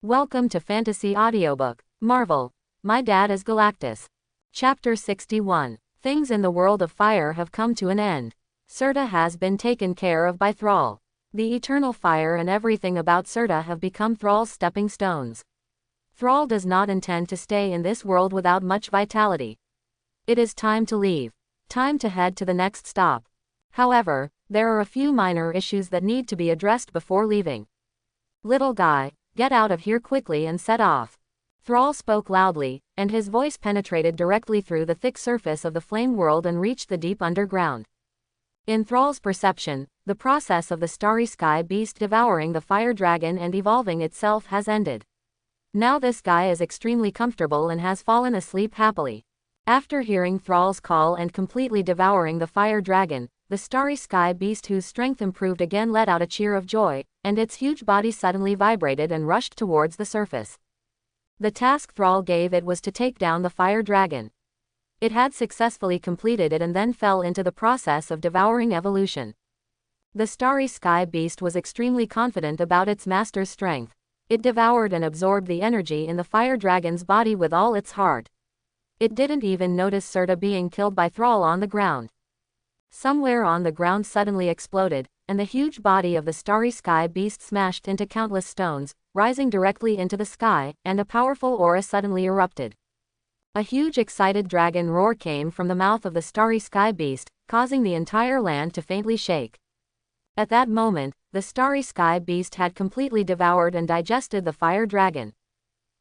Welcome to Fantasy Audiobook. Marvel. My Dad is Galactus. Chapter 61. Things in the world of fire have come to an end. Serta has been taken care of by Thrall. The eternal fire and everything about Serta have become Thrall's stepping stones. Thrall does not intend to stay in this world without much vitality. It is time to leave. Time to head to the next stop. However, there are a few minor issues that need to be addressed before leaving. Little guy, get out of here quickly and set off. Thrall spoke loudly, and his voice penetrated directly through the thick surface of the flame world and reached the deep underground. In Thrall's perception, the process of the starry sky beast devouring the fire dragon and evolving itself has ended. Now this guy is extremely comfortable and has fallen asleep happily. After hearing Thrall's call and completely devouring the fire dragon, the starry sky beast, whose strength improved again, let out a cheer of joy, and its huge body suddenly vibrated and rushed towards the surface. The task Thrall gave it was to take down the fire dragon. It had successfully completed it and then fell into the process of devouring evolution. The starry sky beast was extremely confident about its master's strength. It devoured and absorbed the energy in the fire dragon's body with all its heart. It didn't even notice Serta being killed by Thrall on the ground. Somewhere on the ground suddenly exploded, and the huge body of the starry sky beast smashed into countless stones, rising directly into the sky, and a powerful aura suddenly erupted. A huge excited dragon roar came from the mouth of the starry sky beast, causing the entire land to faintly shake. At that moment, the starry sky beast had completely devoured and digested the fire dragon.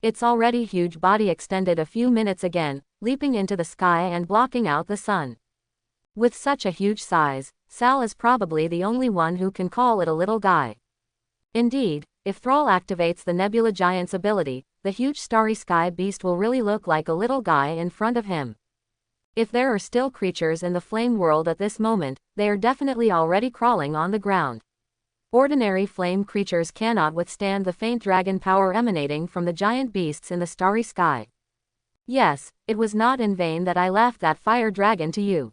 Its already huge body extended a few minutes again, leaping into the sky and blocking out the sun. With such a huge size, Sal is probably the only one who can call it a little guy. Indeed, if Thrall activates the Nebula Giant's ability, the huge starry sky beast will really look like a little guy in front of him. If there are still creatures in the flame world at this moment, they are definitely already crawling on the ground. Ordinary flame creatures cannot withstand the faint dragon power emanating from the giant beasts in the starry sky. Yes, it was not in vain that I left that fire dragon to you.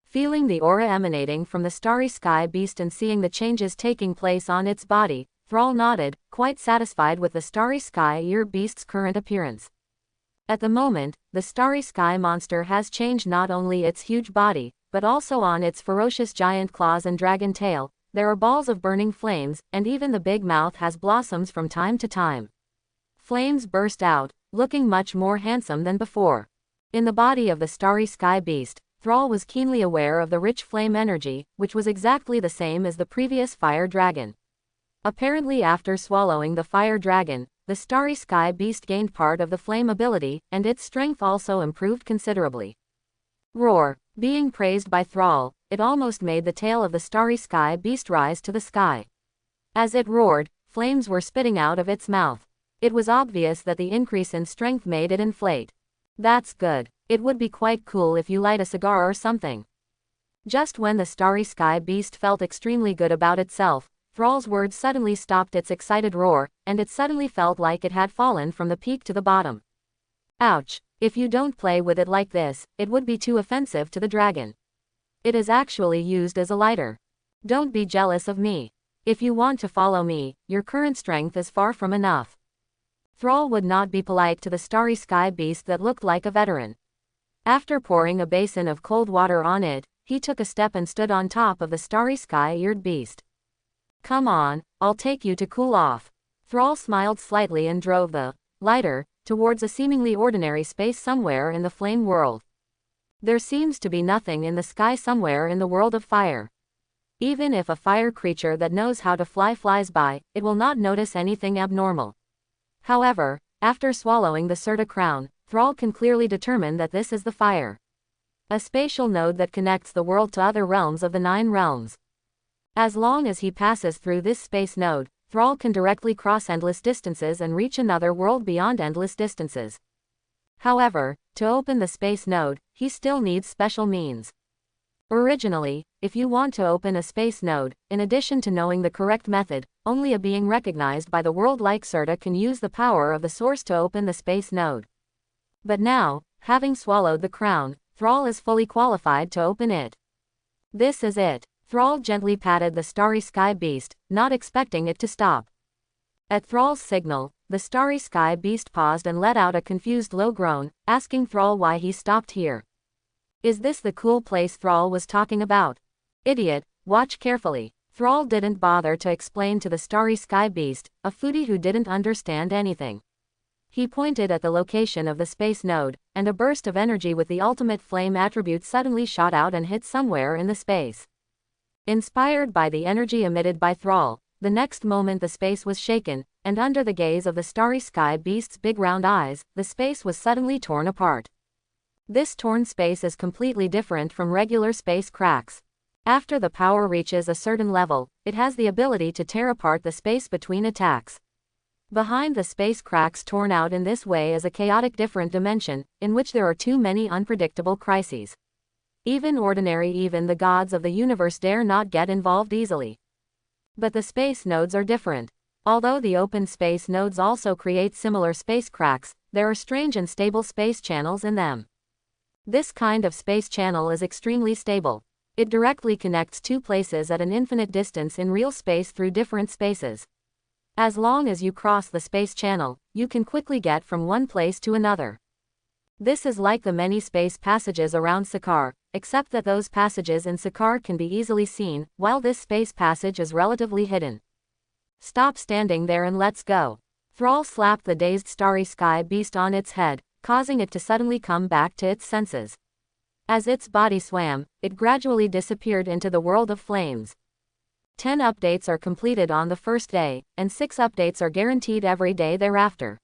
Feeling the aura emanating from the starry sky beast and seeing the changes taking place on its body, Thrall nodded, quite satisfied with the starry sky beast's current appearance. At the moment, the starry sky monster has changed not only its huge body, but also on its ferocious giant claws and dragon tail. There are balls of burning flames, and even the big mouth has blossoms from time to time. Flames burst out, looking much more handsome than before. In the body of the starry sky beast, Thrall was keenly aware of the rich flame energy, which was exactly the same as the previous fire dragon. Apparently after swallowing the fire dragon, the starry sky beast gained part of the flame ability, and its strength also improved considerably. Roar. Being praised by Thrall, it almost made the tail of the starry sky beast rise to the sky. As it roared, flames were spitting out of its mouth. It was obvious that the increase in strength made it inflate. That's good. It would be quite cool if you light a cigar or something. Just when the starry sky beast felt extremely good about itself, Thrall's words suddenly stopped its excited roar, and it suddenly felt like it had fallen from the peak to the bottom. Ouch! If you don't play with it like this, it would be too offensive to the dragon. It is actually used as a lighter. Don't be jealous of me. If you want to follow me, your current strength is far from enough. Thrall would not be polite to the starry sky beast that looked like a veteran. After pouring a basin of cold water on it, he took a step and stood on top of the starry sky-eared beast. Come on, I'll take you to cool off. Thrall smiled slightly and drove the lighter towards a seemingly ordinary space somewhere in the flame world. There seems to be nothing in the sky somewhere in the world of fire. Even if a fire creature that knows how to fly flies by, it will not notice anything abnormal. However, after swallowing the Serta crown, Thrall can clearly determine that this is the fire. A spatial node that connects the world to other realms of the 9 realms. As long as he passes through this space node, Thrall can directly cross endless distances and reach another world beyond endless distances. However, to open the space node, he still needs special means. Originally, if you want to open a space node, in addition to knowing the correct method, only a being recognized by the world like Serta can use the power of the source to open the space node. But now, having swallowed the crown, Thrall is fully qualified to open it. This is it. Thrall gently patted the starry sky beast, not expecting it to stop. At Thrall's signal, the starry sky beast paused and let out a confused low groan, asking Thrall why he stopped here. Is this the cool place Thrall was talking about? Idiot, watch carefully. Thrall didn't bother to explain to the starry sky beast, a foodie who didn't understand anything. He pointed at the location of the space node, and a burst of energy with the ultimate flame attribute suddenly shot out and hit somewhere in the space. Inspired by the energy emitted by Thrall, the next moment the space was shaken, and under the gaze of the starry sky beast's big round eyes, the space was suddenly torn apart. This torn space is completely different from regular space cracks. After the power reaches a certain level, it has the ability to tear apart the space between attacks. Behind the space cracks torn out in this way is a chaotic different dimension, in which there are too many unpredictable crises. Even the gods of the universe dare not get involved easily. But the space nodes are different. Although the open space nodes also create similar space cracks, there are strange and stable space channels in them. This kind of space channel is extremely stable. It directly connects two places at an infinite distance in real space through different spaces. As long as you cross the space channel, you can quickly get from one place to another. This is like the many space passages around Sakaar, except that those passages in Sakaar can be easily seen, while this space passage is relatively hidden. Stop standing there and let's go. Thrall slapped the dazed starry sky beast on its head, causing it to suddenly come back to its senses. As its body swam, it gradually disappeared into the world of flames. 10 updates are completed on the first day, and 6 updates are guaranteed every day thereafter.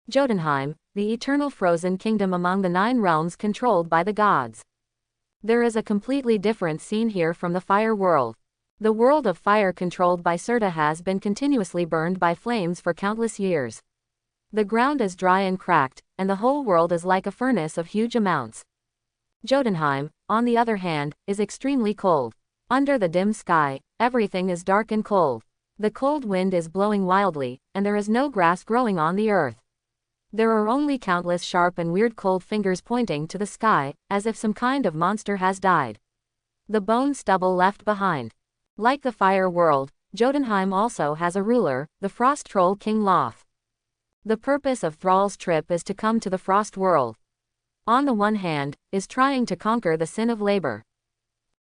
Jotunheim, the eternal frozen kingdom among the 9 realms controlled by the gods. There is a completely different scene here from the fire world. The world of fire controlled by Surta has been continuously burned by flames for countless years. The ground is dry and cracked, and the whole world is like a furnace of huge amounts. Jotunheim, on the other hand, is extremely cold. Under the dim sky, everything is dark and cold. The cold wind is blowing wildly, and there is no grass growing on the earth. There are only countless sharp and weird cold fingers pointing to the sky, as if some kind of monster has died. The bone stubble left behind. Like the fire world, Jotunheim also has a ruler, the frost troll King Laufey. The purpose of Thrall's trip is to come to the frost world. On the one hand, is trying to conquer the sin of labor.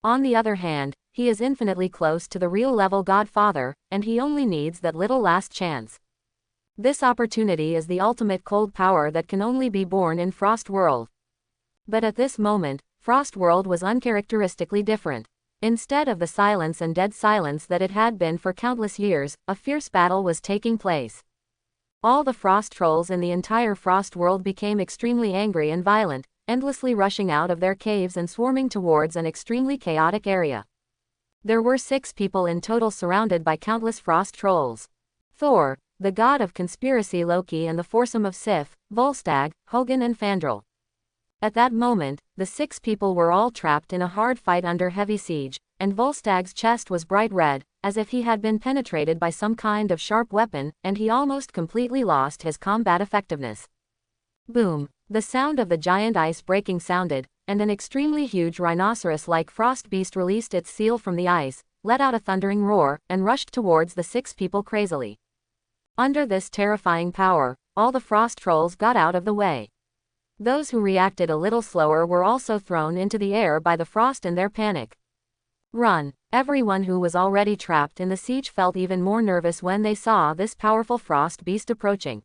On the other hand, he is infinitely close to the real level Godfather, and he only needs that little last chance. This opportunity is the ultimate cold power that can only be born in Frost World. But at this moment, Frost World was uncharacteristically different. Instead of the silence and dead silence that it had been for countless years, a fierce battle was taking place. All the frost trolls in the entire Frost World became extremely angry and violent, endlessly rushing out of their caves and swarming towards an extremely chaotic area. There were 6 people in total surrounded by countless frost trolls. Thor, the god of conspiracy Loki and the foursome of Sif, Volstagg, Hogun and Fandral. At that moment, the 6 people were all trapped in a hard fight under heavy siege, and Volstagg's chest was bright red, as if he had been penetrated by some kind of sharp weapon, and he almost completely lost his combat effectiveness. Boom! The sound of the giant ice breaking sounded, and an extremely huge rhinoceros-like frost beast released its seal from the ice, let out a thundering roar, and rushed towards the 6 people crazily. Under this terrifying power, all the frost trolls got out of the way. Those who reacted a little slower were also thrown into the air by the frost in their panic. Run! Everyone who was already trapped in the siege felt even more nervous when they saw this powerful frost beast approaching.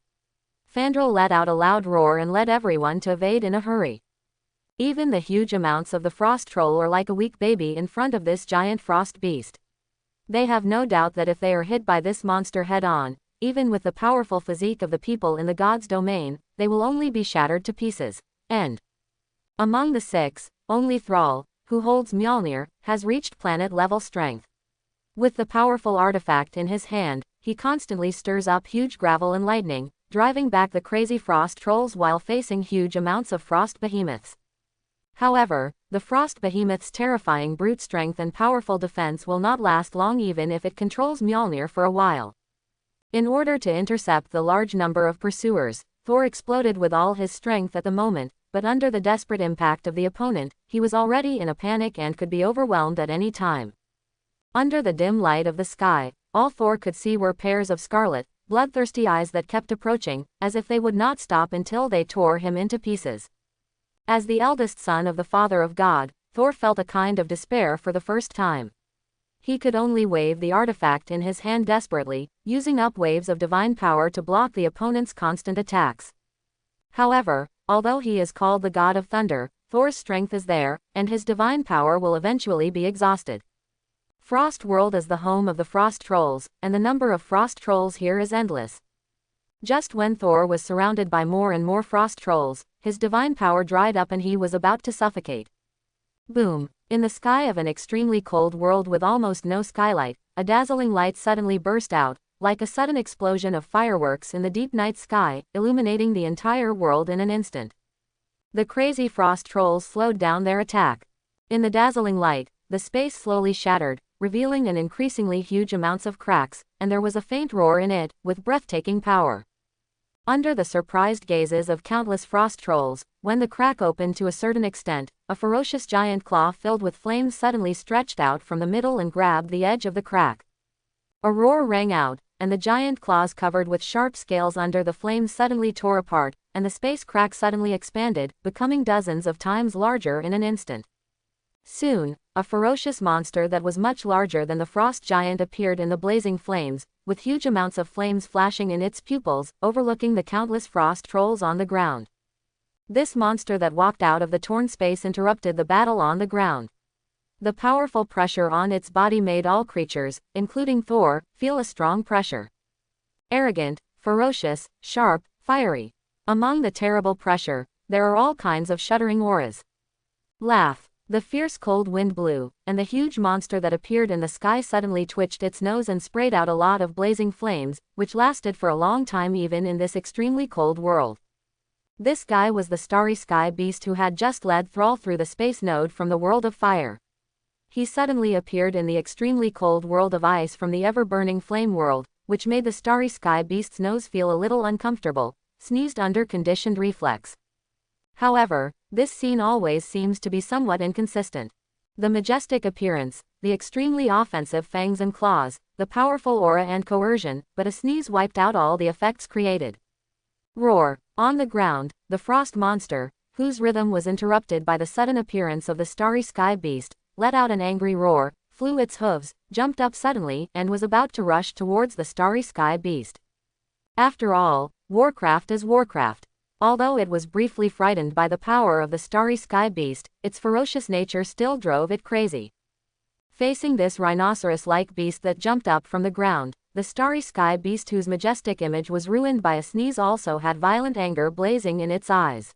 Fandral let out a loud roar and led everyone to evade in a hurry. Even the huge amounts of the frost troll are like a weak baby in front of this giant frost beast. They have no doubt that if they are hit by this monster head-on, even with the powerful physique of the people in the god's domain, they will only be shattered to pieces. And among the 6, only Thrall, who holds Mjolnir, has reached planet-level strength. With the powerful artifact in his hand, he constantly stirs up huge gravel and lightning, driving back the crazy frost trolls while facing huge amounts of frost behemoths. However, the frost behemoth's terrifying brute strength and powerful defense will not last long even if it controls Mjolnir for a while. In order to intercept the large number of pursuers, Thor exploded with all his strength at the moment, but under the desperate impact of the opponent, he was already in a panic and could be overwhelmed at any time. Under the dim light of the sky, all Thor could see were pairs of scarlet, bloodthirsty eyes that kept approaching, as if they would not stop until they tore him into pieces. As the eldest son of the Father of God, Thor felt a kind of despair for the first time. He could only wave the artifact in his hand desperately, using up waves of divine power to block the opponent's constant attacks. However, although he is called the God of Thunder, Thor's strength is there, and his divine power will eventually be exhausted. Frost World is the home of the Frost Trolls, and the number of Frost Trolls here is endless. Just when Thor was surrounded by more and more Frost Trolls, his divine power dried up and he was about to suffocate. Boom! In the sky of an extremely cold world with almost no skylight, a dazzling light suddenly burst out, like a sudden explosion of fireworks in the deep night sky, illuminating the entire world in an instant. The crazy Frost Trolls slowed down their attack. In the dazzling light, the space slowly shattered, revealing an increasingly huge amounts of cracks, and there was a faint roar in it, with breathtaking power. Under the surprised gazes of countless Frost Trolls, when the crack opened to a certain extent, a ferocious giant claw filled with flames suddenly stretched out from the middle and grabbed the edge of the crack. A roar rang out, and the giant claws covered with sharp scales under the flames suddenly tore apart, and the space crack suddenly expanded, becoming dozens of times larger in an instant. Soon, a ferocious monster that was much larger than the frost giant appeared in the blazing flames, with huge amounts of flames flashing in its pupils, overlooking the countless Frost Trolls on the ground. This monster that walked out of the torn space interrupted the battle on the ground. The powerful pressure on its body made all creatures, including Thor, feel a strong pressure. Arrogant, ferocious, sharp, fiery. Among the terrible pressure, there are all kinds of shuddering auras. Laugh. The fierce cold wind blew, and the huge monster that appeared in the sky suddenly twitched its nose and sprayed out a lot of blazing flames, which lasted for a long time even in this extremely cold world. This guy was the starry sky beast who had just led Thrall through the space node from the world of fire. He suddenly appeared in the extremely cold world of ice from the ever-burning flame world, which made the starry sky beast's nose feel a little uncomfortable, sneezed under conditioned reflex. However, this scene always seems to be somewhat inconsistent. The majestic appearance, the extremely offensive fangs and claws, the powerful aura and coercion, but a sneeze wiped out all the effects created. Roar. On the ground, the frost monster, whose rhythm was interrupted by the sudden appearance of the starry sky beast, let out an angry roar, flew its hooves, jumped up suddenly, and was about to rush towards the starry sky beast. After all, Warcraft is Warcraft. Although it was briefly frightened by the power of the starry sky beast, its ferocious nature still drove it crazy. Facing this rhinoceros-like beast that jumped up from the ground, the starry sky beast whose majestic image was ruined by a sneeze also had violent anger blazing in its eyes.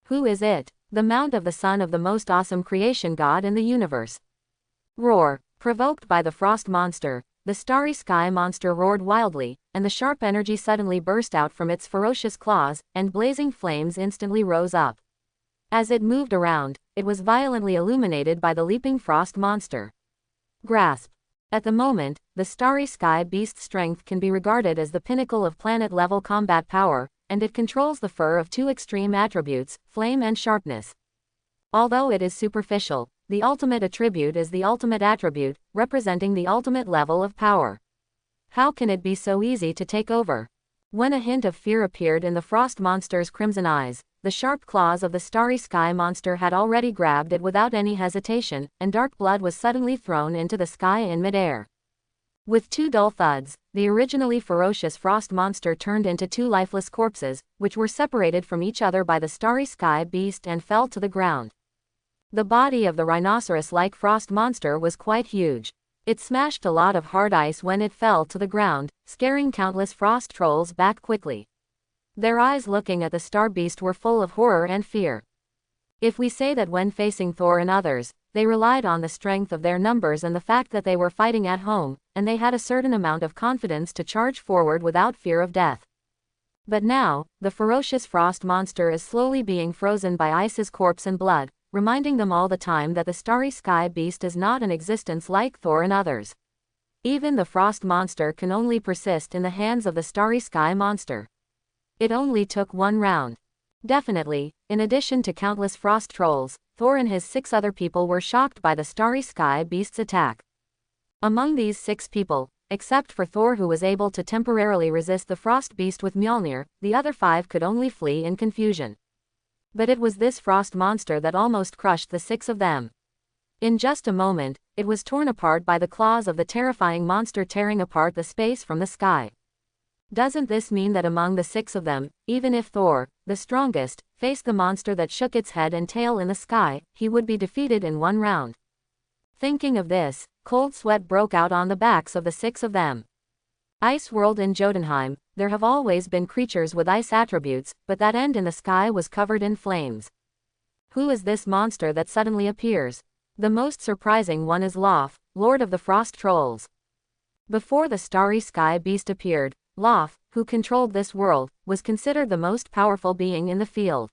Who is it? The mount of the son of the most awesome creation god in the universe. Roar. Provoked by the frost monster, the starry sky monster roared wildly, and the sharp energy suddenly burst out from its ferocious claws, and blazing flames instantly rose up. As it moved around, it was violently illuminated by the leaping frost monster. Grasp. At the moment, the starry sky beast's strength can be regarded as the pinnacle of planet-level combat power, and it controls the fur of two extreme attributes, flame and sharpness. Although it is superficial, the ultimate attribute is the ultimate attribute, representing the ultimate level of power. How can it be so easy to take over? When a hint of fear appeared in the frost monster's crimson eyes, the sharp claws of the starry sky monster had already grabbed it without any hesitation, and dark blood was suddenly thrown into the sky in midair. With two dull thuds, the originally ferocious frost monster turned into two lifeless corpses, which were separated from each other by the starry sky beast and fell to the ground. The body of the rhinoceros-like frost monster was quite huge. It smashed a lot of hard ice when it fell to the ground, scaring countless frost trolls back quickly. Their eyes looking at the star beast were full of horror and fear. If we say that when facing Thor and others, they relied on the strength of their numbers and the fact that they were fighting at home, and they had a certain amount of confidence to charge forward without fear of death. But now, the ferocious frost monster is slowly being frozen by ice's corpse and blood, reminding them all the time that the starry sky beast is not in existence like Thor and others. Even the frost monster can only persist in the hands of the starry sky monster. It only took one round. Definitely, in addition to countless frost trolls, Thor and his 6 other people were shocked by the starry sky beast's attack. Among these 6 people, except for Thor, who was able to temporarily resist the frost beast with Mjolnir. The other 5 could only flee in confusion. But it was this frost monster that almost crushed the 6 of them. In just a moment, it was torn apart by the claws of the terrifying monster, tearing apart the space from the sky. Doesn't this mean that among the 6 of them, even if Thor, the strongest, faced the monster that shook its head and tail in the sky, he would be defeated in one round? Thinking of this, cold sweat broke out on the backs of the 6 of them. Ice world in Jotunheim, there have always been creatures with ice attributes, but that end in the sky was covered in flames. Who is this monster that suddenly appears? The most surprising one is Laufey, Lord of the Frost Trolls. Before the starry sky beast appeared, Laufey, who controlled this world, was considered the most powerful being in the field.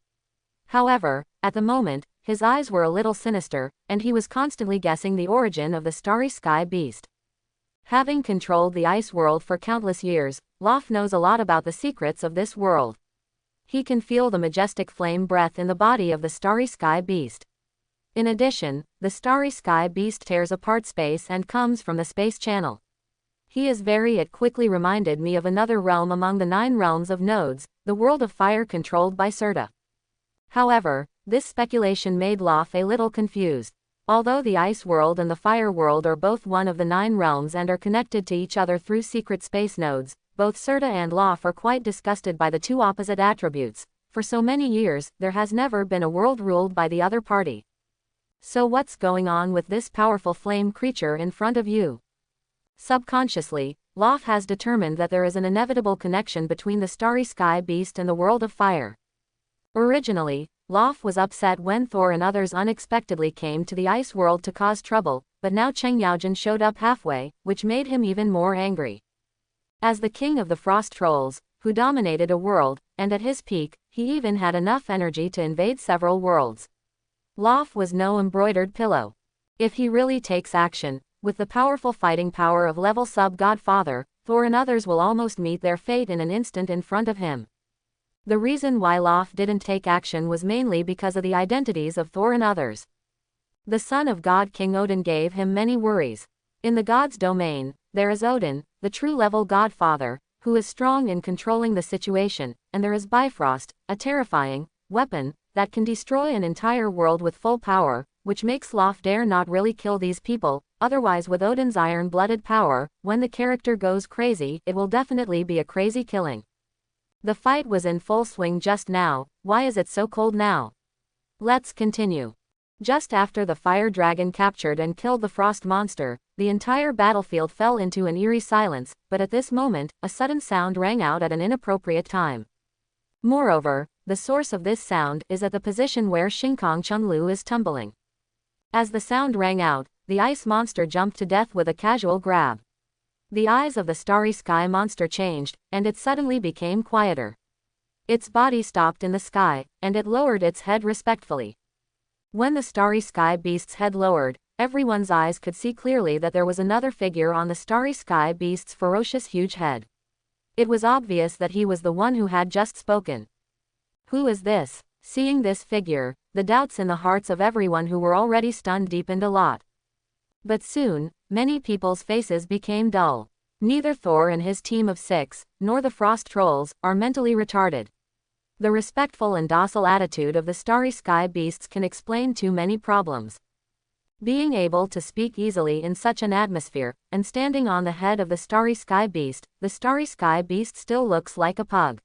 However, at the moment, his eyes were a little sinister, and he was constantly guessing the origin of the starry sky beast. Having controlled the ice world for countless years, Laufey knows a lot about the secrets of this world. He can feel the majestic flame breath in the body of the starry sky beast. In addition, the starry sky beast tears apart space and comes from the space channel. It quickly reminded me of another realm among the 9 realms of nodes, the world of fire controlled by Surta. However, this speculation made Laufey a little confused. Although the ice world and the fire world are both one of the 9 realms and are connected to each other through secret space nodes, both Surta and Laufey are quite disgusted by the 2 opposite attributes. For so many years, there has never been a world ruled by the other party. So what's going on with this powerful flame creature in front of you? Subconsciously, Laufey has determined that there is an inevitable connection between the starry sky beast and the world of fire. Originally, Laufey was upset when Thor and others unexpectedly came to the ice world to cause trouble, but now Cheng Yaojin showed up halfway, which made him even more angry. As the king of the frost trolls, who dominated a world, and at his peak, he even had enough energy to invade several worlds. Laufey was no embroidered pillow. If he really takes action, with the powerful fighting power of level sub-godfather, Thor and others will almost meet their fate in an instant in front of him. The reason why Laufey didn't take action was mainly because of the identities of Thor and others. The son of God King Odin gave him many worries. In the god's domain, there is Odin, the true level godfather, who is strong in controlling the situation, and there is Bifrost, a terrifying weapon that can destroy an entire world with full power, which makes Laufey dare not really kill these people. Otherwise, with Odin's iron-blooded power, when the character goes crazy, it will definitely be a crazy killing. The fight was in full swing just now. Why is it so cold now? Let's continue. Just after the fire dragon captured and killed the frost monster, the entire battlefield fell into an eerie silence, but at this moment, a sudden sound rang out at an inappropriate time. Moreover, the source of this sound is at the position where Shinkong Chunlu is tumbling. As the sound rang out, the ice monster jumped to death with a casual grab. The eyes of the starry sky monster changed, and it suddenly became quieter. Its body stopped in the sky, and it lowered its head respectfully. When the starry sky beast's head lowered, everyone's eyes could see clearly that there was another figure on the starry sky beast's ferocious huge head. It was obvious that he was the one who had just spoken. Who is this? Seeing this figure, the doubts in the hearts of everyone who were already stunned deepened a lot. But soon, many people's faces became dull. Neither Thor and his team of 6, nor the frost trolls, are mentally retarded. The respectful and docile attitude of the starry sky beasts can explain too many problems. Being able to speak easily in such an atmosphere, and standing on the head of the starry sky beast still looks like a pug.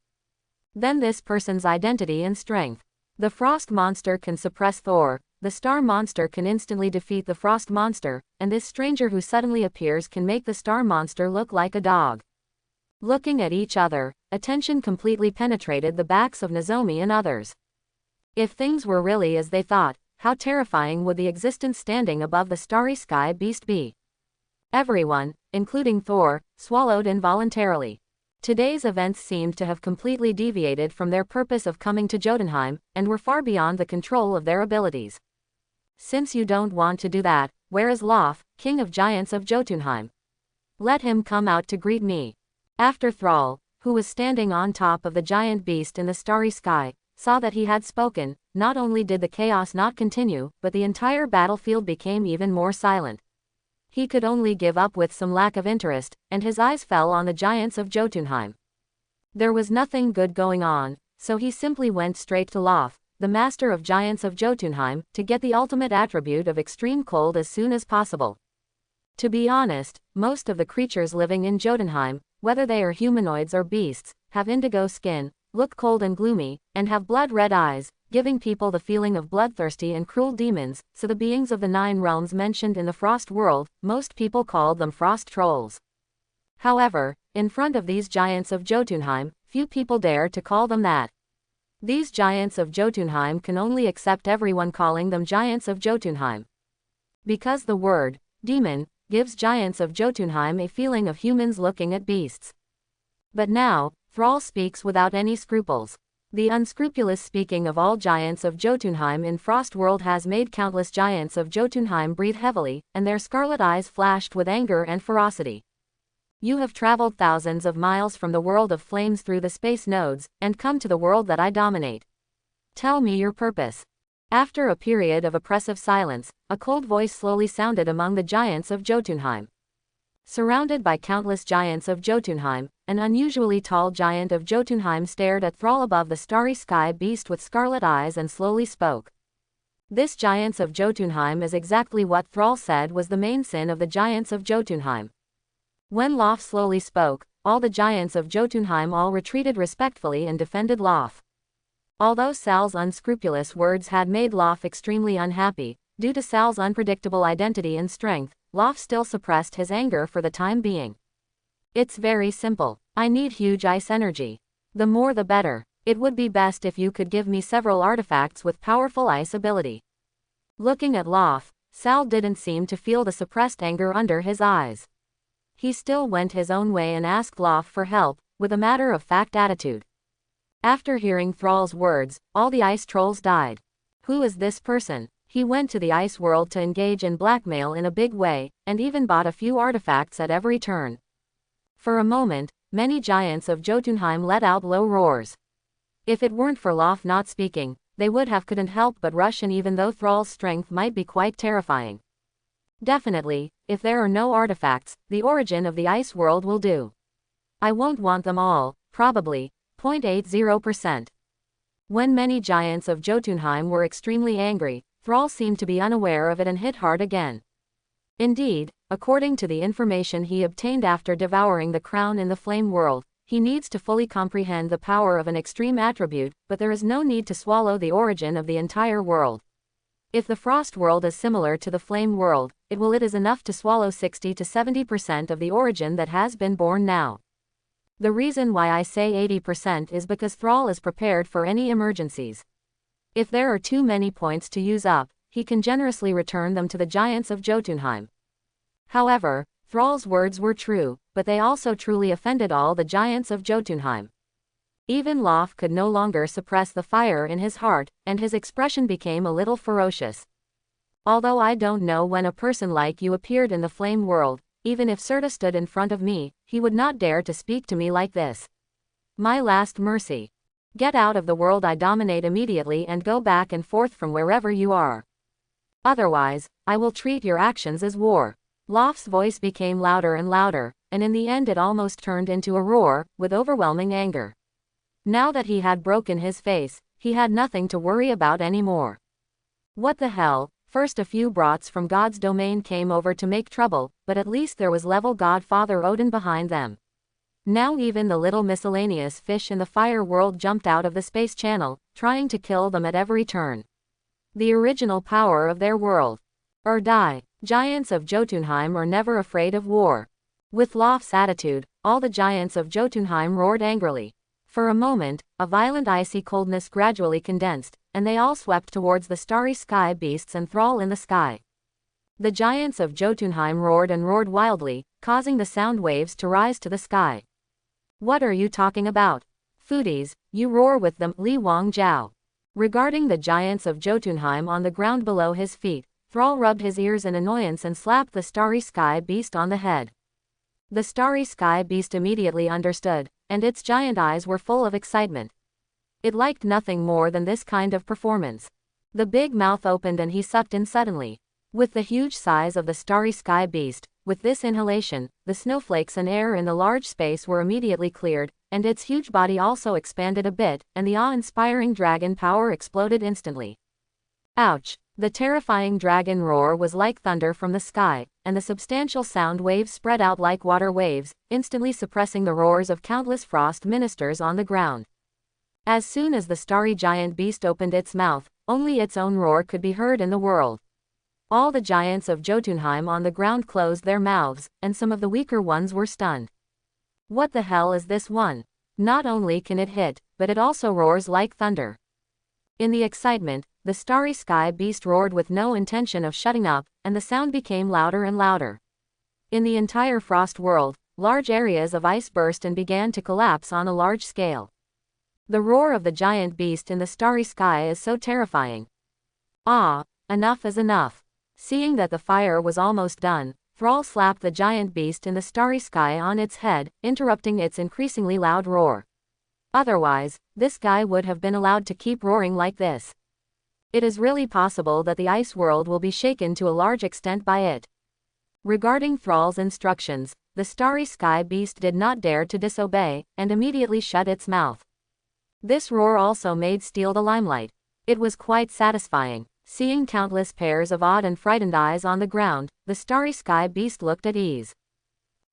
Then this person's identity and strength. The frost monster can suppress Thor, the star monster can instantly defeat the frost monster, and this stranger who suddenly appears can make the star monster look like a dog. Looking at each other, attention completely penetrated the backs of Nozomi and others. If things were really as they thought, how terrifying would the existence standing above the starry sky beast be? Everyone, including Thor, swallowed involuntarily. Today's events seemed to have completely deviated from their purpose of coming to Jotunheim, and were far beyond the control of their abilities. Since you don't want to do that, where is Laufey, King of Giants of Jotunheim? Let him come out to greet me. After Thrall, who was standing on top of the giant beast in the starry sky, saw that he had spoken, not only did the chaos not continue, but the entire battlefield became even more silent. He could only give up with some lack of interest, and his eyes fell on the giants of Jotunheim. There was nothing good going on, so he simply went straight to Laufey, the master of giants of Jotunheim, to get the ultimate attribute of extreme cold as soon as possible. To be honest, most of the creatures living in Jotunheim, whether they are humanoids or beasts, have indigo skin, look cold and gloomy, and have blood-red eyes, giving people the feeling of bloodthirsty and cruel demons, so the beings of the 9 realms mentioned in the Frost world, most people called them frost trolls. However, in front of these giants of Jotunheim, few people dare to call them that. These giants of Jotunheim can only accept everyone calling them giants of Jotunheim. Because the word, demon, gives giants of Jotunheim a feeling of humans looking at beasts. But now, Thrall speaks without any scruples. The unscrupulous speaking of all giants of Jotunheim in Frost World has made countless giants of Jotunheim breathe heavily, and their scarlet eyes flashed with anger and ferocity. You have traveled thousands of miles from the world of flames through the space nodes, and come to the world that I dominate. Tell me your purpose. After a period of oppressive silence, a cold voice slowly sounded among the giants of Jotunheim. Surrounded by countless giants of Jotunheim, an unusually tall giant of Jotunheim stared at Thrall above the starry sky beast with scarlet eyes and slowly spoke. This giants of Jotunheim is exactly what Thrall said was the main sin of the giants of Jotunheim. When Laufey slowly spoke, all the giants of Jotunheim all retreated respectfully and defended Laufey. Although Sal's unscrupulous words had made Laufey extremely unhappy, due to Sal's unpredictable identity and strength, Laufey still suppressed his anger for the time being. It's very simple. I need huge ice energy. The more the better. It would be best if you could give me several artifacts with powerful ice ability. Looking at Laufey, Sal didn't seem to feel the suppressed anger under his eyes. He still went his own way and asked Laufey for help, with a matter-of-fact attitude. After hearing Thrall's words, all the ice trolls died. Who is this person? He went to the ice world to engage in blackmail in a big way, and even bought a few artifacts at every turn. For a moment, many giants of Jotunheim let out low roars. If it weren't for Laufey not speaking, they would have couldn't help but rush in, even though Thrall's strength might be quite terrifying. Definitely, if there are no artifacts, the origin of the ice world will do. I won't want them all, probably, 0.80%. When many giants of Jotunheim were extremely angry, Thrall seemed to be unaware of it and hit hard again. Indeed, according to the information he obtained after devouring the crown in the flame world, he needs to fully comprehend the power of an extreme attribute, but there is no need to swallow the origin of the entire world. If the frost world is similar to the flame world, it is enough to swallow 60 to 70% of the origin that has been born now. The reason why I say 80% is because Thrall is prepared for any emergencies. If there are too many points to use up, he can generously return them to the giants of Jotunheim. However, Thrall's words were true, but they also truly offended all the giants of Jotunheim. Even Laufey could no longer suppress the fire in his heart, and his expression became a little ferocious. Although I don't know when a person like you appeared in the flame world, even if Surta stood in front of me, he would not dare to speak to me like this. My last mercy. Get out of the world I dominate immediately and go back and forth from wherever you are. Otherwise, I will treat your actions as war. Laufey's voice became louder and louder, and in the end it almost turned into a roar, with overwhelming anger. Now that he had broken his face, he had nothing to worry about anymore. What the hell? First a few brats from God's domain came over to make trouble, but at least there was level God Father Odin behind them. Now even the little miscellaneous fish in the fire world jumped out of the space channel, trying to kill them at every turn. The original power of their world. Or die. Giants of Jotunheim are never afraid of war. With Laufey's attitude, all the giants of Jotunheim roared angrily. For a moment, a violent icy coldness gradually condensed, and they all swept towards the starry sky beasts and Thrall in the sky. The giants of Jotunheim roared and roared wildly, causing the sound waves to rise to the sky. What are you talking about? Foodies, you roar with them, Li Wang Jiao. Regarding the giants of Jotunheim on the ground below his feet, Thrall rubbed his ears in annoyance and slapped the starry sky beast on the head. The starry sky beast immediately understood, and its giant eyes were full of excitement. It liked nothing more than this kind of performance. The big mouth opened and he sucked in suddenly. With the huge size of the starry sky beast, with this inhalation, the snowflakes and air in the large space were immediately cleared, and its huge body also expanded a bit, and the awe-inspiring dragon power exploded instantly. Ouch! The terrifying dragon roar was like thunder from the sky, and the substantial sound waves spread out like water waves, instantly suppressing the roars of countless frost ministers on the ground. As soon as the starry giant beast opened its mouth, only its own roar could be heard in the world. All the giants of Jotunheim on the ground closed their mouths, and some of the weaker ones were stunned. What the hell is this one? Not only can it hit, but it also roars like thunder. In the excitement, the starry sky beast roared with no intention of shutting up, and the sound became louder and louder. In the entire frost world, large areas of ice burst and began to collapse on a large scale. The roar of the giant beast in the starry sky is so terrifying. Ah, enough is enough. Seeing that the fire was almost done, Thrall slapped the giant beast in the starry sky on its head, interrupting its increasingly loud roar. Otherwise, this guy would have been allowed to keep roaring like this. It is really possible that the ice world will be shaken to a large extent by it. Regarding Thrall's instructions, the starry sky beast did not dare to disobey, and immediately shut its mouth. This roar also made steal the limelight. It was quite satisfying. Seeing countless pairs of awed and frightened eyes on the ground, the starry sky beast looked at ease.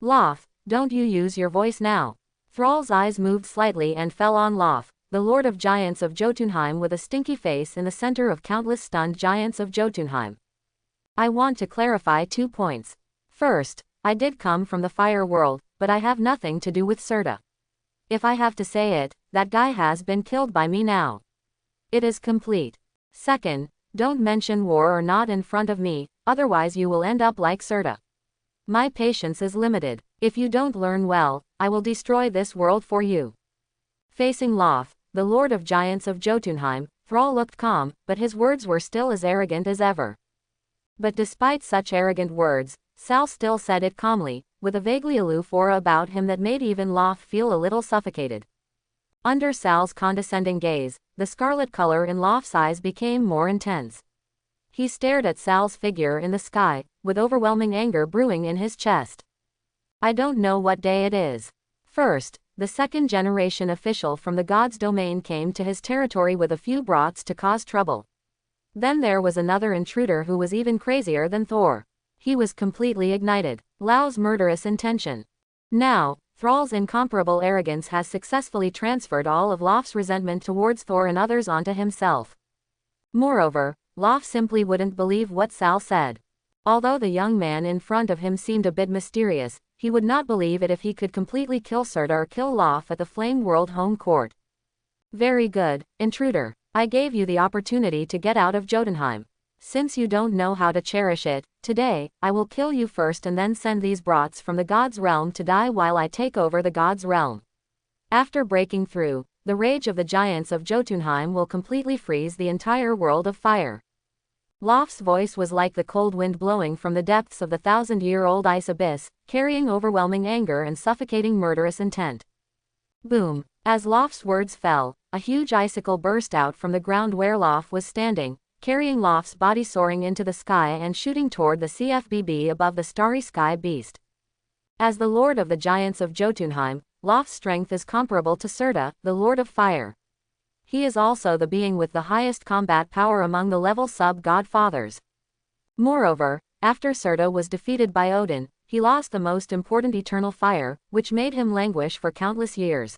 Lauf, don't you use your voice now. Thrall's eyes moved slightly and fell on Lauf, the lord of giants of Jotunheim with a stinky face in the center of countless stunned giants of Jotunheim. I want to clarify 2 points. First, I did come from the fire world, but I have nothing to do with Surta. If I have to say it, that guy has been killed by me now. It is complete. Second, don't mention war or not in front of me, otherwise you will end up like Surta. My patience is limited. If you don't learn well, I will destroy this world for you. Facing Lauf, the lord of giants of Jotunheim, Thrall looked calm, but his words were still as arrogant as ever. But despite such arrogant words, Sal still said it calmly, with a vaguely aloof aura about him that made even Lauf feel a little suffocated. Under Sal's condescending gaze, the scarlet color in Lauf's eyes became more intense. He stared at Sal's figure in the sky, with overwhelming anger brewing in his chest. I don't know what day it is. First, the second-generation official from the god's domain came to his territory with a few brats to cause trouble. Then there was another intruder who was even crazier than Thor. He was completely ignited. Lau's murderous intention. Now, Thrall's incomparable arrogance has successfully transferred all of Lauf's resentment towards Thor and others onto himself. Moreover, Lauf simply wouldn't believe what Sal said. Although the young man in front of him seemed a bit mysterious, he would not believe it if he could completely kill Surta or kill Lauf at the Flame World home court. Very good, intruder. I gave you the opportunity to get out of Jotunheim. Since you don't know how to cherish it, today, I will kill you first and then send these brats from the god's realm to die while I take over the god's realm. After breaking through, the rage of the giants of Jotunheim will completely freeze the entire world of fire. Lauf's voice was like the cold wind blowing from the depths of the 1,000-year-old ice abyss, carrying overwhelming anger and suffocating murderous intent. Boom! As Lauf's words fell, a huge icicle burst out from the ground where Lauf was standing, carrying Lauf's body soaring into the sky and shooting toward the CFBB above the starry sky beast. As the lord of the giants of Jotunheim, Lauf's strength is comparable to Surta, the lord of fire. He is also the being with the highest combat power among the level sub-godfathers. Moreover, after Surta was defeated by Odin, he lost the most important eternal fire, which made him languish for countless years.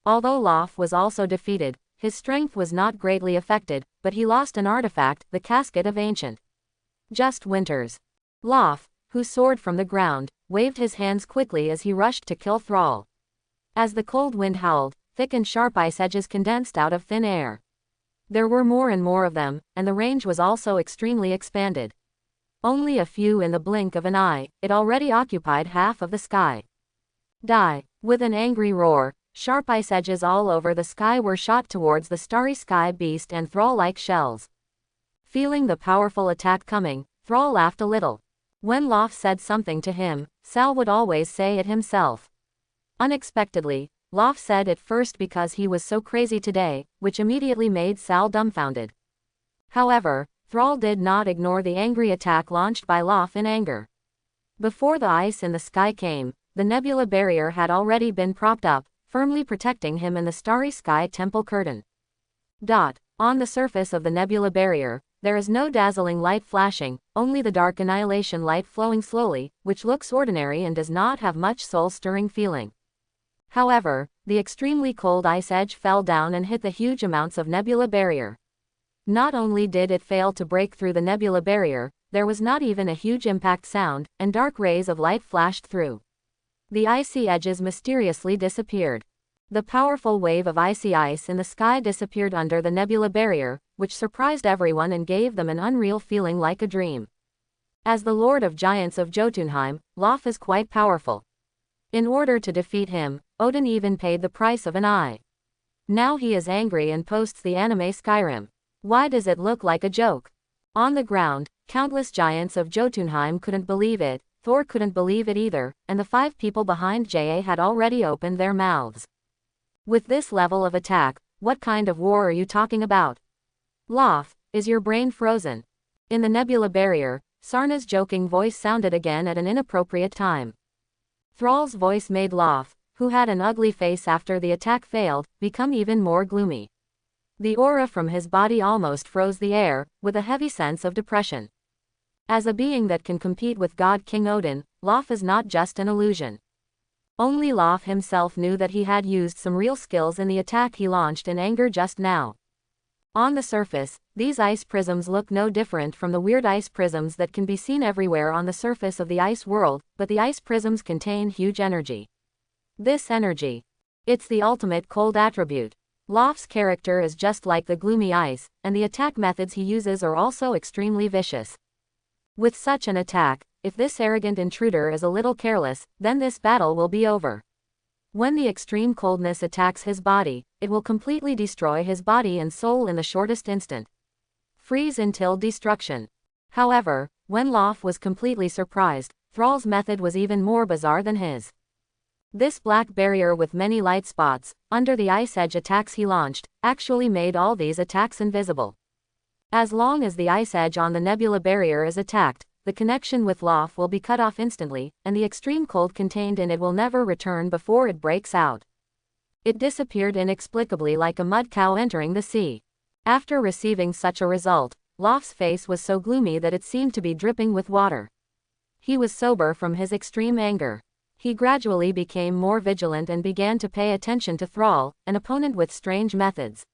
Although Lauf was also defeated, his strength was not greatly affected, but he lost an artifact, the Casket of Ancient Just Winters. Lauf, who soared from the ground, waved his hands quickly as he rushed to kill Thrall. As the cold wind howled, thick and sharp ice edges condensed out of thin air. There were more and more of them, and the range was also extremely expanded. Only a few in the blink of an eye, it already occupied half of the sky. Die! With an angry roar, sharp ice edges all over the sky were shot towards the starry sky beast and Thrall like shells. Feeling the powerful attack coming, Thrall laughed a little. When Lauf said something to him, Sal would always say it himself. Unexpectedly, Lauf said it first because he was so crazy today, which immediately made Sal dumbfounded. However, Thrall did not ignore the angry attack launched by Laufey in anger. Before the ice in the sky came, the nebula barrier had already been propped up, firmly protecting him in the starry sky temple curtain. On the surface of the nebula barrier, there is no dazzling light flashing, only the dark annihilation light flowing slowly, which looks ordinary and does not have much soul-stirring feeling. However, the extremely cold ice edge fell down and hit the huge amounts of nebula barrier. Not only did it fail to break through the nebula barrier, there was not even a huge impact sound, and dark rays of light flashed through. The icy edges mysteriously disappeared. The powerful wave of icy ice in the sky disappeared under the nebula barrier, which surprised everyone and gave them an unreal feeling like a dream. As the Lord of Giants of Jotunheim, Laufey is quite powerful. In order to defeat him, Odin even paid the price of an eye. Now he is angry and posts the anime Skyrim. Why does it look like a joke? On the ground, countless giants of Jotunheim couldn't believe it, Thor couldn't believe it either, and the 5 people behind JA had already opened their mouths. With this level of attack, what kind of war are you talking about? Laufey, is your brain frozen? In the nebula barrier, Sarna's joking voice sounded again at an inappropriate time. Thrall's voice made Laufey, who had an ugly face after the attack failed, become even more gloomy. The aura from his body almost froze the air, with a heavy sense of depression. As a being that can compete with God King Odin, Laufey is not just an illusion. Only Laufey himself knew that he had used some real skills in the attack he launched in anger just now. On the surface, these ice prisms look no different from the weird ice prisms that can be seen everywhere on the surface of the ice world, but the ice prisms contain huge energy. This energy. It's the ultimate cold attribute. Laufey's character is just like the gloomy ice, and the attack methods he uses are also extremely vicious. With such an attack, if this arrogant intruder is a little careless, then this battle will be over. When the extreme coldness attacks his body, it will completely destroy his body and soul in the shortest instant. Freeze until destruction. However, when Laufey was completely surprised, Thrall's method was even more bizarre than his. This black barrier with many light spots, under the ice edge attacks he launched, actually made all these attacks invisible. As long as the ice edge on the nebula barrier is attacked, the connection with Laufey will be cut off instantly, and the extreme cold contained in it will never return before it breaks out. It disappeared inexplicably like a mud cow entering the sea. After receiving such a result, Laufey's face was so gloomy that it seemed to be dripping with water. He was sober from his extreme anger. He gradually became more vigilant and began to pay attention to Thrall, an opponent with strange methods.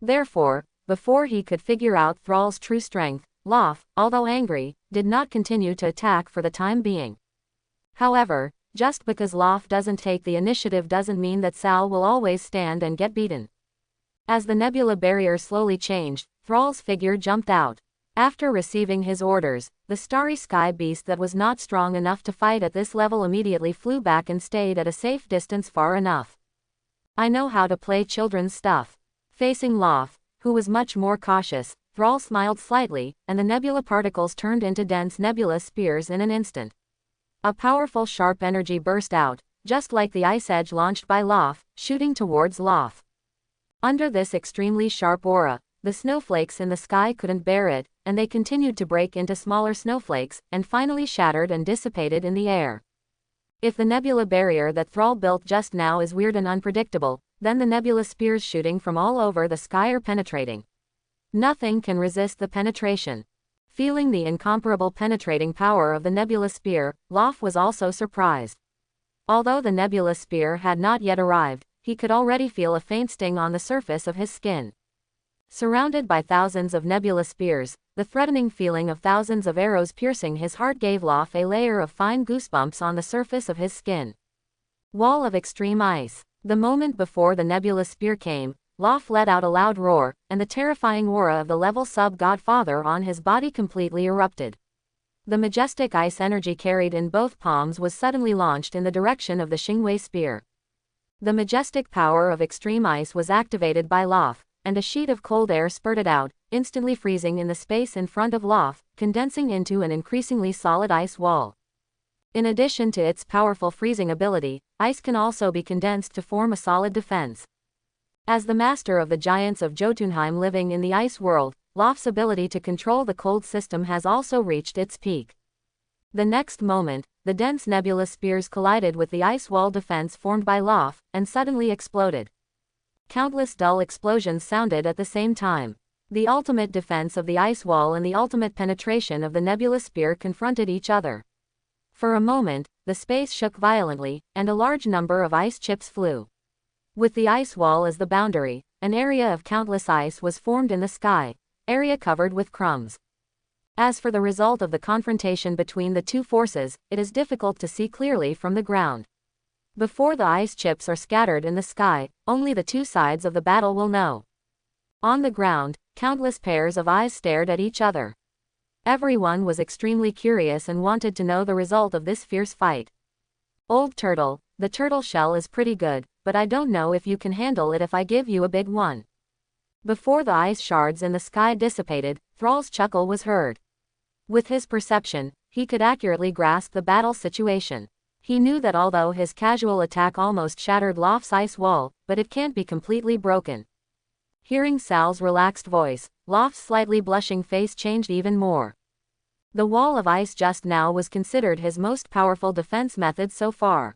Therefore, before he could figure out Thrall's true strength, Laufey, although angry, did not continue to attack for the time being. However, just because Laufey doesn't take the initiative doesn't mean that Sal will always stand and get beaten. As the nebula barrier slowly changed, Thrall's figure jumped out. After receiving his orders, the starry sky beast that was not strong enough to fight at this level immediately flew back and stayed at a safe distance far enough. I know how to play children's stuff. Facing Laufey, who was much more cautious, Thrall smiled slightly, and the nebula particles turned into dense nebula spears in an instant. A powerful sharp energy burst out, just like the ice edge launched by Laufey, shooting towards Laufey. Under this extremely sharp aura, the snowflakes in the sky couldn't bear it, and they continued to break into smaller snowflakes, and finally shattered and dissipated in the air. If the nebula barrier that Thrall built just now is weird and unpredictable, then the nebula spears shooting from all over the sky are penetrating. Nothing can resist the penetration. Feeling the incomparable penetrating power of the nebula spear, Laufey was also surprised. Although the nebula spear had not yet arrived, he could already feel a faint sting on the surface of his skin. Surrounded by thousands of nebula spears, the threatening feeling of thousands of arrows piercing his heart gave Laufey a layer of fine goosebumps on the surface of his skin. Wall of extreme ice. The moment before the nebula spear came, Laufey let out a loud roar, and the terrifying aura of the level sub-godfather on his body completely erupted. The majestic ice energy carried in both palms was suddenly launched in the direction of the Xingwei spear. The majestic power of extreme ice was activated by Laufey, and a sheet of cold air spurted out, instantly freezing in the space in front of Laufey, condensing into an increasingly solid ice wall. In addition to its powerful freezing ability, ice can also be condensed to form a solid defense. As the master of the giants of Jotunheim living in the ice world, Laufey's ability to control the cold system has also reached its peak. The next moment, the dense nebula spheres collided with the ice wall defense formed by Laufey, and suddenly exploded. Countless dull explosions sounded at the same time. The ultimate defense of the ice wall and the ultimate penetration of the nebula sphere confronted each other. For a moment, the space shook violently, and a large number of ice chips flew. With the ice wall as the boundary, an area of countless ice was formed in the sky, area covered with crumbs. As for the result of the confrontation between the two forces, it is difficult to see clearly from the ground. Before the ice chips are scattered in the sky, only the two sides of the battle will know. On the ground, countless pairs of eyes stared at each other. Everyone was extremely curious and wanted to know the result of this fierce fight. Old turtle, the turtle shell is pretty good, but I don't know if you can handle it if I give you a big one. Before the ice shards in the sky dissipated, Thrall's chuckle was heard. With his perception, he could accurately grasp the battle situation. He knew that although his casual attack almost shattered Laufey's ice wall, but it can't be completely broken. Hearing Sal's relaxed voice, Laufey's slightly blushing face changed even more. The wall of ice just now was considered his most powerful defense method so far.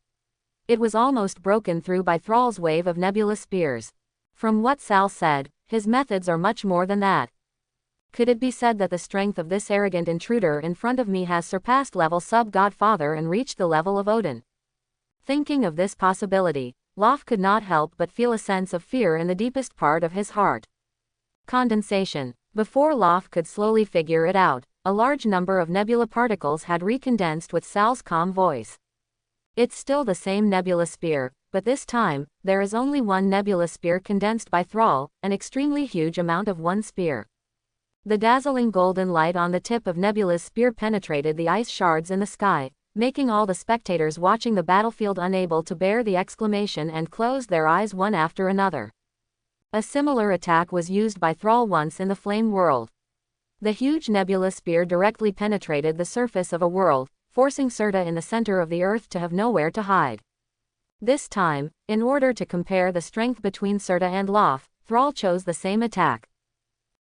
It was almost broken through by Thrall's wave of nebula spears. From what Sal said, his methods are much more than that. Could it be said that the strength of this arrogant intruder in front of me has surpassed level sub-godfather and reached the level of Odin? Thinking of this possibility, Laufey could not help but feel a sense of fear in the deepest part of his heart. Condensation. Before Laufey could slowly figure it out, a large number of nebula particles had recondensed with Sal's calm voice. It's still the same nebula sphere, but this time, there is only one nebula sphere condensed by Thrall, an extremely huge amount of one sphere. The dazzling golden light on the tip of Nebula's spear penetrated the ice shards in the sky, making all the spectators watching the battlefield unable to bear the exclamation and closed their eyes one after another. A similar attack was used by Thrall once in the Flame World. The huge nebula spear directly penetrated the surface of a world, forcing Surta in the center of the earth to have nowhere to hide. This time, in order to compare the strength between Surta and Laufey, Thrall chose the same attack.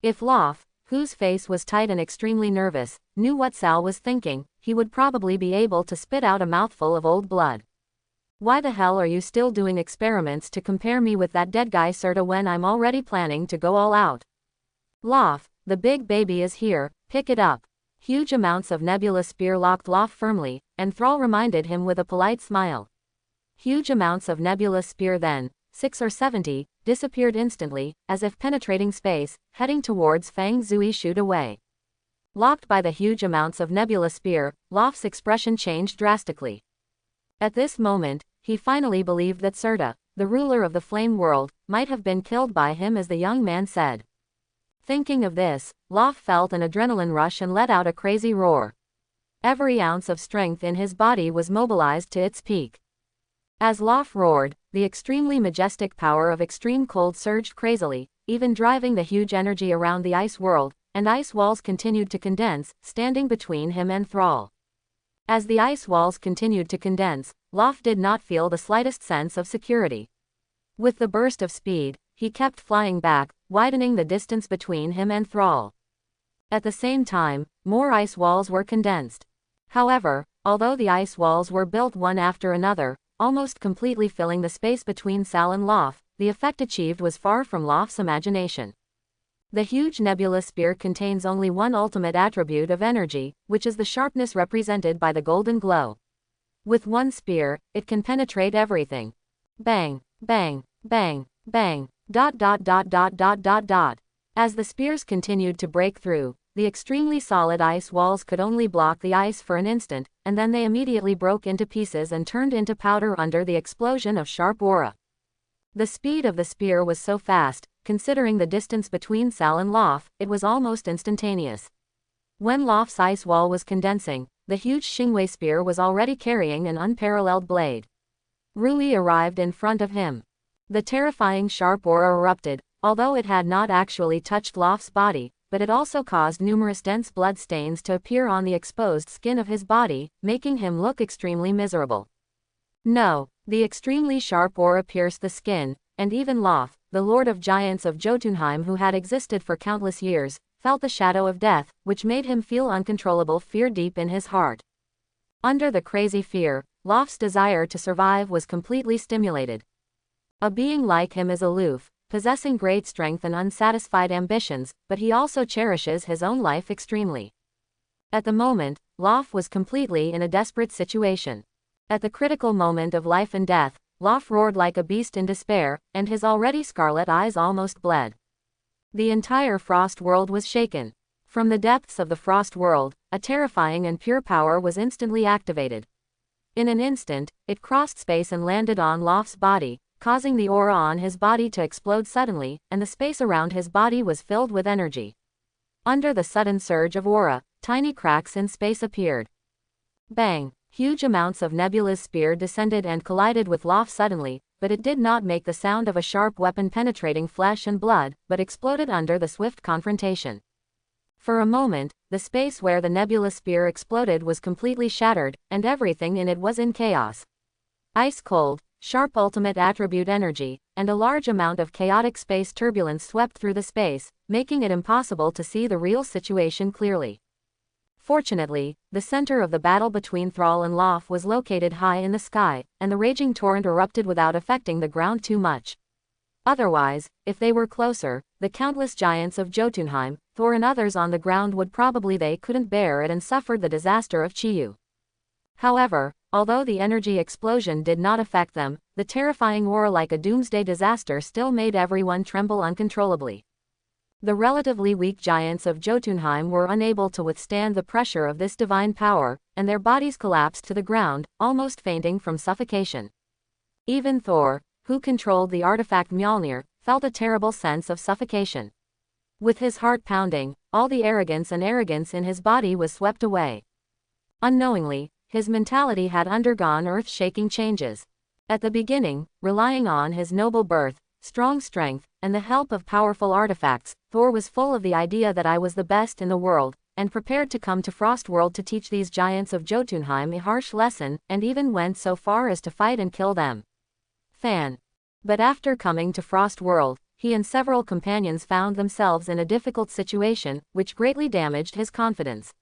If Laufey, whose face was tight and extremely nervous, knew what Sal was thinking, he would probably be able to spit out a mouthful of old blood. Why the hell are you still doing experiments to compare me with that dead guy Surta when I'm already planning to go all out? Laufey, the big baby is here, pick it up. Huge amounts of nebula spear locked Laufey firmly, and Thrall reminded him with a polite smile. Huge amounts of nebula spear then, 6 or 70, disappeared instantly, as if penetrating space, heading towards Fang Zui shoot away. Locked by the huge amounts of nebula spear, Laufey's expression changed drastically. At this moment, he finally believed that Surta, the ruler of the Flame World, might have been killed by him as the young man said. Thinking of this, Laufey felt an adrenaline rush and let out a crazy roar. Every ounce of strength in his body was mobilized to its peak. As Laufey roared, the extremely majestic power of extreme cold surged crazily, even driving the huge energy around the ice world, and ice walls continued to condense, standing between him and Thrall. As the ice walls continued to condense, Laufey did not feel the slightest sense of security. With the burst of speed, he kept flying back, widening the distance between him and Thrall. At the same time, more ice walls were condensed. However, although the ice walls were built one after another, almost completely filling the space between Sal and Laufey, the effect achieved was far from Laufey's imagination. The huge nebula spear contains only one ultimate attribute of energy, which is the sharpness represented by the golden glow. With one spear, it can penetrate everything. Bang, bang, bang, bang, ... As the spears continued to break through, the extremely solid ice walls could only block the ice for an instant, and then they immediately broke into pieces and turned into powder under the explosion of sharp aura. The speed of the spear was so fast, considering the distance between Sal and Laufey, it was almost instantaneous. When Laufey's ice wall was condensing, the huge Xingwei spear was already carrying an unparalleled blade. Rui arrived in front of him. The terrifying sharp aura erupted, although it had not actually touched Laufey's body, but it also caused numerous dense blood stains to appear on the exposed skin of his body, making him look extremely miserable. No, the extremely sharp aura pierced the skin, and even Laufey, the Lord of Giants of Jotunheim who had existed for countless years, felt the shadow of death, which made him feel uncontrollable fear deep in his heart. Under the crazy fear, Laufey's desire to survive was completely stimulated. A being like him is aloof, possessing great strength and unsatisfied ambitions, but he also cherishes his own life extremely. At the moment, Laufey was completely in a desperate situation. At the critical moment of life and death, Laufey roared like a beast in despair, and his already scarlet eyes almost bled. The entire Frost world was shaken. From the depths of the Frost world, a terrifying and pure power was instantly activated. In an instant, it crossed space and landed on Laufey's body, causing the aura on his body to explode suddenly, and the space around his body was filled with energy. Under the sudden surge of aura, tiny cracks in space appeared. Bang! Huge amounts of Nebula's spear descended and collided with Laufey suddenly, but it did not make the sound of a sharp weapon penetrating flesh and blood, but exploded under the swift confrontation. For a moment, the space where the Nebula spear exploded was completely shattered, and everything in it was in chaos. Ice cold, sharp ultimate attribute energy, and a large amount of chaotic space turbulence swept through the space, making it impossible to see the real situation clearly. Fortunately, the center of the battle between Thrall and Laufey was located high in the sky, and the raging torrent erupted without affecting the ground too much. Otherwise, if they were closer, the countless giants of Jotunheim, Thor and others on the ground would probably they couldn't bear it and suffered the disaster of Chiyu. However, although the energy explosion did not affect them, the terrifying aura like a doomsday disaster still made everyone tremble uncontrollably. The relatively weak giants of Jotunheim were unable to withstand the pressure of this divine power, and their bodies collapsed to the ground, almost fainting from suffocation. Even Thor, who controlled the artifact Mjolnir, felt a terrible sense of suffocation. With his heart pounding, all the arrogance in his body was swept away. Unknowingly, his mentality had undergone earth-shaking changes. At the beginning, relying on his noble birth, strong strength, and the help of powerful artifacts, Thor was full of the idea that I was the best in the world, and prepared to come to Frostworld to teach these giants of Jotunheim a harsh lesson, and even went so far as to fight and kill them. But after coming to Frostworld, he and several companions found themselves in a difficult situation, which greatly damaged his confidence.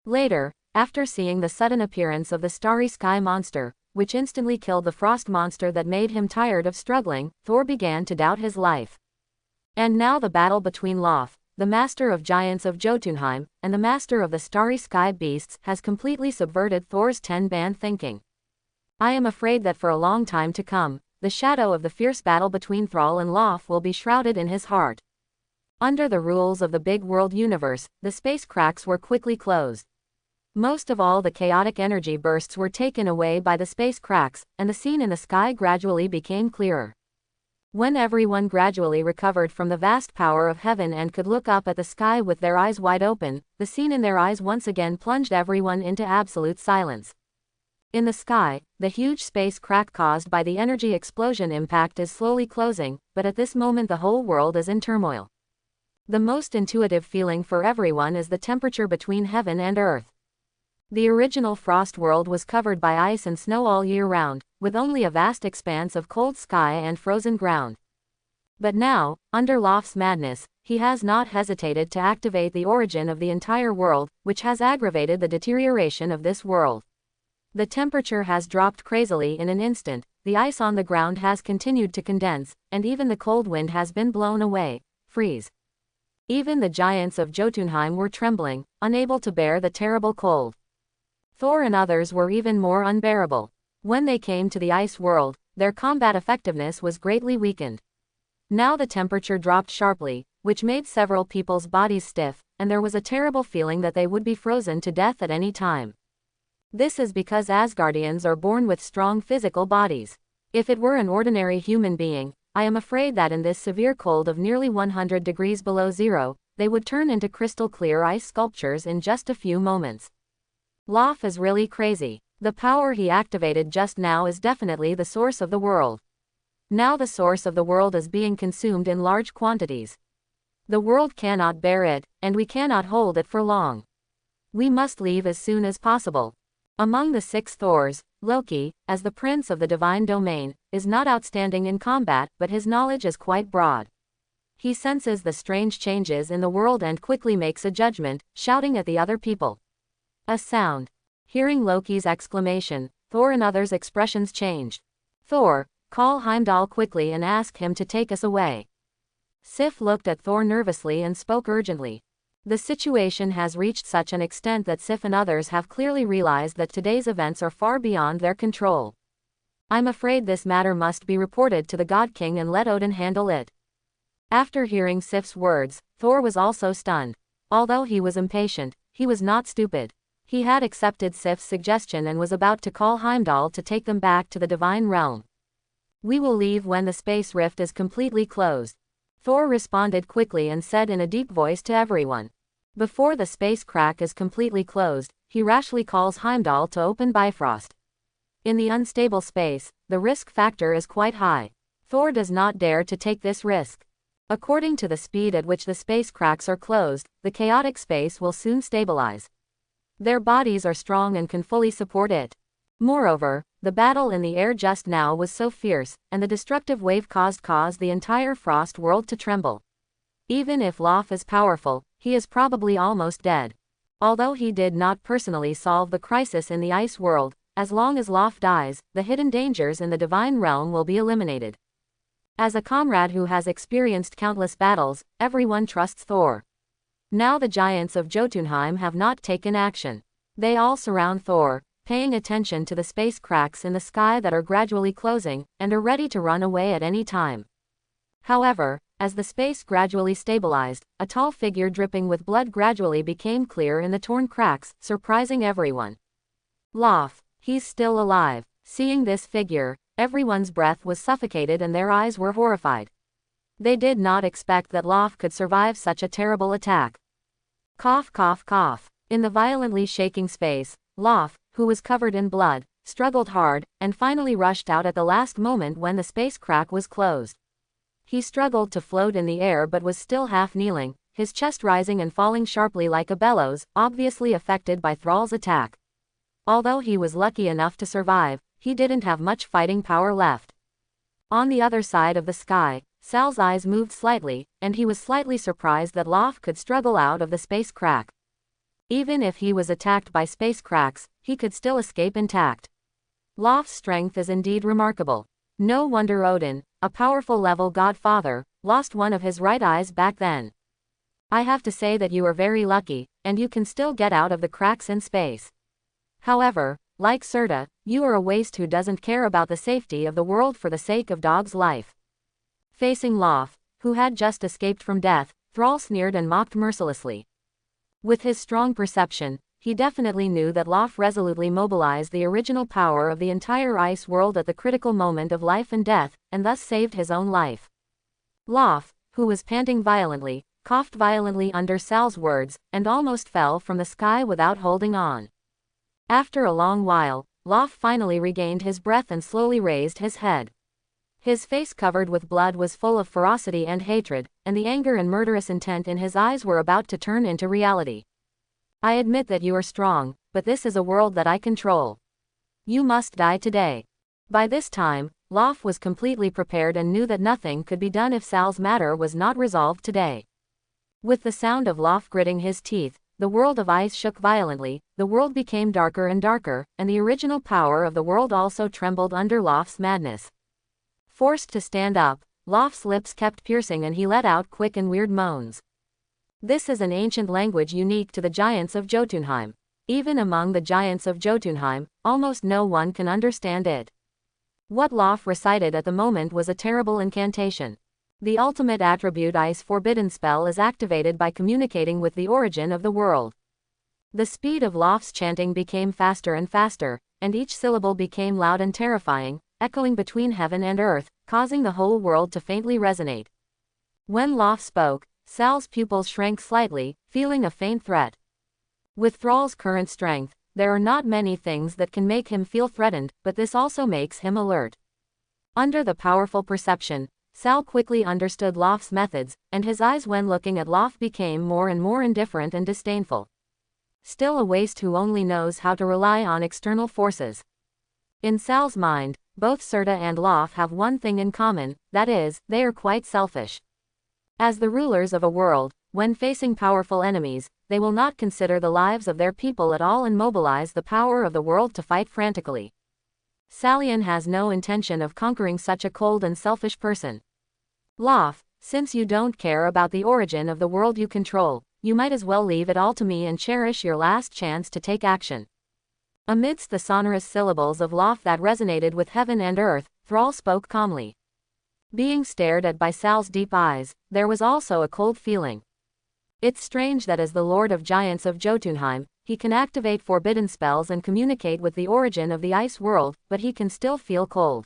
Later, after seeing the sudden appearance of the starry sky monster, which instantly killed the frost monster that made him tired of struggling, Thor began to doubt his life. And now the battle between Laufey, the master of giants of Jotunheim, and the master of the starry sky beasts has completely subverted Thor's 10-band thinking. I am afraid that for a long time to come, the shadow of the fierce battle between Thrall and Laufey will be shrouded in his heart. Under the rules of the big world universe, the space cracks were quickly closed. Most of all the chaotic energy bursts were taken away by the space cracks, and the scene in the sky gradually became clearer. When everyone gradually recovered from the vast power of heaven and could look up at the sky with their eyes wide open, the scene in their eyes once again plunged everyone into absolute silence. In the sky, the huge space crack caused by the energy explosion impact is slowly closing, but at this moment the whole world is in turmoil. The most intuitive feeling for everyone is the temperature between heaven and earth. The original Frost world was covered by ice and snow all year round, with only a vast expanse of cold sky and frozen ground. But now, under Laufey's madness, he has not hesitated to activate the origin of the entire world, which has aggravated the deterioration of this world. The temperature has dropped crazily in an instant, the ice on the ground has continued to condense, and even the cold wind has been blown away. Freeze. Even the giants of Jotunheim were trembling, unable to bear the terrible cold. Thor and others were even more unbearable. When they came to the ice world, their combat effectiveness was greatly weakened. Now the temperature dropped sharply, which made several people's bodies stiff, and there was a terrible feeling that they would be frozen to death at any time. This is because Asgardians are born with strong physical bodies. If it were an ordinary human being, I am afraid that in this severe cold of nearly 100 degrees below zero, they would turn into crystal clear ice sculptures in just a few moments. Laufey is really crazy. The power he activated just now is definitely the source of the world. Now the source of the world is being consumed in large quantities. The world cannot bear it, and we cannot hold it for long. We must leave as soon as possible. Among the 6 Thors, Loki, as the prince of the divine domain, is not outstanding in combat, but his knowledge is quite broad. He senses the strange changes in the world and quickly makes a judgment, shouting at the other people. A sound. Hearing Loki's exclamation, Thor and others' expressions changed. Thor, call Heimdall quickly and ask him to take us away. Sif looked at Thor nervously and spoke urgently. The situation has reached such an extent that Sif and others have clearly realized that today's events are far beyond their control. I'm afraid this matter must be reported to the God King and let Odin handle it. After hearing Sif's words, Thor was also stunned. Although he was impatient, he was not stupid. He had accepted Sif's suggestion and was about to call Heimdall to take them back to the divine realm. We will leave when the space rift is completely closed. Thor responded quickly and said in a deep voice to everyone. Before the space crack is completely closed, he rashly calls Heimdall to open Bifrost. In the unstable space, the risk factor is quite high. Thor does not dare to take this risk. According to the speed at which the space cracks are closed, the chaotic space will soon stabilize. Their bodies are strong and can fully support it. Moreover, the battle in the air just now was so fierce, and the destructive wave caused the entire frost world to tremble. Even if Laufey is powerful, he is probably almost dead. Although he did not personally solve the crisis in the ice world, as long as Laufey dies, the hidden dangers in the divine realm will be eliminated. As a comrade who has experienced countless battles, everyone trusts Thor. Now the giants of Jotunheim have not taken action. They all surround Thor, paying attention to the space cracks in the sky that are gradually closing, and are ready to run away at any time. However, as the space gradually stabilized, a tall figure dripping with blood gradually became clear in the torn cracks, surprising everyone. Laufey, he's still alive. Seeing this figure, everyone's breath was suffocated and their eyes were horrified. They did not expect that Laufey could survive such a terrible attack. Cough, cough, cough. In the violently shaking space, Laufey, who was covered in blood, struggled hard, and finally rushed out at the last moment when the space crack was closed. He struggled to float in the air but was still half kneeling, his chest rising and falling sharply like a bellows, obviously affected by Thrall's attack. Although he was lucky enough to survive, he didn't have much fighting power left. On the other side of the sky, Sal's eyes moved slightly, and he was slightly surprised that Laufey could struggle out of the space crack. Even if he was attacked by space cracks, he could still escape intact. Laufey's strength is indeed remarkable. No wonder Odin, a powerful level godfather, lost one of his right eyes back then. I have to say that you are very lucky, and you can still get out of the cracks in space. However, like Surta, you are a waste who doesn't care about the safety of the world for the sake of Dog's life. Facing Laufey, who had just escaped from death, Thrall sneered and mocked mercilessly. With his strong perception, he definitely knew that Laufey resolutely mobilized the original power of the entire ice world at the critical moment of life and death, and thus saved his own life. Laufey, who was panting violently, coughed violently under Sal's words, and almost fell from the sky without holding on. After a long while, Laufey finally regained his breath and slowly raised his head. His face covered with blood was full of ferocity and hatred, and the anger and murderous intent in his eyes were about to turn into reality. I admit that you are strong, but this is a world that I control. You must die today. By this time, Laufey was completely prepared and knew that nothing could be done if Sal's matter was not resolved today. With the sound of Laufey gritting his teeth, the world of ice shook violently, the world became darker and darker, and the original power of the world also trembled under Laufey's madness. Forced to stand up, Laufey's lips kept piercing and he let out quick and weird moans. This is an ancient language unique to the giants of Jotunheim. Even among the giants of Jotunheim, almost no one can understand it. What Laufey recited at the moment was a terrible incantation. The ultimate attribute Ice Forbidden spell is activated by communicating with the origin of the world. The speed of Laufey's chanting became faster and faster, and each syllable became loud and terrifying, echoing between heaven and earth, causing the whole world to faintly resonate. When Laufey spoke, Sal's pupils shrank slightly, feeling a faint threat. With Thrall's current strength, there are not many things that can make him feel threatened, but this also makes him alert. Under the powerful perception, Sal quickly understood Laufey's methods, and his eyes when looking at Laufey became more and more indifferent and disdainful. Still a waste who only knows how to rely on external forces. In Sal's mind, both Surta and Laufey have one thing in common, that is, they are quite selfish. As the rulers of a world, when facing powerful enemies, they will not consider the lives of their people at all and mobilize the power of the world to fight frantically. Salian has no intention of conquering such a cold and selfish person. Lauf, since you don't care about the origin of the world you control, you might as well leave it all to me and cherish your last chance to take action. Amidst the sonorous syllables of Lauf that resonated with heaven and earth, Thrall spoke calmly. Being stared at by Sal's deep eyes, there was also a cold feeling. It's strange that as the Lord of Giants of Jotunheim, he can activate forbidden spells and communicate with the origin of the ice world, but he can still feel cold.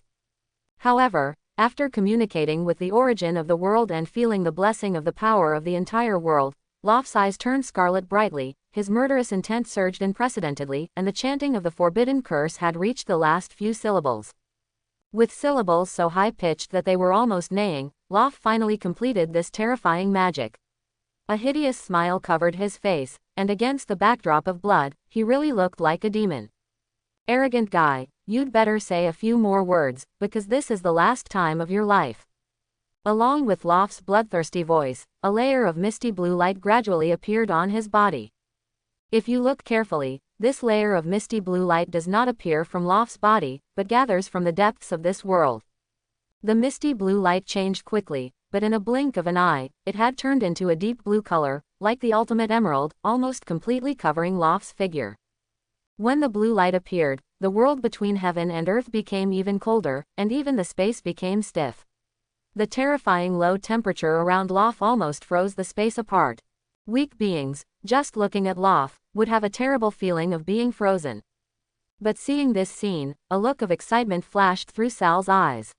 However, after communicating with the origin of the world and feeling the blessing of the power of the entire world, Lauf's eyes turned scarlet brightly, his murderous intent surged unprecedentedly, and the chanting of the forbidden curse had reached the last few syllables. With syllables so high-pitched that they were almost neighing, Lauf finally completed this terrifying magic. A hideous smile covered his face, and against the backdrop of blood, he really looked like a demon. Arrogant guy, you'd better say a few more words, because this is the last time of your life. Along with Lauf's bloodthirsty voice, a layer of misty blue light gradually appeared on his body. If you look carefully, this layer of misty blue light does not appear from Lauf's body, but gathers from the depths of this world. The misty blue light changed quickly, but in a blink of an eye, it had turned into a deep blue color, like the ultimate emerald, almost completely covering Lauf's figure. When the blue light appeared, the world between heaven and earth became even colder, and even the space became stiff. The terrifying low temperature around Lauf almost froze the space apart. Weak beings, just looking at Lauf, would have a terrible feeling of being frozen. But seeing this scene, a look of excitement flashed through Sal's eyes.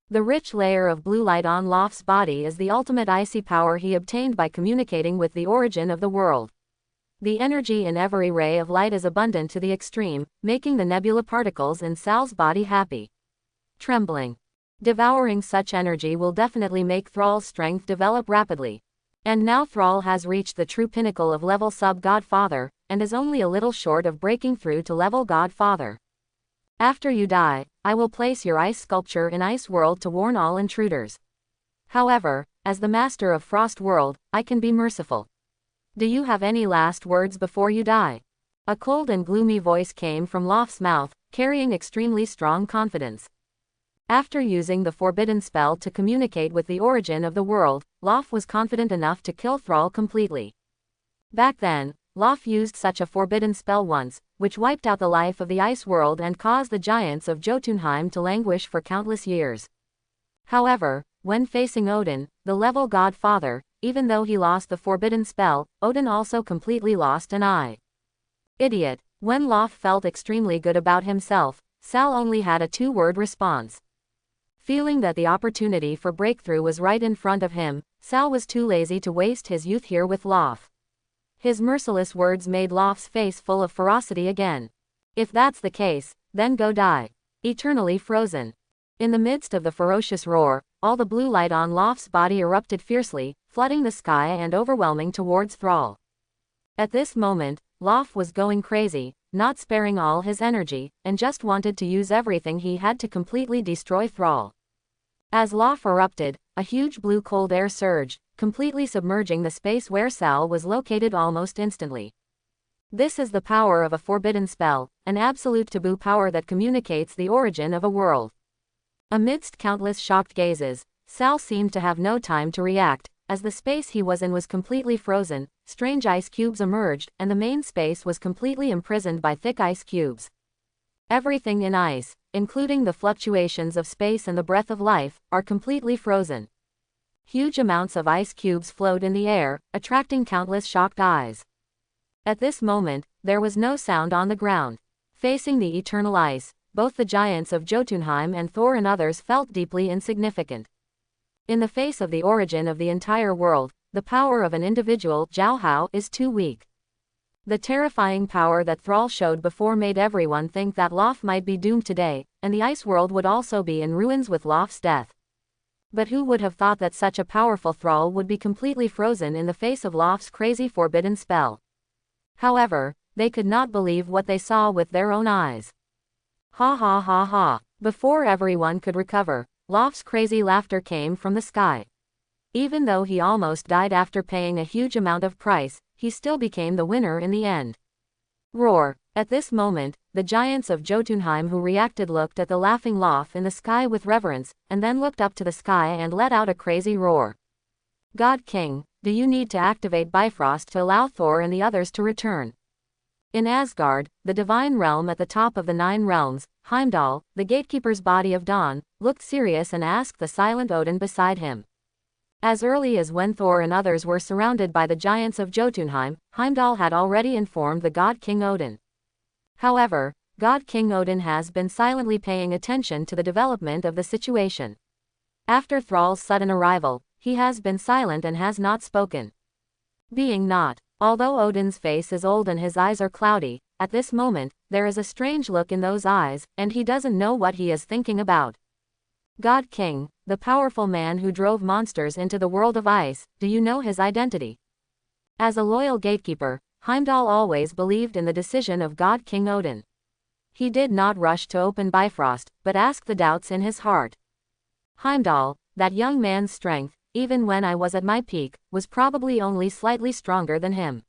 The rich layer of blue light on Lauf's body is the ultimate icy power he obtained by communicating with the origin of the world. The energy in every ray of light is abundant to the extreme, making the nebula particles in Sal's body happy. Trembling. Devouring such energy will definitely make Thrall's strength develop rapidly. And now Thrall has reached the true pinnacle of level sub-Godfather, and is only a little short of breaking through to level Godfather. After you die, I will place your ice sculpture in Ice World to warn all intruders. However, as the master of Frost World, I can be merciful. Do you have any last words before you die? A cold and gloomy voice came from Lauf's mouth, carrying extremely strong confidence. After using the forbidden spell to communicate with the origin of the world, Lauf was confident enough to kill Thrall completely. Back then, Lauf used such a forbidden spell once, which wiped out the life of the ice world and caused the giants of Jotunheim to languish for countless years. However, when facing Odin, the level Godfather, even though he lost the forbidden spell, Odin also completely lost an eye. Idiot. When Lauf felt extremely good about himself, Sal only had a two-word response. Feeling that the opportunity for breakthrough was right in front of him, Sal was too lazy to waste his youth here with Lauf. His merciless words made Lauf's face full of ferocity again. If that's the case, then go die. Eternally frozen. In the midst of the ferocious roar, all the blue light on Lauf's body erupted fiercely, flooding the sky and overwhelming towards Thrall. At this moment, Lauf was going crazy, not sparing all his energy, and just wanted to use everything he had to completely destroy Thrall. As Lauf erupted, a huge blue cold air surged, completely submerging the space where Sal was located almost instantly. This is the power of a forbidden spell, an absolute taboo power that communicates the origin of a world. Amidst countless shocked gazes, Sal seemed to have no time to react. As the space he was in was completely frozen, strange ice cubes emerged, and the main space was completely imprisoned by thick ice cubes. Everything in ice, including the fluctuations of space and the breath of life, are completely frozen. Huge amounts of ice cubes flowed in the air, attracting countless shocked eyes. At this moment, there was no sound on the ground. Facing the eternal ice, both the giants of Jotunheim and Thor and others felt deeply insignificant. In the face of the origin of the entire world, the power of an individual Jiao is too weak. The terrifying power that Thrall showed before made everyone think that Lauf might be doomed today, and the ice world would also be in ruins with Lauf's death. But who would have thought that such a powerful Thrall would be completely frozen in the face of Lauf's crazy forbidden spell? However, they could not believe what they saw with their own eyes. Ha ha ha ha. Before everyone could recover, Lauf's crazy laughter came from the sky. Even though he almost died after paying a huge amount of price, he still became the winner in the end. Roar! At this moment, the giants of Jotunheim who reacted looked at the laughing Laufey in the sky with reverence, and then looked up to the sky and let out a crazy roar. God King, do you need to activate Bifrost to allow Thor and the others to return? In Asgard, the divine realm at the top of the 9 realms, Heimdall, the gatekeeper's body of dawn, looked serious and asked the silent Odin beside him. As early as when Thor and others were surrounded by the giants of Jotunheim, Heimdall had already informed the God King Odin. However, God King Odin has been silently paying attention to the development of the situation. After Thrall's sudden arrival, he has been silent and has not spoken. Being not, although Odin's face is old and his eyes are cloudy, at this moment, there is a strange look in those eyes, and he doesn't know what he is thinking about. God King, the powerful man who drove monsters into the world of ice, do you know his identity? As a loyal gatekeeper, Heimdall always believed in the decision of God King Odin. He did not rush to open Bifrost, but asked the doubts in his heart. Heimdall, that young man's strength, even when I was at my peak, was probably only slightly stronger than him.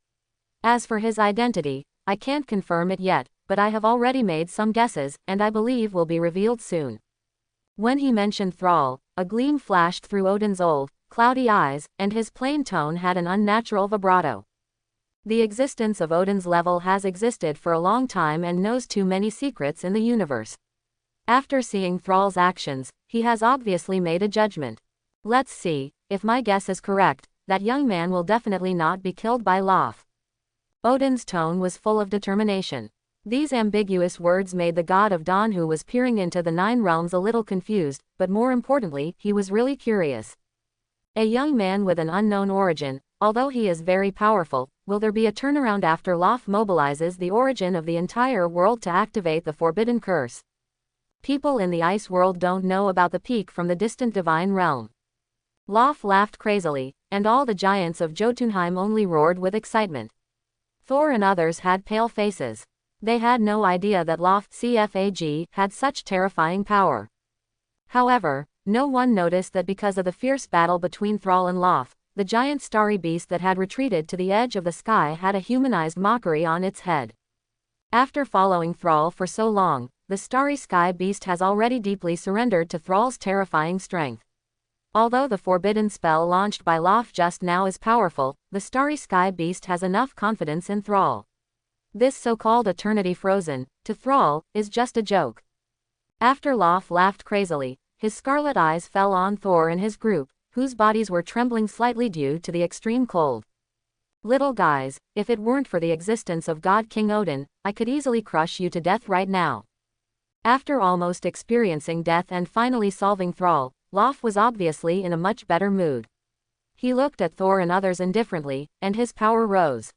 As for his identity, I can't confirm it yet, but I have already made some guesses, and I believe will be revealed soon. When he mentioned Thrall, a gleam flashed through Odin's old, cloudy eyes, and his plain tone had an unnatural vibrato. The existence of Odin's level has existed for a long time and knows too many secrets in the universe. After seeing Thrall's actions, he has obviously made a judgment. Let's see, if my guess is correct, that young man will definitely not be killed by Laufey. Odin's tone was full of determination. These ambiguous words made the god of dawn who was peering into the 9 realms a little confused, but more importantly, he was really curious. A young man with an unknown origin, although he is very powerful, will there be a turnaround after Laufey mobilizes the origin of the entire world to activate the forbidden curse? People in the ice world don't know about the peak from the distant divine realm. Laufey laughed crazily, and all the giants of Jotunheim only roared with excitement. Thor and others had pale faces. They had no idea that Laufey had such terrifying power. However, no one noticed that because of the fierce battle between Thrall and Laufey, the giant starry beast that had retreated to the edge of the sky had a humanized mockery on its head. After following Thrall for so long, the starry sky beast has already deeply surrendered to Thrall's terrifying strength. Although the forbidden spell launched by Laufey just now is powerful, the starry sky beast has enough confidence in Thrall. This so-called eternity frozen, to Thrall, is just a joke. After Laufey laughed crazily, his scarlet eyes fell on Thor and his group, whose bodies were trembling slightly due to the extreme cold. Little guys, if it weren't for the existence of God King Odin, I could easily crush you to death right now. After almost experiencing death and finally solving Thrall, Laufey was obviously in a much better mood. He looked at Thor and others indifferently, and his power rose.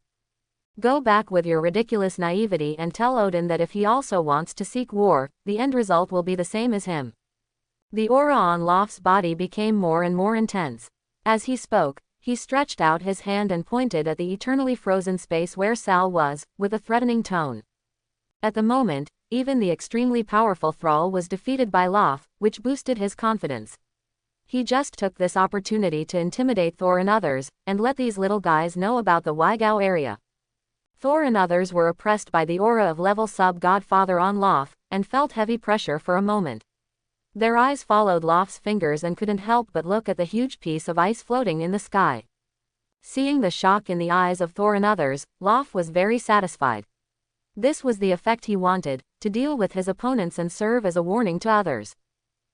Go back with your ridiculous naivety and tell Odin that if he also wants to seek war, the end result will be the same as him. The aura on Laufey's body became more and more intense. As he spoke, he stretched out his hand and pointed at the eternally frozen space where Sal was, with a threatening tone. At the moment, even the extremely powerful Thrall was defeated by Laufey, which boosted his confidence. He just took this opportunity to intimidate Thor and others, and let these little guys know about the Wygao area. Thor and others were oppressed by the aura of level sub-godfather on Laufey, and felt heavy pressure for a moment. Their eyes followed Laufey's fingers and couldn't help but look at the huge piece of ice floating in the sky. Seeing the shock in the eyes of Thor and others, Laufey was very satisfied. This was the effect he wanted, to deal with his opponents and serve as a warning to others.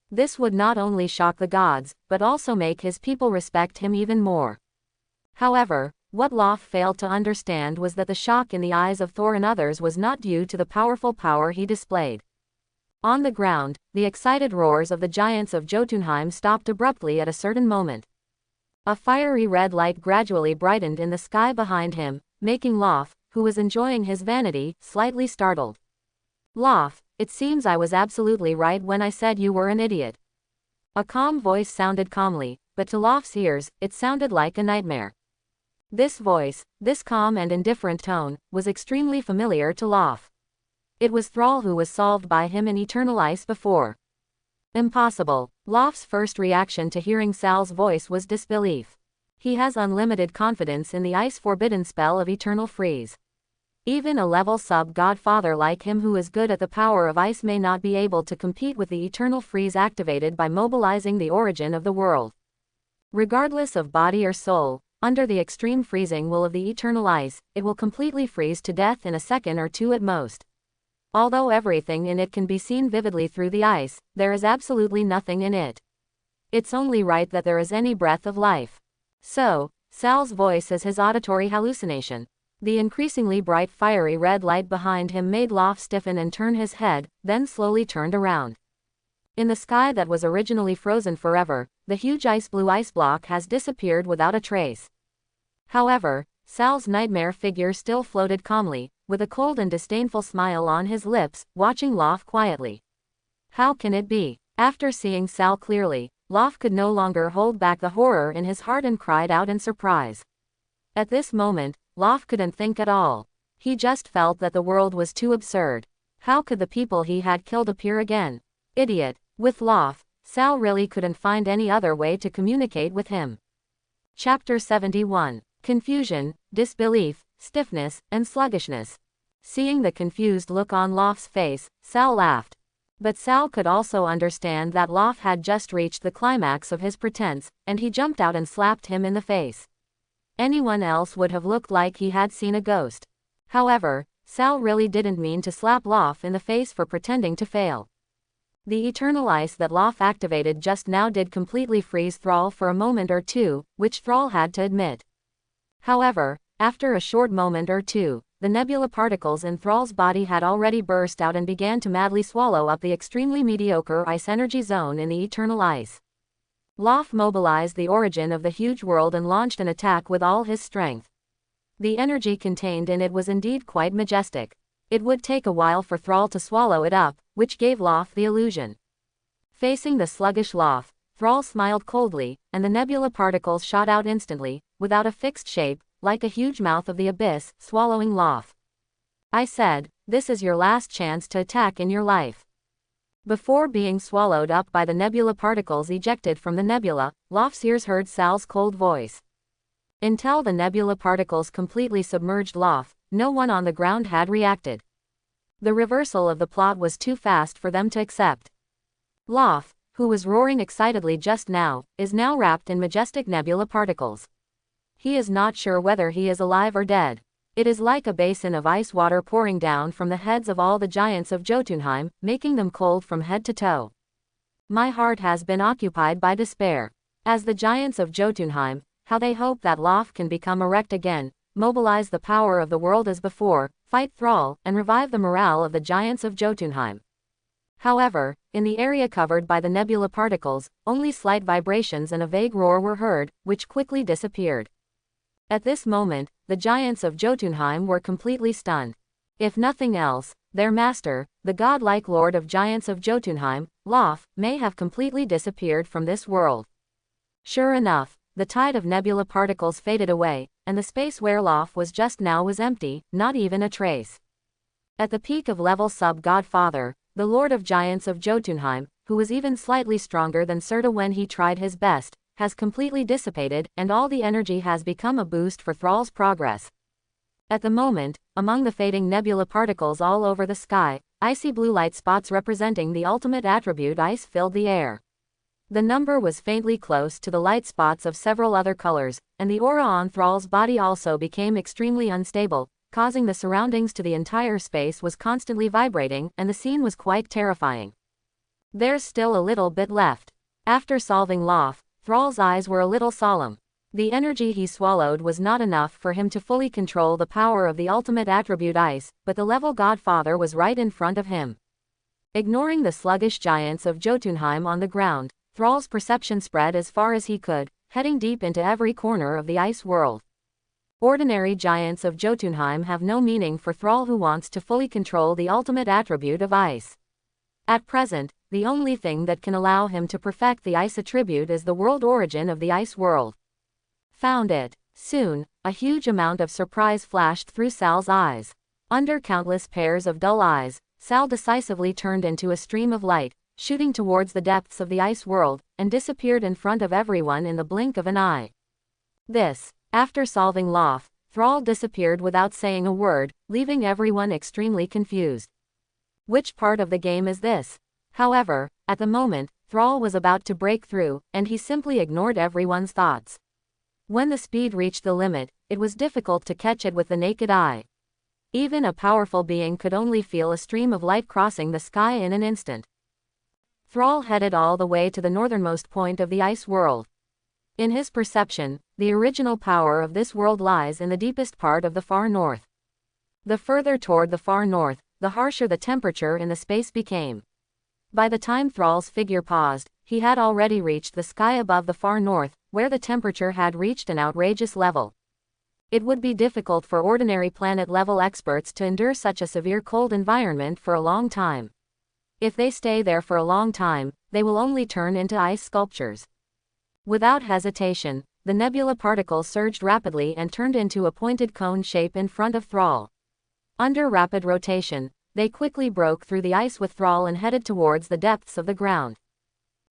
This would not only shock the gods, but also make his people respect him even more. However, what Laufey failed to understand was that the shock in the eyes of Thor and others was not due to the powerful power he displayed. On the ground, the excited roars of the giants of Jotunheim stopped abruptly at a certain moment. A fiery red light gradually brightened in the sky behind him, making Laufey, who was enjoying his vanity, slightly startled. Laufey, it seems I was absolutely right when I said you were an idiot. A calm voice sounded calmly, but to Laufey's ears, it sounded like a nightmare. This voice, this calm and indifferent tone, was extremely familiar to Laufey. It was Thrall who was solved by him in eternal ice before. Impossible. Laufey's first reaction to hearing Sal's voice was disbelief. He has unlimited confidence in the ice-forbidden spell of eternal freeze. Even a level sub-godfather like him who is good at the power of ice may not be able to compete with the eternal freeze activated by mobilizing the origin of the world. Regardless of body or soul, under the extreme freezing will of the eternal ice, it will completely freeze to death in a second or two at most. Although everything in it can be seen vividly through the ice, there is absolutely nothing in it. It's only right that there is any breath of life. So, Sal's voice is his auditory hallucination. The increasingly bright fiery red light behind him made Laufey stiffen and turn his head, then slowly turned around. In the sky that was originally frozen forever, the huge ice-blue ice block has disappeared without a trace. However, Sal's nightmare figure still floated calmly, with a cold and disdainful smile on his lips, watching Laufey quietly. How can it be? After seeing Sal clearly, Laufey could no longer hold back the horror in his heart and cried out in surprise. At this moment, Laufey couldn't think at all. He just felt that the world was too absurd. How could the people he had killed appear again? Idiot. With Laufey, Sal really couldn't find any other way to communicate with him. Chapter 71. Confusion, disbelief, stiffness, and sluggishness. Seeing the confused look on Laufey's face, Sal laughed. But Sal could also understand that Laufey had just reached the climax of his pretense, and he jumped out and slapped him in the face. Anyone else would have looked like he had seen a ghost. However, Sal really didn't mean to slap Laufey in the face for pretending to fail. The eternal ice that Laufey activated just now did completely freeze Thrall for a moment or two, which Thrall had to admit. However, after a short moment or two, the nebula particles in Thrall's body had already burst out and began to madly swallow up the extremely mediocre ice energy zone in the eternal ice. Laufey mobilized the origin of the huge world and launched an attack with all his strength. The energy contained in it was indeed quite majestic. It would take a while for Thrall to swallow it up, which gave Laufey the illusion. Facing the sluggish Laufey, Thrall smiled coldly, and the nebula particles shot out instantly, without a fixed shape, like a huge mouth of the abyss, swallowing Laufey. I said, this is your last chance to attack in your life. Before being swallowed up by the nebula particles ejected from the nebula, Laufey's ears heard Sal's cold voice. Until the nebula particles completely submerged Laufey, no one on the ground had reacted. The reversal of the plot was too fast for them to accept. Laufey, who was roaring excitedly just now, is now wrapped in majestic nebula particles. He is not sure whether he is alive or dead. It is like a basin of ice water pouring down from the heads of all the giants of Jotunheim, making them cold from head to toe. My heart has been occupied by despair. As the giants of Jotunheim, how they hope that Laufey can become erect again, mobilize the power of the world as before, fight Thrall, and revive the morale of the giants of Jotunheim. However, in the area covered by the nebula particles, only slight vibrations and a vague roar were heard, which quickly disappeared. At this moment, the giants of Jotunheim were completely stunned. If nothing else, their master, the godlike lord of giants of Jotunheim, Laufey, may have completely disappeared from this world. Sure enough, the tide of nebula particles faded away, and the space where Laufey was just now was empty, not even a trace. At the peak of level sub-godfather, the lord of giants of Jotunheim, who was even slightly stronger than Serta when he tried his best, has completely dissipated, and all the energy has become a boost for Thrall's progress. At the moment, among the fading nebula particles all over the sky, icy blue light spots representing the ultimate attribute ice filled the air. The number was faintly close to the light spots of several other colors, and the aura on Thrall's body also became extremely unstable, causing the surroundings to the entire space was constantly vibrating, and the scene was quite terrifying. There's still a little bit left. After solving Laufey, Thrall's eyes were a little solemn. The energy he swallowed was not enough for him to fully control the power of the ultimate attribute ice, but the level godfather was right in front of him. Ignoring the sluggish giants of Jotunheim on the ground, Thrall's perception spread as far as he could, heading deep into every corner of the ice world. Ordinary giants of Jotunheim have no meaning for Thrall, who wants to fully control the ultimate attribute of ice. At present, the only thing that can allow him to perfect the ice attribute is the world origin of the ice world. Found it. Soon, a huge amount of surprise flashed through Sal's eyes. Under countless pairs of dull eyes, Sal decisively turned into a stream of light, shooting towards the depths of the ice world, and disappeared in front of everyone in the blink of an eye. After solving Laufey, Thrall disappeared without saying a word, leaving everyone extremely confused. Which part of the game is this? However, at the moment, Thrall was about to break through, and he simply ignored everyone's thoughts. When the speed reached the limit, it was difficult to catch it with the naked eye. Even a powerful being could only feel a stream of light crossing the sky in an instant. Thrall headed all the way to the northernmost point of the ice world. In his perception, the original power of this world lies in the deepest part of the far north. The further toward the far north, the harsher the temperature in the space became. By the time Thrall's figure paused, he had already reached the sky above the far north, where the temperature had reached an outrageous level. It would be difficult for ordinary planet-level experts to endure such a severe cold environment for a long time. If they stay there for a long time, they will only turn into ice sculptures. Without hesitation, the nebula particles surged rapidly and turned into a pointed cone shape in front of Thrall. Under rapid rotation, they quickly broke through the ice with Thrall and headed towards the depths of the ground.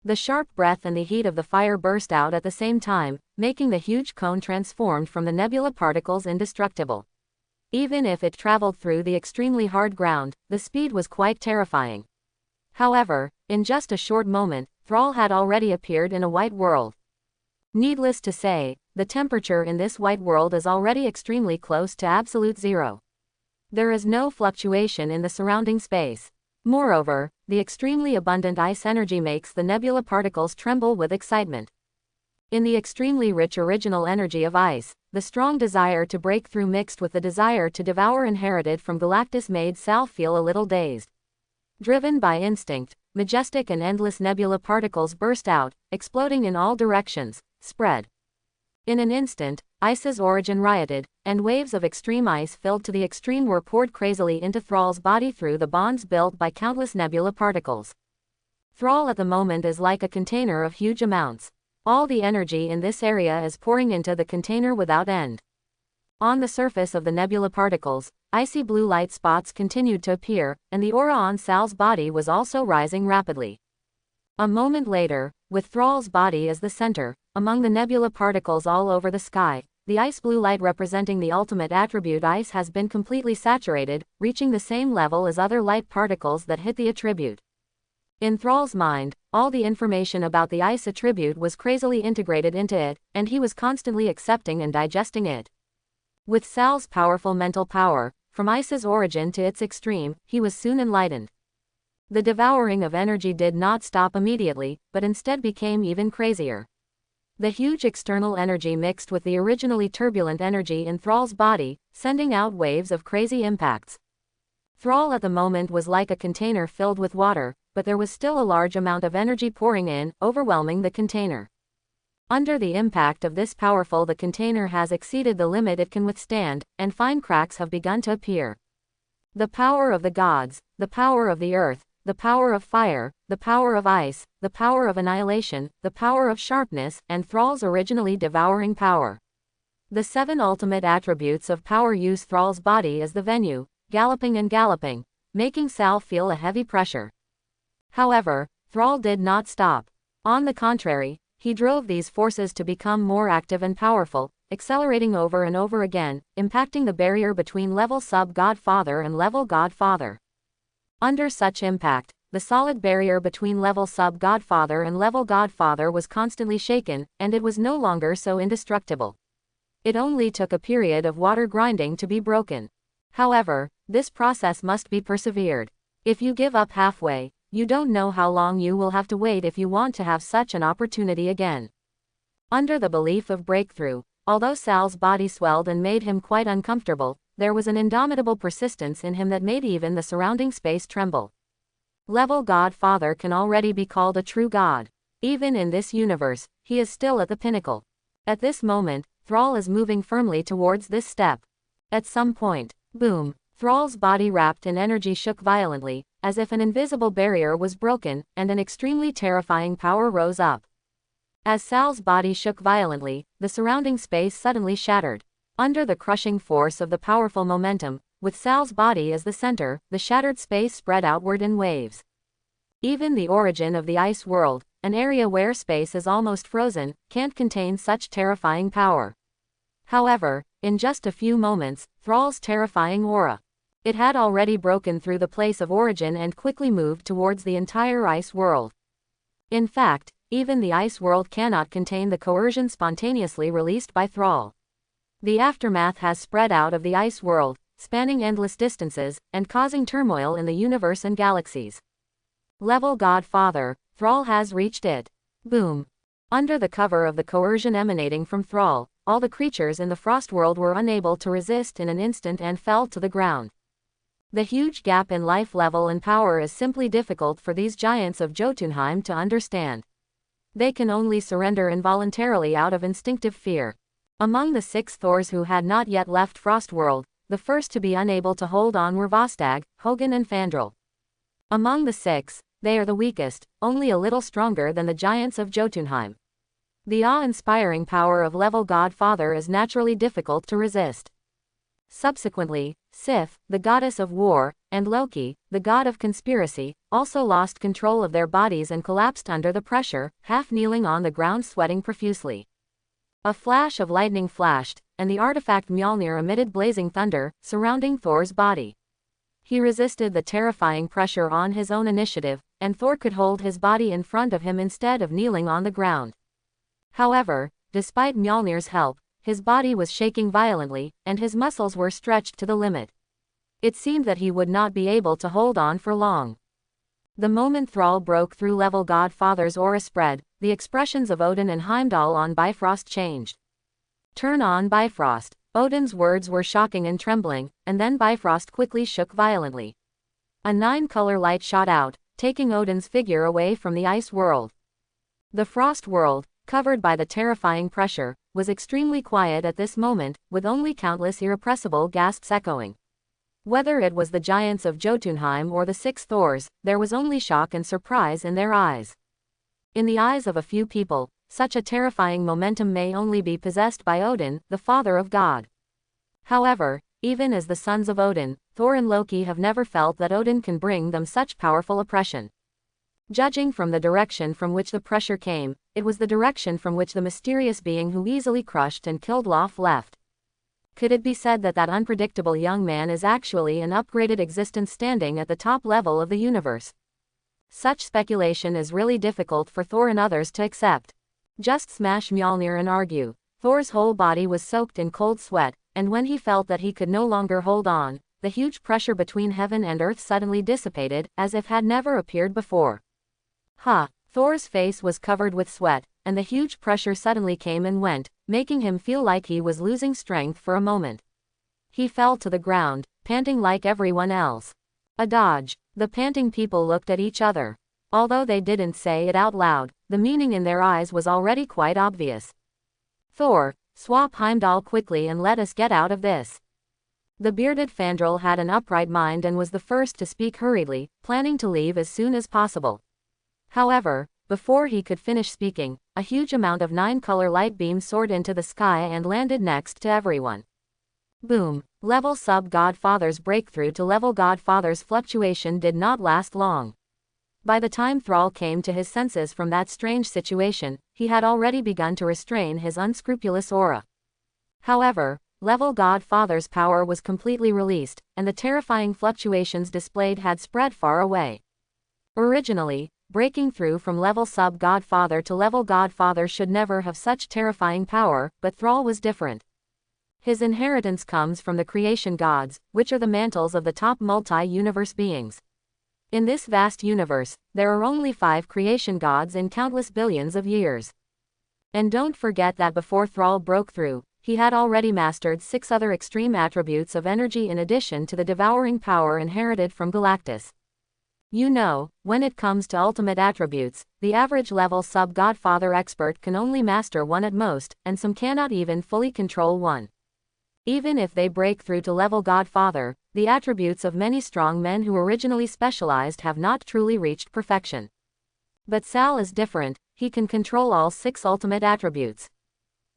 The sharp breath and the heat of the fire burst out at the same time, making the huge cone transformed from the nebula particles indestructible. Even if it traveled through the extremely hard ground, the speed was quite terrifying. However, in just a short moment, Thrall had already appeared in a white world. Needless to say, the temperature in this white world is already extremely close to absolute zero. There is no fluctuation in the surrounding space. Moreover, the extremely abundant ice energy makes the nebula particles tremble with excitement. In the extremely rich original energy of ice, the strong desire to break through mixed with the desire to devour inherited from Galactus made Sal feel a little dazed. Driven by instinct, majestic and endless nebula particles burst out, exploding in all directions, spread. In an instant, ice's origin rioted, and waves of extreme ice filled to the extreme were poured crazily into Thrall's body through the bonds built by countless nebula particles. Thrall at the moment is like a container of huge amounts. All the energy in this area is pouring into the container without end. On the surface of the nebula particles, icy blue light spots continued to appear, and the aura on Sal's body was also rising rapidly. A moment later, with Thrall's body as the center, among the nebula particles all over the sky, the ice blue light representing the ultimate attribute ice has been completely saturated, reaching the same level as other light particles that hit the attribute. In Thrall's mind, all the information about the ice attribute was crazily integrated into it, and he was constantly accepting and digesting it. With Sal's powerful mental power, from ice's origin to its extreme, he was soon enlightened. The devouring of energy did not stop immediately, but instead became even crazier. The huge external energy mixed with the originally turbulent energy in Thrall's body, sending out waves of crazy impacts. Thrall at the moment was like a container filled with water, but there was still a large amount of energy pouring in, overwhelming the container. Under the impact of this powerful, the container has exceeded the limit it can withstand, and fine cracks have begun to appear. The power of the gods, the power of the earth, the power of fire, the power of ice, the power of annihilation, the power of sharpness, and Thrall's originally devouring power. The 7 ultimate attributes of power use Thrall's body as the venue, galloping and galloping, making Sal feel a heavy pressure. However, Thrall did not stop. On the contrary, he drove these forces to become more active and powerful, accelerating over and over again, impacting the barrier between level sub-Godfather and level Godfather. Under such impact, the solid barrier between level sub-Godfather and level Godfather was constantly shaken, and it was no longer so indestructible. It only took a period of water grinding to be broken. However, this process must be persevered. If you give up halfway, you don't know how long you will have to wait if you want to have such an opportunity again. Under the belief of breakthrough, although Sal's body swelled and made him quite uncomfortable, there was an indomitable persistence in him that made even the surrounding space tremble. Level Godfather can already be called a true god. Even in this universe, he is still at the pinnacle. At this moment, Thrall is moving firmly towards this step. At some point, boom, Thrall's body wrapped in energy shook violently, as if an invisible barrier was broken, and an extremely terrifying power rose up. As Sal's body shook violently, the surrounding space suddenly shattered. Under the crushing force of the powerful momentum, with Sal's body as the center, the shattered space spread outward in waves. Even the origin of the ice world, an area where space is almost frozen, can't contain such terrifying power. However, in just a few moments, Thrall's terrifying aura. It had already broken through the place of origin and quickly moved towards the entire ice world. In fact, even the ice world cannot contain the coercion spontaneously released by Thrall. The aftermath has spread out of the ice world, spanning endless distances, and causing turmoil in the universe and galaxies. Level Godfather, Thrall has reached it. Boom. Under the cover of the coercion emanating from Thrall, all the creatures in the Frost world were unable to resist in an instant and fell to the ground. The huge gap in life level and power is simply difficult for these giants of Jotunheim to understand. They can only surrender involuntarily out of instinctive fear. Among the 6 Thors who had not yet left Frost world, the first to be unable to hold on were Vostag, Hogun and Fandral. Among the 6, they are the weakest, only a little stronger than the giants of Jotunheim. The awe-inspiring power of Level Godfather is naturally difficult to resist. Subsequently, Sif, the goddess of war, and Loki, the god of conspiracy, also lost control of their bodies and collapsed under the pressure, half kneeling on the ground sweating profusely. A flash of lightning flashed, and the artifact Mjolnir emitted blazing thunder, surrounding Thor's body. He resisted the terrifying pressure on his own initiative, and Thor could hold his body in front of him instead of kneeling on the ground. However, despite Mjolnir's help, his body was shaking violently, and his muscles were stretched to the limit. It seemed that he would not be able to hold on for long. The moment Thrall broke through Level Godfather's aura spread, the expressions of Odin and Heimdall on Bifrost changed. Turn on Bifrost. Odin's words were shocking and trembling, and then Bifrost quickly shook violently. A 9-color light shot out, taking Odin's figure away from the ice world. The Frost world, covered by the terrifying pressure, was extremely quiet at this moment, with only countless irrepressible gasps echoing. Whether it was the giants of Jotunheim or the 6 Thors, there was only shock and surprise in their eyes. In the eyes of a few people, such a terrifying momentum may only be possessed by Odin, the father of God. However, even as the sons of Odin, Thor and Loki have never felt that Odin can bring them such powerful oppression. Judging from the direction from which the pressure came, it was the direction from which the mysterious being who easily crushed and killed Laufey left. Could it be said that that unpredictable young man is actually an upgraded existence standing at the top level of the universe? Such speculation is really difficult for Thor and others to accept. Just smash Mjolnir and argue. Thor's whole body was soaked in cold sweat, and when he felt that he could no longer hold on, the huge pressure between heaven and earth suddenly dissipated, as if had never appeared before. Thor's face was covered with sweat, and the huge pressure suddenly came and went, making him feel like he was losing strength for a moment. He fell to the ground, panting like everyone else. A dodge. The panting people looked at each other. Although they didn't say it out loud, the meaning in their eyes was already quite obvious. Thor, swap Heimdall quickly and let us get out of this. The bearded Fandral had an upright mind and was the first to speak hurriedly, planning to leave as soon as possible. However, before he could finish speaking, a huge amount of 9-color light beams soared into the sky and landed next to everyone. Boom. Level Godfather's breakthrough to Level Godfather's fluctuation did not last long. By the time Thrall came to his senses from that strange situation, he had already begun to restrain his unscrupulous aura. However, Level Godfather's power was completely released, and the terrifying fluctuations displayed had spread far away. Originally, breaking through from Level Godfather to Level Godfather should never have such terrifying power, but Thrall was different. His inheritance comes from the creation gods, which are the mantles of the top multi-universe beings. In this vast universe, there are only 5 creation gods in countless billions of years. And don't forget that before Thrall broke through, he had already mastered 6 other extreme attributes of energy in addition to the devouring power inherited from Galactus. You know, when it comes to ultimate attributes, the average level Godfather expert can only master 1 at most, and some cannot even fully control 1. Even if they break through to Level Godfather, the attributes of many strong men who originally specialized have not truly reached perfection. But Sal is different, he can control all 6 ultimate attributes.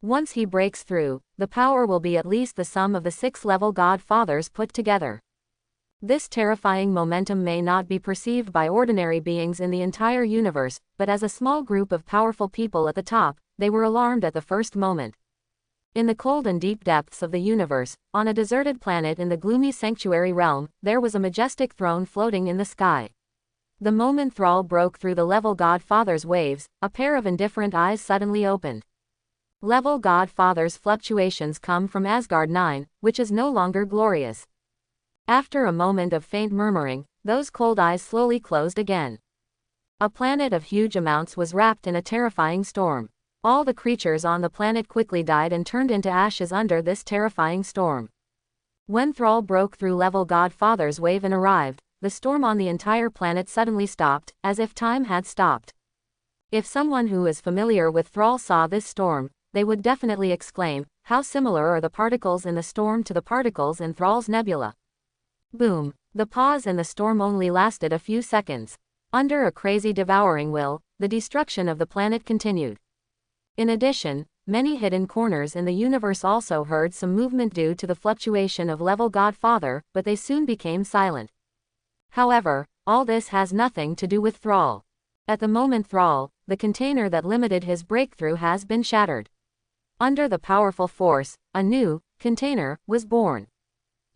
Once he breaks through, the power will be at least the sum of the 6 Level Godfathers put together. This terrifying momentum may not be perceived by ordinary beings in the entire universe, but as a small group of powerful people at the top, they were alarmed at the first moment. In the cold and deep depths of the universe, on a deserted planet in the gloomy sanctuary realm, there was a majestic throne floating in the sky. The moment Thrall broke through the level Godfather's waves, a pair of indifferent eyes suddenly opened. Level Godfather's fluctuations come from Asgard 9, which is no longer glorious. After a moment of faint murmuring, those cold eyes slowly closed again. A planet of huge amounts was wrapped in a terrifying storm. All the creatures on the planet quickly died and turned into ashes under this terrifying storm. When Thrall broke through level Godfather's wave and arrived, the storm on the entire planet suddenly stopped, as if time had stopped. If someone who is familiar with Thrall saw this storm, they would definitely exclaim, "How similar are the particles in the storm to the particles in Thrall's nebula?" Boom! The pause in the storm only lasted a few seconds. Under a crazy devouring will, the destruction of the planet continued. In addition, many hidden corners in the universe also heard some movement due to the fluctuation of level Godfather, but they soon became silent. However, all this has nothing to do with Thrall. At the moment Thrall, the container that limited his breakthrough has been shattered. Under the powerful force, a new container was born.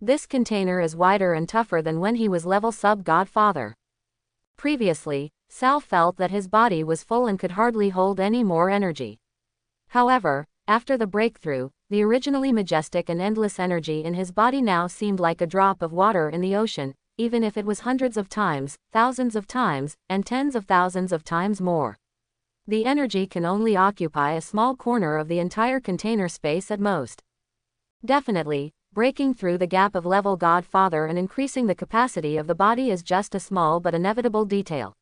This container is wider and tougher than when he was level sub-Godfather. Previously, Sal felt that his body was full and could hardly hold any more energy. However, after the breakthrough, the originally majestic and endless energy in his body now seemed like a drop of water in the ocean, even if it was hundreds of times, thousands of times, and tens of thousands of times more. The energy can only occupy a small corner of the entire container space at most. Definitely, breaking through the gap of level Godfather and increasing the capacity of the body is just a small but inevitable detail.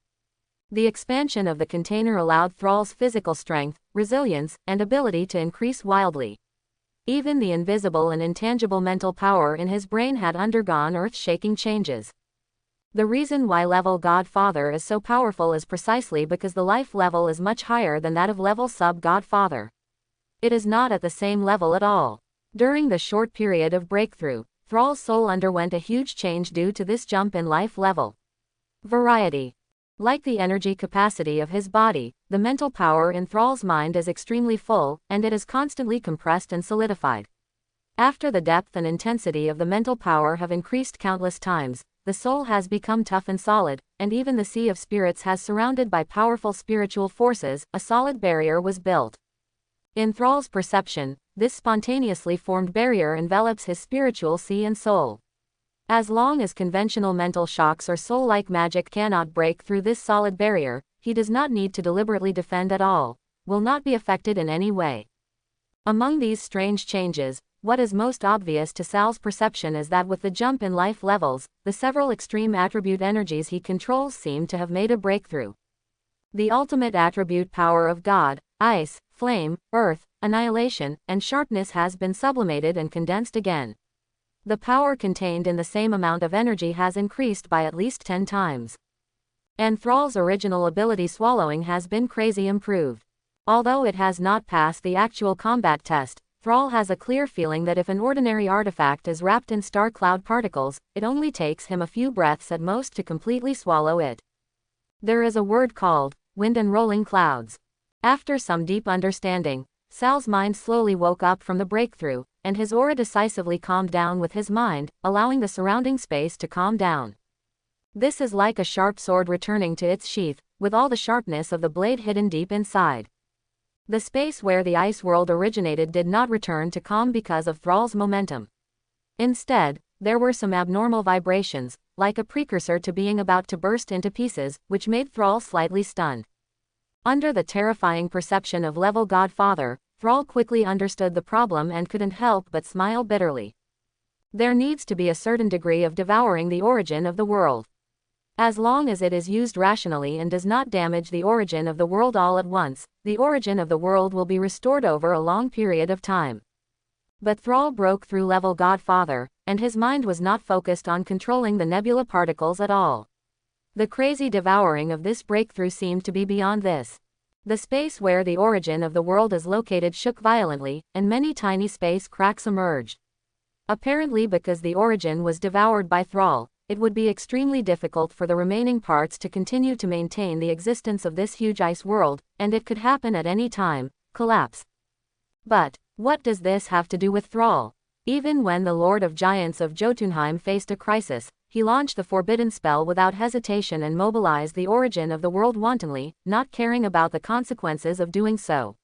The expansion of the container allowed Thrall's physical strength, resilience, and ability to increase wildly. Even the invisible and intangible mental power in his brain had undergone earth-shaking changes. The reason why level Godfather is so powerful is precisely because the life level is much higher than that of level sub-Godfather. It is not at the same level at all. During the short period of breakthrough, Thrall's soul underwent a huge change due to this jump in life level. Variety. Like the energy capacity of his body, the mental power in Thrall's mind is extremely full, and it is constantly compressed and solidified. After the depth and intensity of the mental power have increased countless times, the soul has become tough and solid, and even the sea of spirits has surrounded by powerful spiritual forces, a solid barrier was built. In Thrall's perception, this spontaneously formed barrier envelops his spiritual sea and soul. As long as conventional mental shocks or soul-like magic cannot break through this solid barrier, he does not need to deliberately defend at all, will not be affected in any way. Among these strange changes, what is most obvious to Sal's perception is that with the jump in life levels, the several extreme attribute energies he controls seem to have made a breakthrough. The ultimate attribute power of God, ice, flame, earth, annihilation, and sharpness has been sublimated and condensed again. The power contained in the same amount of energy has increased by at least 10 times. And Thrall's original ability swallowing has been crazy improved. Although it has not passed the actual combat test, Thrall has a clear feeling that if an ordinary artifact is wrapped in star cloud particles, it only takes him a few breaths at most to completely swallow it. There is a word called wind and rolling clouds. After some deep understanding, Sal's mind slowly woke up from the breakthrough, and his aura decisively calmed down with his mind, allowing the surrounding space to calm down. This is like a sharp sword returning to its sheath, with all the sharpness of the blade hidden deep inside. The space where the ice world originated did not return to calm because of Thrall's momentum. Instead, there were some abnormal vibrations, like a precursor to being about to burst into pieces, which made Thrall slightly stunned. Under the terrifying perception of level Godfather, Thrall quickly understood the problem and couldn't help but smile bitterly. There needs to be a certain degree of devouring the origin of the world. As long as it is used rationally and does not damage the origin of the world all at once, the origin of the world will be restored over a long period of time. But Thrall broke through level Godfather, and his mind was not focused on controlling the nebula particles at all. The crazy devouring of this breakthrough seemed to be beyond this. The space where the origin of the world is located shook violently, and many tiny space cracks emerged. Apparently because the origin was devoured by Thrall, it would be extremely difficult for the remaining parts to continue to maintain the existence of this huge ice world, and it could happen at any time, collapse. But what does this have to do with Thrall? Even when the Lord of Giants of Jotunheim faced a crisis, he launched the forbidden spell without hesitation and mobilized the origin of the world wantonly, not caring about the consequences of doing so.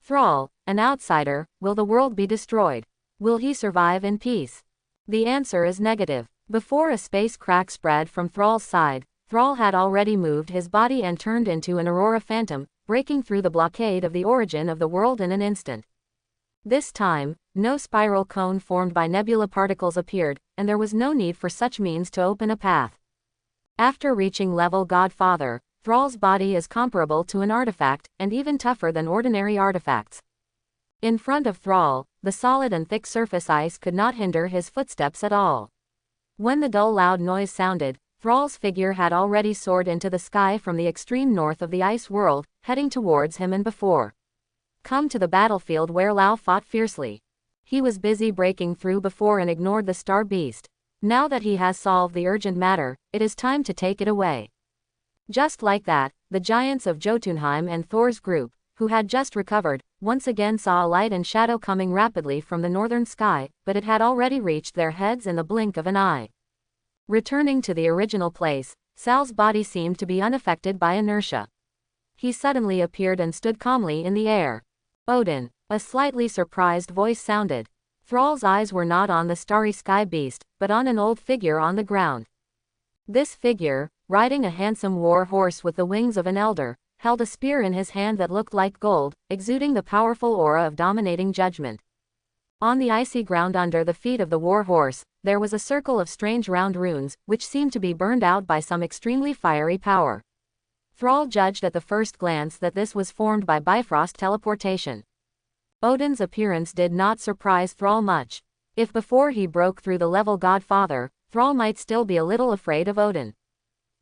Thrall, an outsider, will the world be destroyed? Will he survive in peace? The answer is negative. Before a space crack spread from Thrall's side, Thrall had already moved his body and turned into an aurora phantom, breaking through the blockade of the origin of the world in an instant. This time, no spiral cone formed by nebula particles appeared, and there was no need for such means to open a path. After reaching level Godfather, Thrall's body is comparable to an artifact, and even tougher than ordinary artifacts. In front of Thrall, the solid and thick surface ice could not hinder his footsteps at all. When the dull loud noise sounded, Thrall's figure had already soared into the sky from the extreme north of the ice world, heading towards him and before. Come to the battlefield where Lao fought fiercely. He was busy breaking through before and ignored the star beast. Now that he has solved the urgent matter, it is time to take it away. Just like that, the giants of Jotunheim and Thor's group, who had just recovered, once again saw a light and shadow coming rapidly from the northern sky, but it had already reached their heads in the blink of an eye. Returning to the original place, Sal's body seemed to be unaffected by inertia. He suddenly appeared and stood calmly in the air. Odin, a slightly surprised voice sounded. Thrall's eyes were not on the starry sky beast, but on an old figure on the ground. This figure, riding a handsome war horse with the wings of an elder, held a spear in his hand that looked like gold, exuding the powerful aura of dominating judgment. On the icy ground under the feet of the war horse, there was a circle of strange round runes, which seemed to be burned out by some extremely fiery power. Thrall judged at the first glance that this was formed by Bifrost teleportation. Odin's appearance did not surprise Thrall much. If before he broke through the level Godfather, Thrall might still be a little afraid of Odin.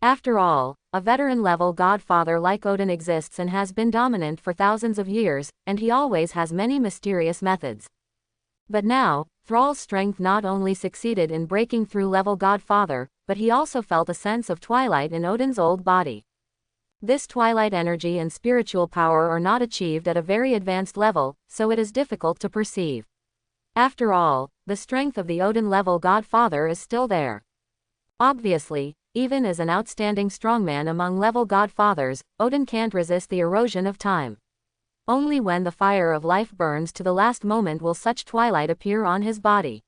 After all, a veteran-level godfather like Odin exists and has been dominant for thousands of years, and he always has many mysterious methods. But now, Thrall's strength not only succeeded in breaking through level godfather, but he also felt a sense of twilight in Odin's old body. This twilight energy and spiritual power are not achieved at a very advanced level, so it is difficult to perceive. After all, the strength of the Odin-level godfather is still there. Obviously, even as an outstanding strongman among level godfathers, Odin can't resist the erosion of time. Only when the fire of life burns to the last moment will such twilight appear on his body.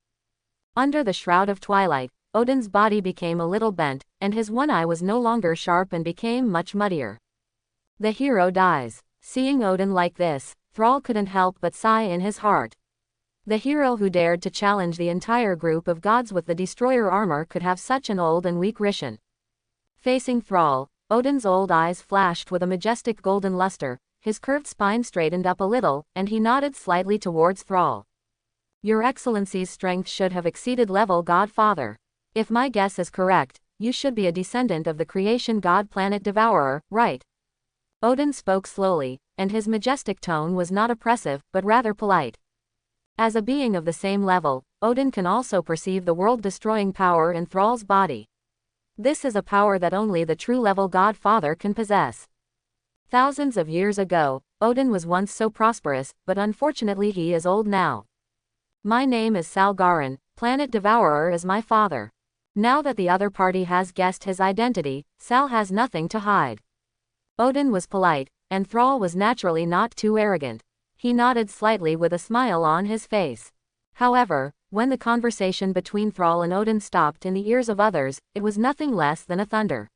Under the shroud of twilight, Odin's body became a little bent, and his one eye was no longer sharp and became much muddier. The hero dies. Seeing Odin like this, Thrall couldn't help but sigh in his heart. The hero who dared to challenge the entire group of gods with the destroyer armor could have such an old and weak Rishon. Facing Thrall, Odin's old eyes flashed with a majestic golden luster, his curved spine straightened up a little, and he nodded slightly towards Thrall. Your Excellency's strength should have exceeded level Godfather. If my guess is correct, you should be a descendant of the creation god planet devourer, right? Odin spoke slowly, and his majestic tone was not oppressive, but rather polite. As a being of the same level, Odin can also perceive the world-destroying power in Thrall's body. This is a power that only the true level Godfather can possess. Thousands of years ago, Odin was once so prosperous, but unfortunately he is old now. My name is Salgarin, Planet Devourer is my father. Now that the other party has guessed his identity, Sal has nothing to hide. Odin was polite, and Thrall was naturally not too arrogant. He nodded slightly with a smile on his face. However, when the conversation between Thrall and Odin stopped in the ears of others, it was nothing less than a thunder.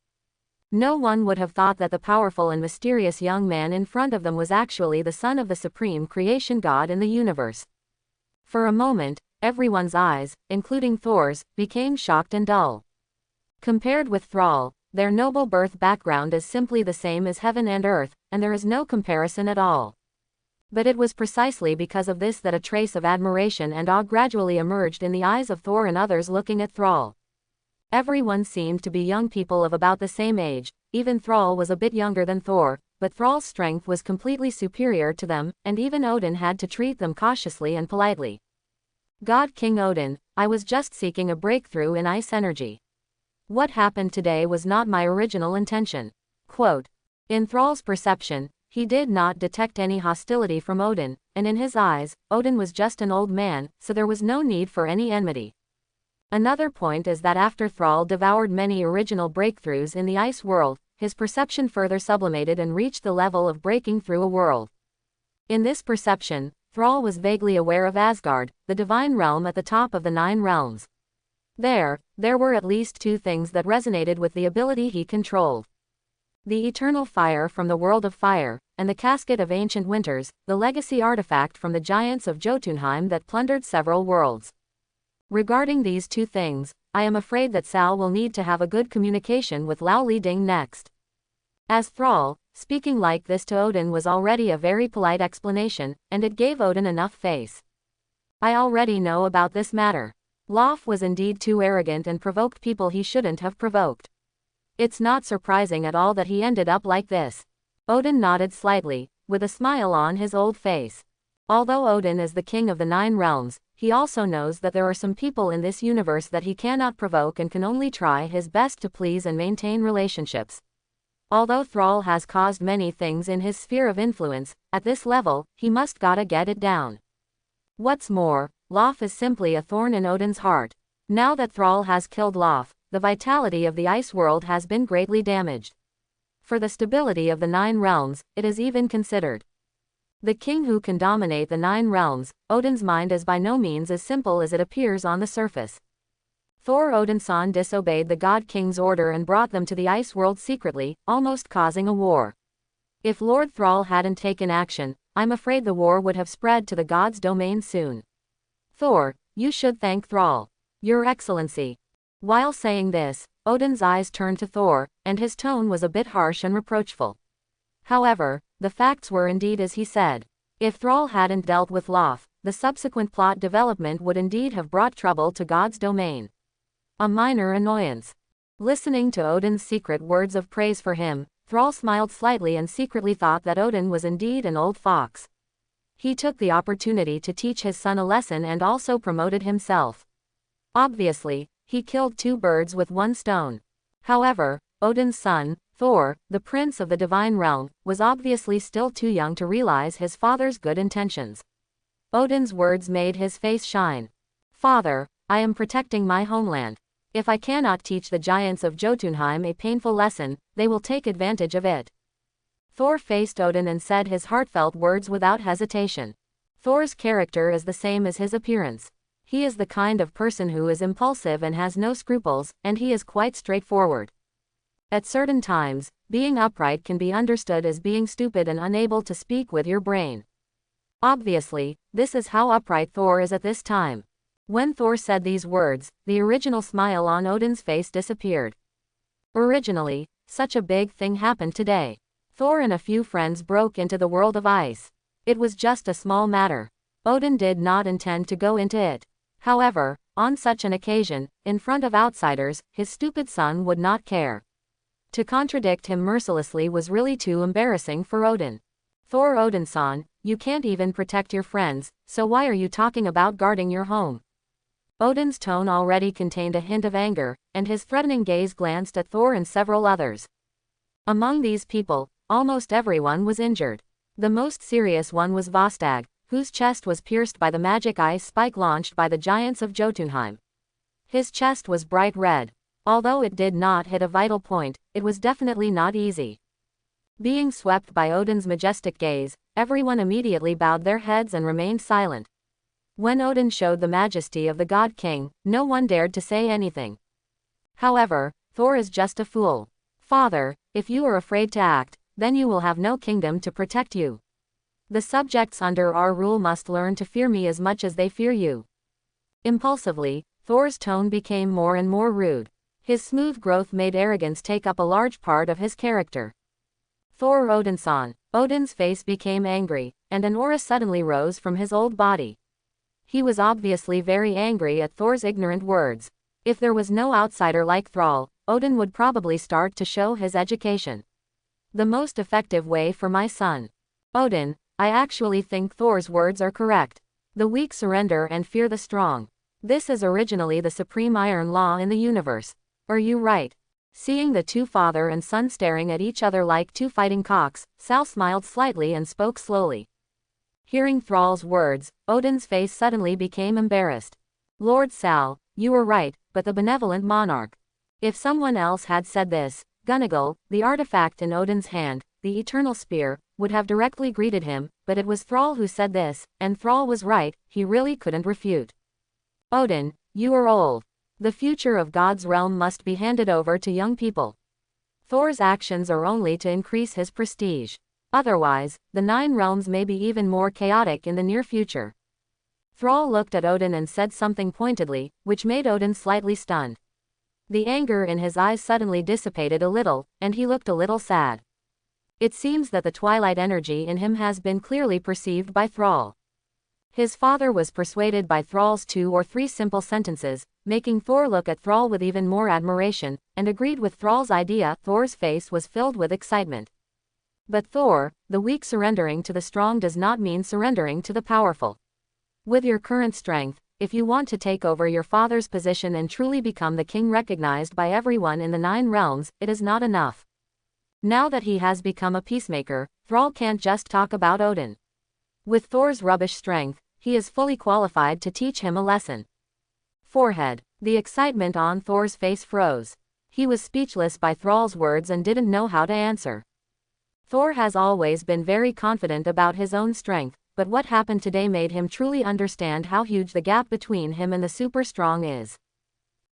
No one would have thought that the powerful and mysterious young man in front of them was actually the son of the supreme creation god in the universe. For a moment, everyone's eyes, including Thor's, became shocked and dull. Compared with Thrall, their noble birth background is simply the same as heaven and earth, and there is no comparison at all. But it was precisely because of this that a trace of admiration and awe gradually emerged in the eyes of Thor and others looking at Thrall. Everyone seemed to be young people of about the same age, even Thrall was a bit younger than Thor, but Thrall's strength was completely superior to them, and even Odin had to treat them cautiously and politely. God King Odin, I was just seeking a breakthrough in ice energy. What happened today was not my original intention. Quote. In Thrall's perception, he did not detect any hostility from Odin, and in his eyes, Odin was just an old man, so there was no need for any enmity. Another point is that after Thrall devoured many original breakthroughs in the ice world, his perception further sublimated and reached the level of breaking through a world. In this perception, Thrall was vaguely aware of Asgard, the divine realm at the top of the 9 realms. There were at least 2 things that resonated with the ability he controlled. The eternal fire from the world of fire, and the casket of ancient winters, the legacy artifact from the giants of Jotunheim that plundered several worlds. Regarding these 2 things, I am afraid that Sal will need to have a good communication with Laufey Ding next. As Thrall, speaking like this to Odin was already a very polite explanation, and it gave Odin enough face. I already know about this matter. Laufey was indeed too arrogant and provoked people he shouldn't have provoked. It's not surprising at all that he ended up like this. Odin nodded slightly, with a smile on his old face. Although Odin is the king of the 9 realms, he also knows that there are some people in this universe that he cannot provoke and can only try his best to please and maintain relationships. Although Thrall has caused many things in his sphere of influence, at this level, he must gotta get it down. What's more, Laufey is simply a thorn in Odin's heart. Now that Thrall has killed Laufey, the vitality of the ice world has been greatly damaged. For the stability of the 9 realms, it is even considered. The king who can dominate the 9 realms, Odin's mind is by no means as simple as it appears on the surface. Thor Odinson disobeyed the God King's order and brought them to the ice world secretly, almost causing a war. If Lord Thrall hadn't taken action, I'm afraid the war would have spread to the gods' domain soon. Thor, you should thank Thrall. Your Excellency. While saying this, Odin's eyes turned to Thor, and his tone was a bit harsh and reproachful. However, the facts were indeed as he said. If Thrall hadn't dealt with Laufey, the subsequent plot development would indeed have brought trouble to God's domain. A minor annoyance. Listening to Odin's secret words of praise for him, Thrall smiled slightly and secretly thought that Odin was indeed an old fox. He took the opportunity to teach his son a lesson and also promoted himself. Obviously, he killed 2 birds with 1 stone. However, Odin's son, Thor, the prince of the divine realm, was obviously still too young to realize his father's good intentions. Odin's words made his face shine. Father, I am protecting my homeland. If I cannot teach the giants of Jotunheim a painful lesson, they will take advantage of it. Thor faced Odin and said his heartfelt words without hesitation. Thor's character is the same as his appearance. He is the kind of person who is impulsive and has no scruples, and he is quite straightforward. At certain times, being upright can be understood as being stupid and unable to speak with your brain. Obviously, this is how upright Thor is at this time. When Thor said these words, the original smile on Odin's face disappeared. Originally, such a big thing happened today. Thor and a few friends broke into the world of ice. It was just a small matter. Odin did not intend to go into it. However, on such an occasion, in front of outsiders, his stupid son would not care. To contradict him mercilessly was really too embarrassing for Odin. Thor Odinson, you can't even protect your friends, so why are you talking about guarding your home? Odin's tone already contained a hint of anger, and his threatening gaze glanced at Thor and several others. Among these people, almost everyone was injured. The most serious one was Vostag, whose chest was pierced by the magic ice spike launched by the giants of Jotunheim. His chest was bright red. Although it did not hit a vital point, it was definitely not easy. Being swept by Odin's majestic gaze, everyone immediately bowed their heads and remained silent. When Odin showed the majesty of the God King, no one dared to say anything. However, Thor is just a fool. Father, if you are afraid to act, then you will have no kingdom to protect you. The subjects under our rule must learn to fear me as much as they fear you. Impulsively, Thor's tone became more and more rude. His smooth growth made arrogance take up a large part of his character. Thor Odinson. Odin's face became angry, and an aura suddenly rose from his old body. He was obviously very angry at Thor's ignorant words. If there was no outsider like Thrall, Odin would probably start to show his education. The most effective way for my son. Odin, I actually think Thor's words are correct. The weak surrender and fear the strong. This is originally the supreme iron law in the universe. Are you right? Seeing the two father and son staring at each other like two fighting cocks, Sal smiled slightly and spoke slowly. Hearing Thrall's words, Odin's face suddenly became embarrassed. Lord Sal, you were right, but the benevolent monarch. If someone else had said this, Gunnagal, the artifact in Odin's hand, the eternal spear, would have directly greeted him, but it was Thrall who said this, and Thrall was right, he really couldn't refute. Odin, you are old. The future of God's realm must be handed over to young people. Thor's actions are only to increase his prestige. Otherwise, the 9 realms may be even more chaotic in the near future. Thrall looked at Odin and said something pointedly, which made Odin slightly stunned. The anger in his eyes suddenly dissipated a little, and he looked a little sad. It seems that the twilight energy in him has been clearly perceived by Thrall. His father was persuaded by Thrall's 2 or 3 simple sentences, making Thor look at Thrall with even more admiration, and agreed with Thrall's idea. Thor's face was filled with excitement. But Thor, the weak surrendering to the strong does not mean surrendering to the powerful. With your current strength, if you want to take over your father's position and truly become the king recognized by everyone in the 9 realms, it is not enough. Now that he has become a peacemaker, Thrall can't just talk about Odin. With Thor's rubbish strength, he is fully qualified to teach him a lesson. Forehead. The excitement on Thor's face froze. He was speechless by Thrall's words and didn't know how to answer. Thor has always been very confident about his own strength, but what happened today made him truly understand how huge the gap between him and the super strong is.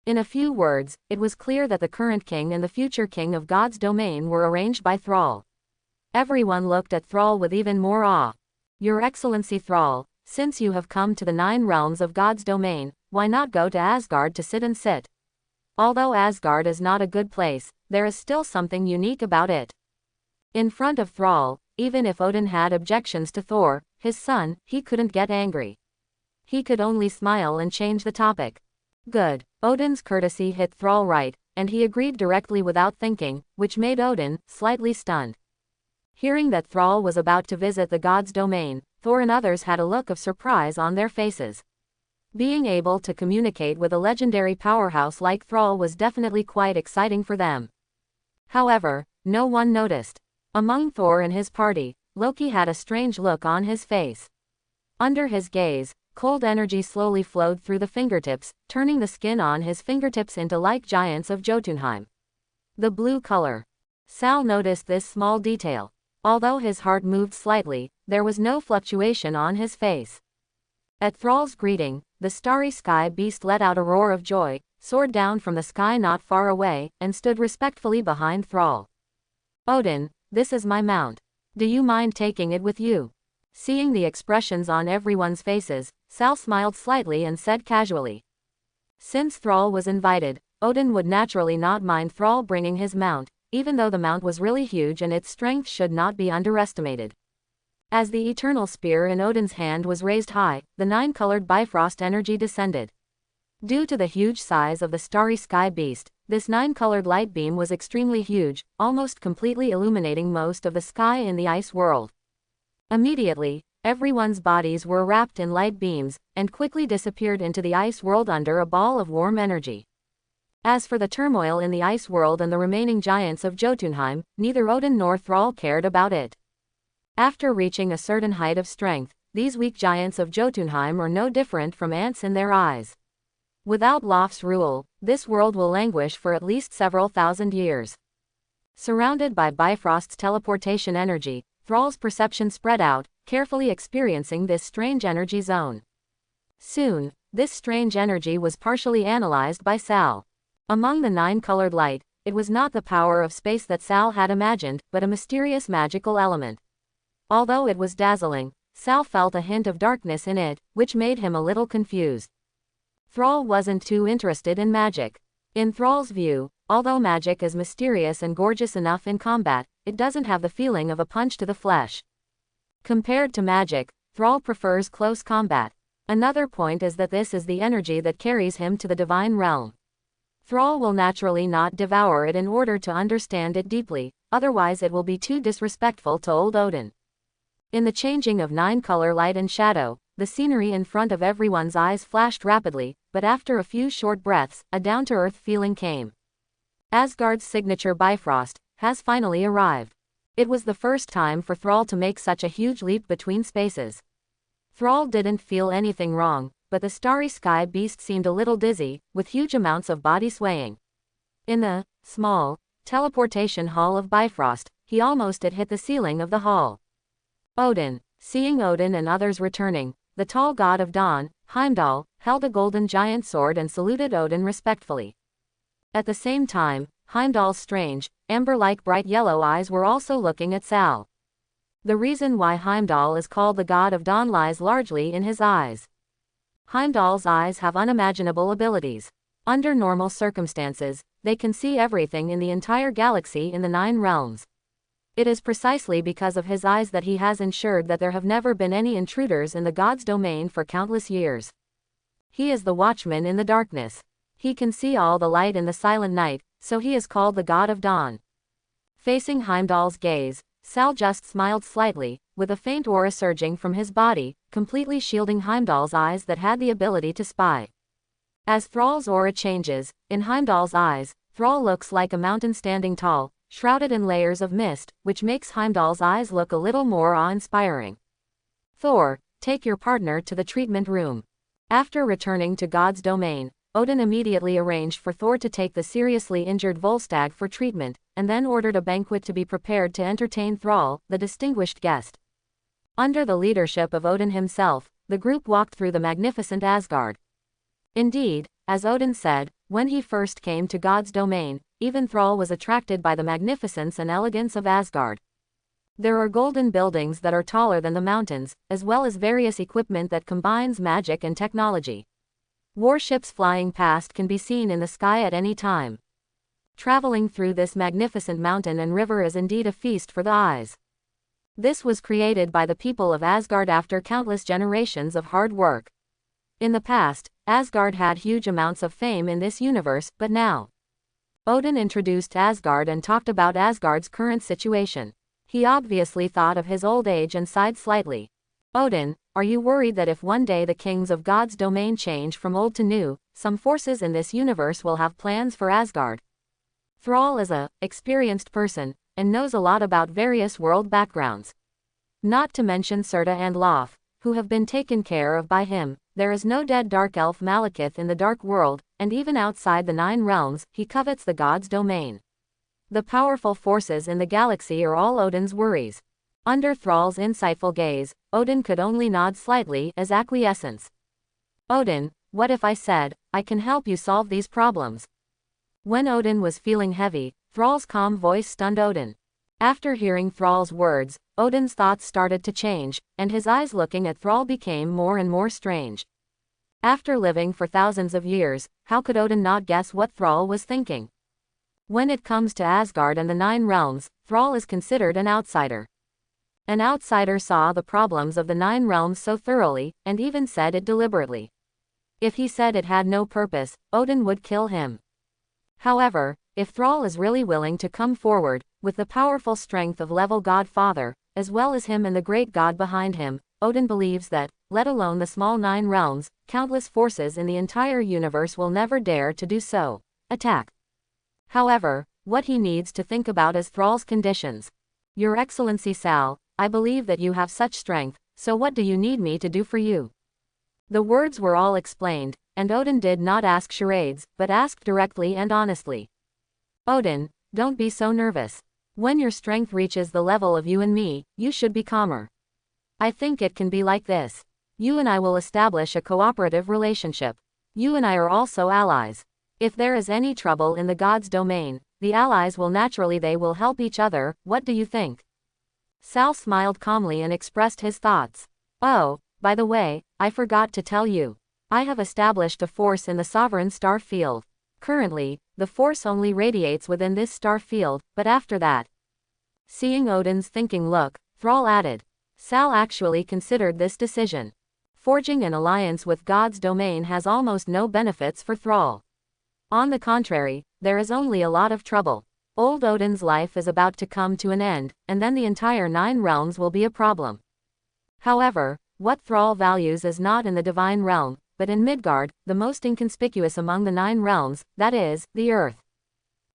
In a few words, it was clear that the current king and the future king of God's domain were arranged by Thrall. Everyone looked at Thrall with even more awe. Your Excellency Thrall, since you have come to the 9 realms of God's domain, why not go to Asgard to sit and sit? Although Asgard is not a good place, there is still something unique about it. In front of Thrall, even if Odin had objections to Thor, his son, he couldn't get angry. He could only smile and change the topic. Good. Odin's courtesy hit Thrall right, and he agreed directly without thinking, which made Odin slightly stunned. Hearing that Thrall was about to visit the god's domain, Thor and others had a look of surprise on their faces. Being able to communicate with a legendary powerhouse like Thrall was definitely quite exciting for them. However, no one noticed. Among Thor and his party, Loki had a strange look on his face. Under his gaze, cold energy slowly flowed through the fingertips, turning the skin on his fingertips into like giants of Jotunheim. The blue color. Sal noticed this small detail. Although his heart moved slightly, there was no fluctuation on his face. At Thrall's greeting, the starry sky beast let out a roar of joy, soared down from the sky not far away, and stood respectfully behind Thrall. Odin, this is my mount. Do you mind taking it with you? Seeing the expressions on everyone's faces, Sal smiled slightly and said casually. Since Thrall was invited, Odin would naturally not mind Thrall bringing his mount, even though the mount was really huge and its strength should not be underestimated. As the eternal spear in Odin's hand was raised high, the 9-colored Bifrost energy descended. Due to the huge size of the starry sky beast, this 9-colored light beam was extremely huge, almost completely illuminating most of the sky in the ice world. Immediately, everyone's bodies were wrapped in light beams, and quickly disappeared into the ice world under a ball of warm energy. As for the turmoil in the ice world and the remaining giants of Jotunheim, neither Odin nor Thrall cared about it. After reaching a certain height of strength, these weak giants of Jotunheim are no different from ants in their eyes. Without Laufey's rule, this world will languish for at least several thousand years. Surrounded by Bifrost's teleportation energy, Thrall's perception spread out, carefully experiencing this strange energy zone. Soon, this strange energy was partially analyzed by Sal. Among the 9-colored light, it was not the power of space that Sal had imagined, but a mysterious magical element. Although it was dazzling, Sal felt a hint of darkness in it, which made him a little confused. Thrall wasn't too interested in magic. In Thrall's view, although magic is mysterious and gorgeous enough in combat, it doesn't have the feeling of a punch to the flesh. Compared to magic, Thrall prefers close combat. Another point is that this is the energy that carries him to the divine realm. Thrall will naturally not devour it in order to understand it deeply, otherwise it will be too disrespectful to old Odin. In the changing of 9-color light and shadow, the scenery in front of everyone's eyes flashed rapidly, but after a few short breaths, a down-to-earth feeling came. Asgard's signature Bifrost has finally arrived. It was the first time for Thrall to make such a huge leap between spaces. Thrall didn't feel anything wrong, but the starry sky beast seemed a little dizzy, with huge amounts of body swaying. In the small teleportation hall of Bifrost, he almost had hit the ceiling of the hall. Odin, seeing Odin and others returning, the tall god of dawn, Heimdall, held a golden giant sword and saluted Odin respectfully. At the same time, Heimdall's strange, amber-like bright yellow eyes were also looking at Sal. The reason why Heimdall is called the god of dawn lies largely in his eyes. Heimdall's eyes have unimaginable abilities. Under normal circumstances, they can see everything in the entire galaxy in the 9 realms. It is precisely because of his eyes that he has ensured that there have never been any intruders in the god's domain for countless years. He is the watchman in the darkness. He can see all the light in the silent night, so he is called the god of dawn. Facing Heimdall's gaze, Sal just smiled slightly, with a faint aura surging from his body, completely shielding Heimdall's eyes that had the ability to spy. As Thrall's aura changes, in Heimdall's eyes, Thrall looks like a mountain standing tall, shrouded in layers of mist, which makes Heimdall's eyes look a little more awe-inspiring. Thor, take your partner to the treatment room. After returning to God's domain, Odin immediately arranged for Thor to take the seriously injured Volstagg for treatment, and then ordered a banquet to be prepared to entertain Thrall, the distinguished guest. Under the leadership of Odin himself, the group walked through the magnificent Asgard. Indeed, as Odin said, when he first came to God's domain, even Thrall was attracted by the magnificence and elegance of Asgard. There are golden buildings that are taller than the mountains, as well as various equipment that combines magic and technology. Warships flying past can be seen in the sky at any time. Traveling through this magnificent mountain and river is indeed a feast for the eyes. This was created by the people of Asgard after countless generations of hard work. In the past, Asgard had huge amounts of fame in this universe, but now, Odin introduced Asgard and talked about Asgard's current situation. He obviously thought of his old age and sighed slightly. Odin, are you worried that if one day the kings of God's domain change from old to new, some forces in this universe will have plans for Asgard? Thrall is a experienced person, and knows a lot about various world backgrounds. Not to mention Surta and Laufey, who have been taken care of by him. There is no dead dark elf Malekith in the dark world, and even outside the 9 realms, he covets the god's domain. The powerful forces in the galaxy are all Odin's worries. Under Thrall's insightful gaze, Odin could only nod slightly as acquiescence. Odin, what if I said, I can help you solve these problems? When Odin was feeling heavy, Thrall's calm voice stunned Odin. After hearing Thrall's words, Odin's thoughts started to change, and his eyes looking at Thrall became more and more strange. After living for thousands of years, how could Odin not guess what Thrall was thinking? When it comes to Asgard and the 9 realms, Thrall is considered an outsider. An outsider saw the problems of the 9 realms so thoroughly, and even said it deliberately. If he said it had no purpose, Odin would kill him. However, if Thrall is really willing to come forward, with the powerful strength of level Godfather, as well as him and the great god behind him, Odin believes that, let alone the small 9 realms, countless forces in the entire universe will never dare to do so. Attack. However, what he needs to think about is Thrall's conditions. Your Excellency Sal, I believe that you have such strength, so what do you need me to do for you? The words were all explained, and Odin did not ask charades, but asked directly and honestly. Odin, don't be so nervous. When your strength reaches the level of you and me, you should be calmer. I think it can be like this. You and I will establish a cooperative relationship. You and I are also allies. If there is any trouble in the god's domain, the allies will naturally they will help each other. What do you think? Sal smiled calmly and expressed his thoughts. Oh, by the way, I forgot to tell you. I have established a force in the sovereign star field. Currently, the force only radiates within this star field, but after that. Seeing Odin's thinking look, Thrall added. Sal actually considered this decision. Forging an alliance with God's domain has almost no benefits for Thrall. On the contrary, there is only a lot of trouble. Old Odin's life is about to come to an end, and then the entire 9 realms will be a problem. However, what Thrall values is not in the divine realm, but in Midgard, the most inconspicuous among the 9 realms, that is, the earth.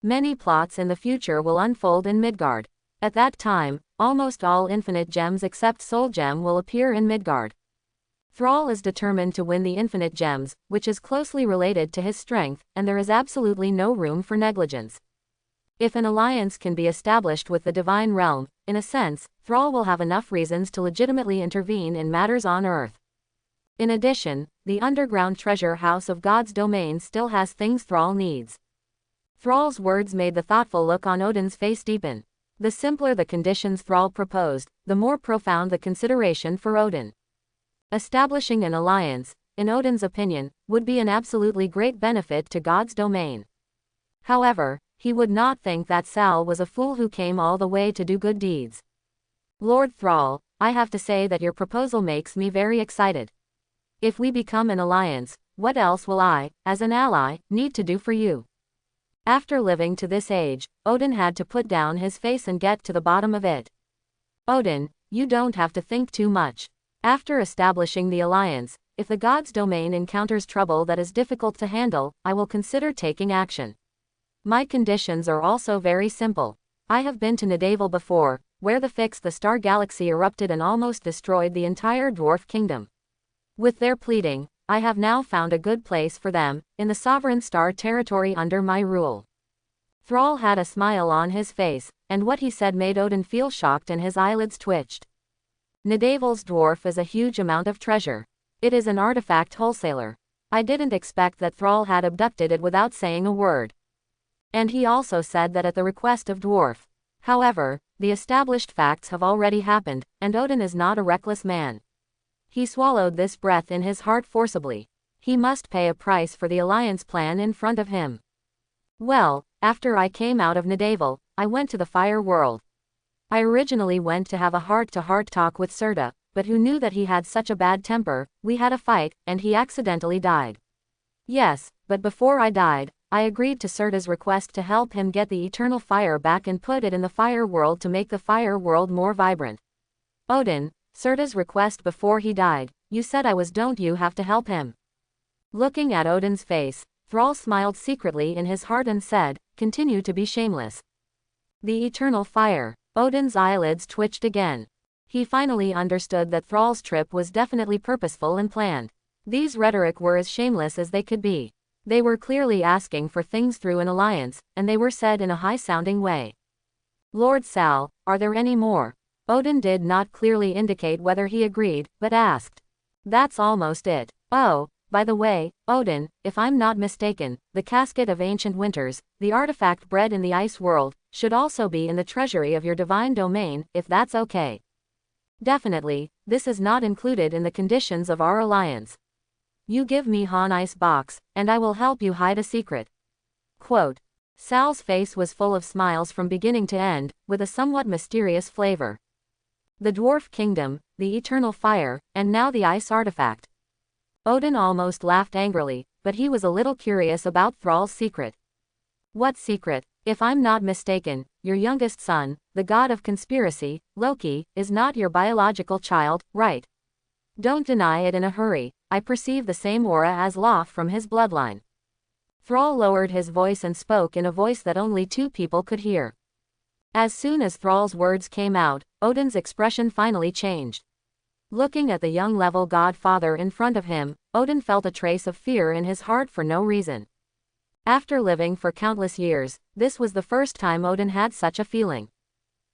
Many plots in the future will unfold in Midgard. At that time, almost all infinite gems except Soul Gem will appear in Midgard. Thrall is determined to win the infinite gems, which is closely related to his strength, and there is absolutely no room for negligence. If an alliance can be established with the divine realm, in a sense, Thrall will have enough reasons to legitimately intervene in matters on Earth. In addition, the underground treasure house of God's domain still has things Thrall needs. Thrall's words made the thoughtful look on Odin's face deepen. The simpler the conditions Thrall proposed, the more profound the consideration for Odin. Establishing an alliance, in Odin's opinion, would be an absolutely great benefit to God's domain. However, he would not think that Sal was a fool who came all the way to do good deeds. Lord Thrall, I have to say that your proposal makes me very excited. If we become an alliance, what else will I, as an ally, need to do for you? After living to this age, Odin had to put down his face and get to the bottom of it. Odin, you don't have to think too much. After establishing the alliance, if the god's domain encounters trouble that is difficult to handle, I will consider taking action. My conditions are also very simple. I have been to Nidavel before, where the star galaxy erupted and almost destroyed the entire dwarf kingdom. With their pleading, I have now found a good place for them, in the sovereign star territory under my rule. Thrall had a smile on his face, and what he said made Odin feel shocked and his eyelids twitched. Nidavel's dwarf is a huge amount of treasure. It is an artifact wholesaler. I didn't expect that Thrall had abducted it without saying a word. And he also said that at the request of dwarf. However, the established facts have already happened, and Odin is not a reckless man. He swallowed this breath in his heart forcibly. He must pay a price for the alliance plan in front of him. Well, after I came out of Nidavel, I went to the fire world. I originally went to have a heart-to-heart talk with Surta, but who knew that he had such a bad temper? We had a fight, and he accidentally died. Yes, but before I died, I agreed to Surta's request to help him get the eternal fire back and put it in the fire world to make the fire world more vibrant. Odin, Surta's request before he died, you said I was, don't you have to help him? Looking at Odin's face, Thrall smiled secretly in his heart and said, continue to be shameless. The eternal fire. Odin's eyelids twitched again. He finally understood that Thrall's trip was definitely purposeful and planned. These rhetoric were as shameless as they could be. They were clearly asking for things through an alliance, and they were said in a high-sounding way. Lord Sal, are there any more? Odin did not clearly indicate whether he agreed, but asked. That's almost it. Oh, by the way, Odin, if I'm not mistaken, the casket of ancient winters, the artifact bred in the ice world, should also be in the treasury of your divine domain, if that's okay. Definitely, this is not included in the conditions of our alliance. You give me Han Ice box, and I will help you hide a secret. Quote. Sal's face was full of smiles from beginning to end, with a somewhat mysterious flavor. The dwarf kingdom, the eternal fire, and now the ice artifact. Odin almost laughed angrily, but he was a little curious about Thrall's secret. What secret? If I'm not mistaken, your youngest son, the god of conspiracy, Loki, is not your biological child, right? Don't deny it in a hurry. I perceive the same aura as Laufey from his bloodline. Thrall lowered his voice and spoke in a voice that only two people could hear. As soon as Thrall's words came out, Odin's expression finally changed. Looking at the young level godfather in front of him, Odin felt a trace of fear in his heart for no reason. After living for countless years, this was the first time Odin had such a feeling.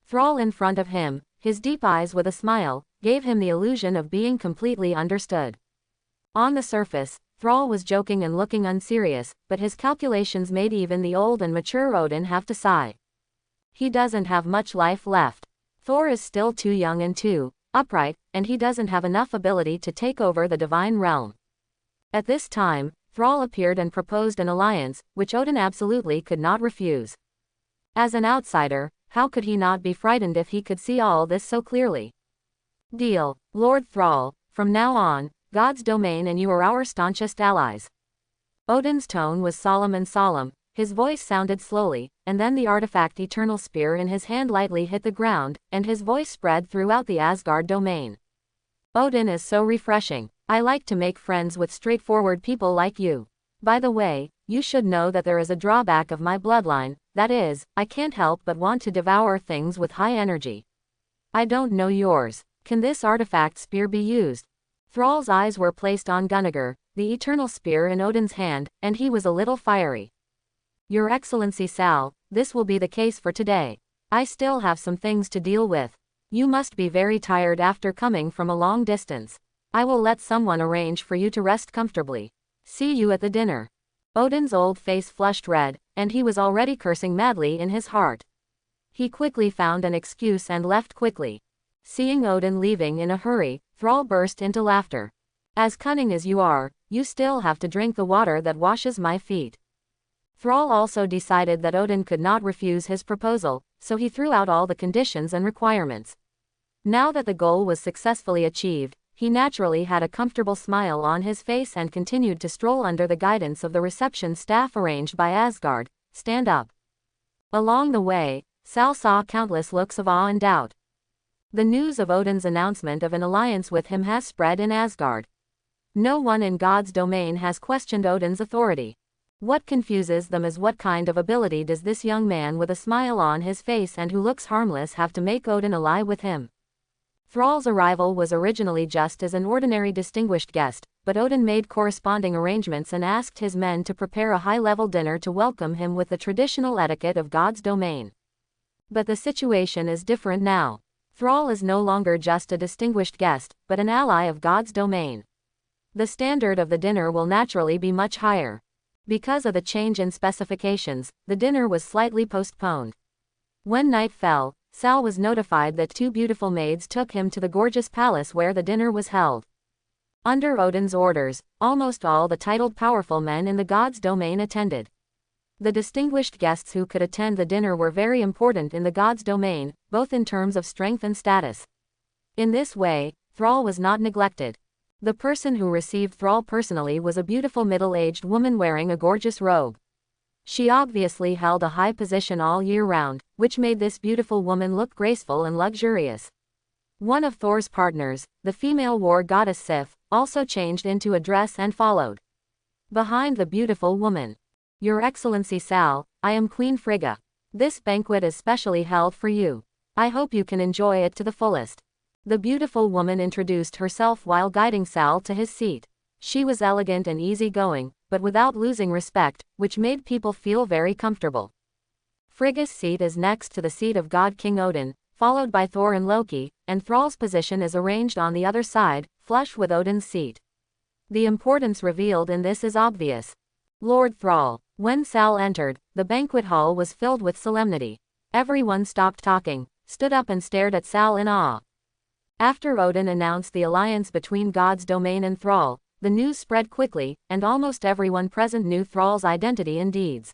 Thrall in front of him, his deep eyes with a smile, gave him the illusion of being completely understood. On the surface, Thrall was joking and looking unserious, but his calculations made even the old and mature Odin have to sigh. He doesn't have much life left. Thor is still too young and too upright, and he doesn't have enough ability to take over the divine realm. At this time, Thrall appeared and proposed an alliance, which Odin absolutely could not refuse. As an outsider, how could he not be frightened if he could see all this so clearly? Deal, Lord Thrall, from now on, God's domain and you are our staunchest allies. Odin's tone was solemn and solemn, his voice sounded slowly, and then the artifact eternal spear in his hand lightly hit the ground, and his voice spread throughout the Asgard domain. Odin is so refreshing. I like to make friends with straightforward people like you. By the way, you should know that there is a drawback of my bloodline, that is, I can't help but want to devour things with high energy. I don't know yours. Can this artifact spear be used? Thrall's eyes were placed on Gunnar, the eternal spear in Odin's hand, and he was a little fiery. Your Excellency Sal, this will be the case for today. I still have some things to deal with. You must be very tired after coming from a long distance. I will let someone arrange for you to rest comfortably. See you at the dinner. Odin's old face flushed red, and he was already cursing madly in his heart. He quickly found an excuse and left quickly. Seeing Odin leaving in a hurry, Thrall burst into laughter. As cunning as you are, you still have to drink the water that washes my feet. Thrall also decided that Odin could not refuse his proposal, so he threw out all the conditions and requirements. Now that the goal was successfully achieved, he naturally had a comfortable smile on his face and continued to stroll under the guidance of the reception staff arranged by Asgard. Stand up. Along the way, Sal saw countless looks of awe and doubt. The news of Odin's announcement of an alliance with him has spread in Asgard. No one in God's domain has questioned Odin's authority. What confuses them is what kind of ability does this young man with a smile on his face and who looks harmless have to make Odin ally with him? Thrall's arrival was originally just as an ordinary distinguished guest, but Odin made corresponding arrangements and asked his men to prepare a high-level dinner to welcome him with the traditional etiquette of God's domain. But the situation is different now. Thrall is no longer just a distinguished guest, but an ally of God's domain. The standard of the dinner will naturally be much higher. Because of the change in specifications, the dinner was slightly postponed. When night fell, Sal was notified that two beautiful maids took him to the gorgeous palace where the dinner was held. Under Odin's orders, almost all the titled powerful men in the God's domain attended. The distinguished guests who could attend the dinner were very important in the God's domain, both in terms of strength and status. In this way, Thrall was not neglected. The person who received Thrall personally was a beautiful middle-aged woman wearing a gorgeous robe. She obviously held a high position all year round, which made this beautiful woman look graceful and luxurious. One of Thor's partners, the female war goddess Sif, also changed into a dress and followed behind the beautiful woman. Your Excellency Sal, I am Queen Frigga. This banquet is specially held for you. I hope you can enjoy it to the fullest. The beautiful woman introduced herself while guiding Sal to his seat. She was elegant and easygoing, but without losing respect, which made people feel very comfortable. Frigga's seat is next to the seat of God King Odin, followed by Thor and Loki, and Thrall's position is arranged on the other side, flush with Odin's seat. The importance revealed in this is obvious. Lord Thrall. When Sal entered, the banquet hall was filled with solemnity. Everyone stopped talking, stood up and stared at Sal in awe. After Odin announced the alliance between God's domain and Thrall, the news spread quickly, and almost everyone present knew Thrall's identity and deeds.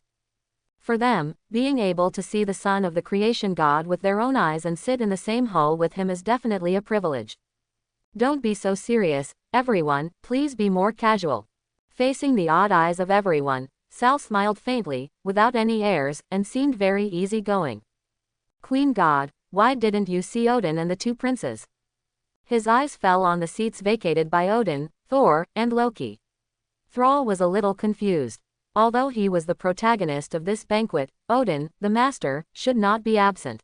For them, being able to see the son of the creation god with their own eyes and sit in the same hall with him is definitely a privilege. Don't be so serious, everyone, please be more casual. Facing the odd eyes of everyone, Sal smiled faintly, without any airs, and seemed very easygoing. Queen God, why didn't you see Odin and the two princes? His eyes fell on the seats vacated by Odin, Thor, and Loki. Thrall was a little confused. Although he was the protagonist of this banquet, Odin, the master, should not be absent.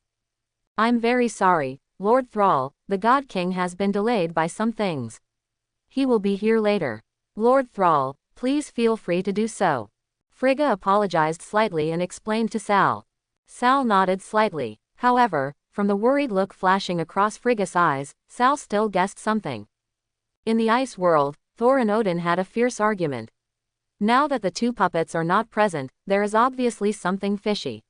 I'm very sorry, Lord Thrall, the God King has been delayed by some things. He will be here later. Lord Thrall, please feel free to do so. Frigga apologized slightly and explained to Sal. Sal nodded slightly. However, from the worried look flashing across Frigga's eyes, Sal still guessed something. In the ice world, Thor and Odin had a fierce argument. Now that the two puppets are not present, there is obviously something fishy.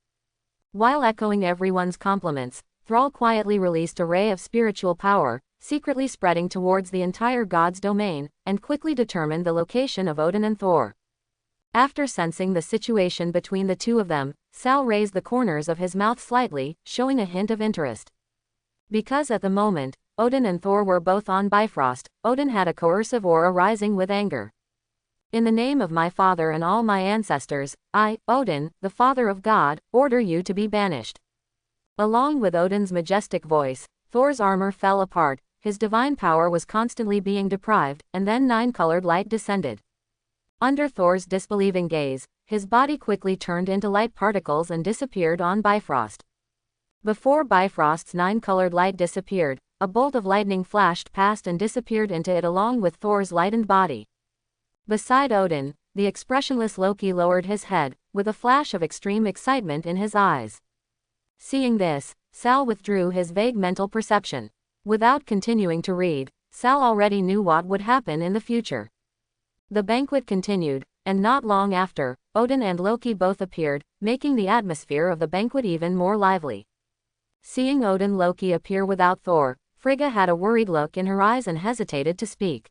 While echoing everyone's compliments, Thrall quietly released a ray of spiritual power, secretly spreading towards the entire god's domain, and quickly determined the location of Odin and Thor. After sensing the situation between the two of them, Sal raised the corners of his mouth slightly, showing a hint of interest. Because at the moment, Odin and Thor were both on Bifrost, Odin had a coercive aura rising with anger. In the name of my father and all my ancestors, I, Odin, the father of God, order you to be banished. Along with Odin's majestic voice, Thor's armor fell apart, his divine power was constantly being deprived, and then nine-colored light descended. Under Thor's disbelieving gaze, his body quickly turned into light particles and disappeared on Bifrost. Before Bifrost's 9-colored light disappeared, a bolt of lightning flashed past and disappeared into it along with Thor's lightened body. Beside Odin, the expressionless Loki lowered his head, with a flash of extreme excitement in his eyes. Seeing this, Sal withdrew his vague mental perception. Without continuing to read, Sal already knew what would happen in the future. The banquet continued, and not long after, Odin and Loki both appeared, making the atmosphere of the banquet even more lively. Seeing Odin Loki appear without Thor, Frigga had a worried look in her eyes and hesitated to speak.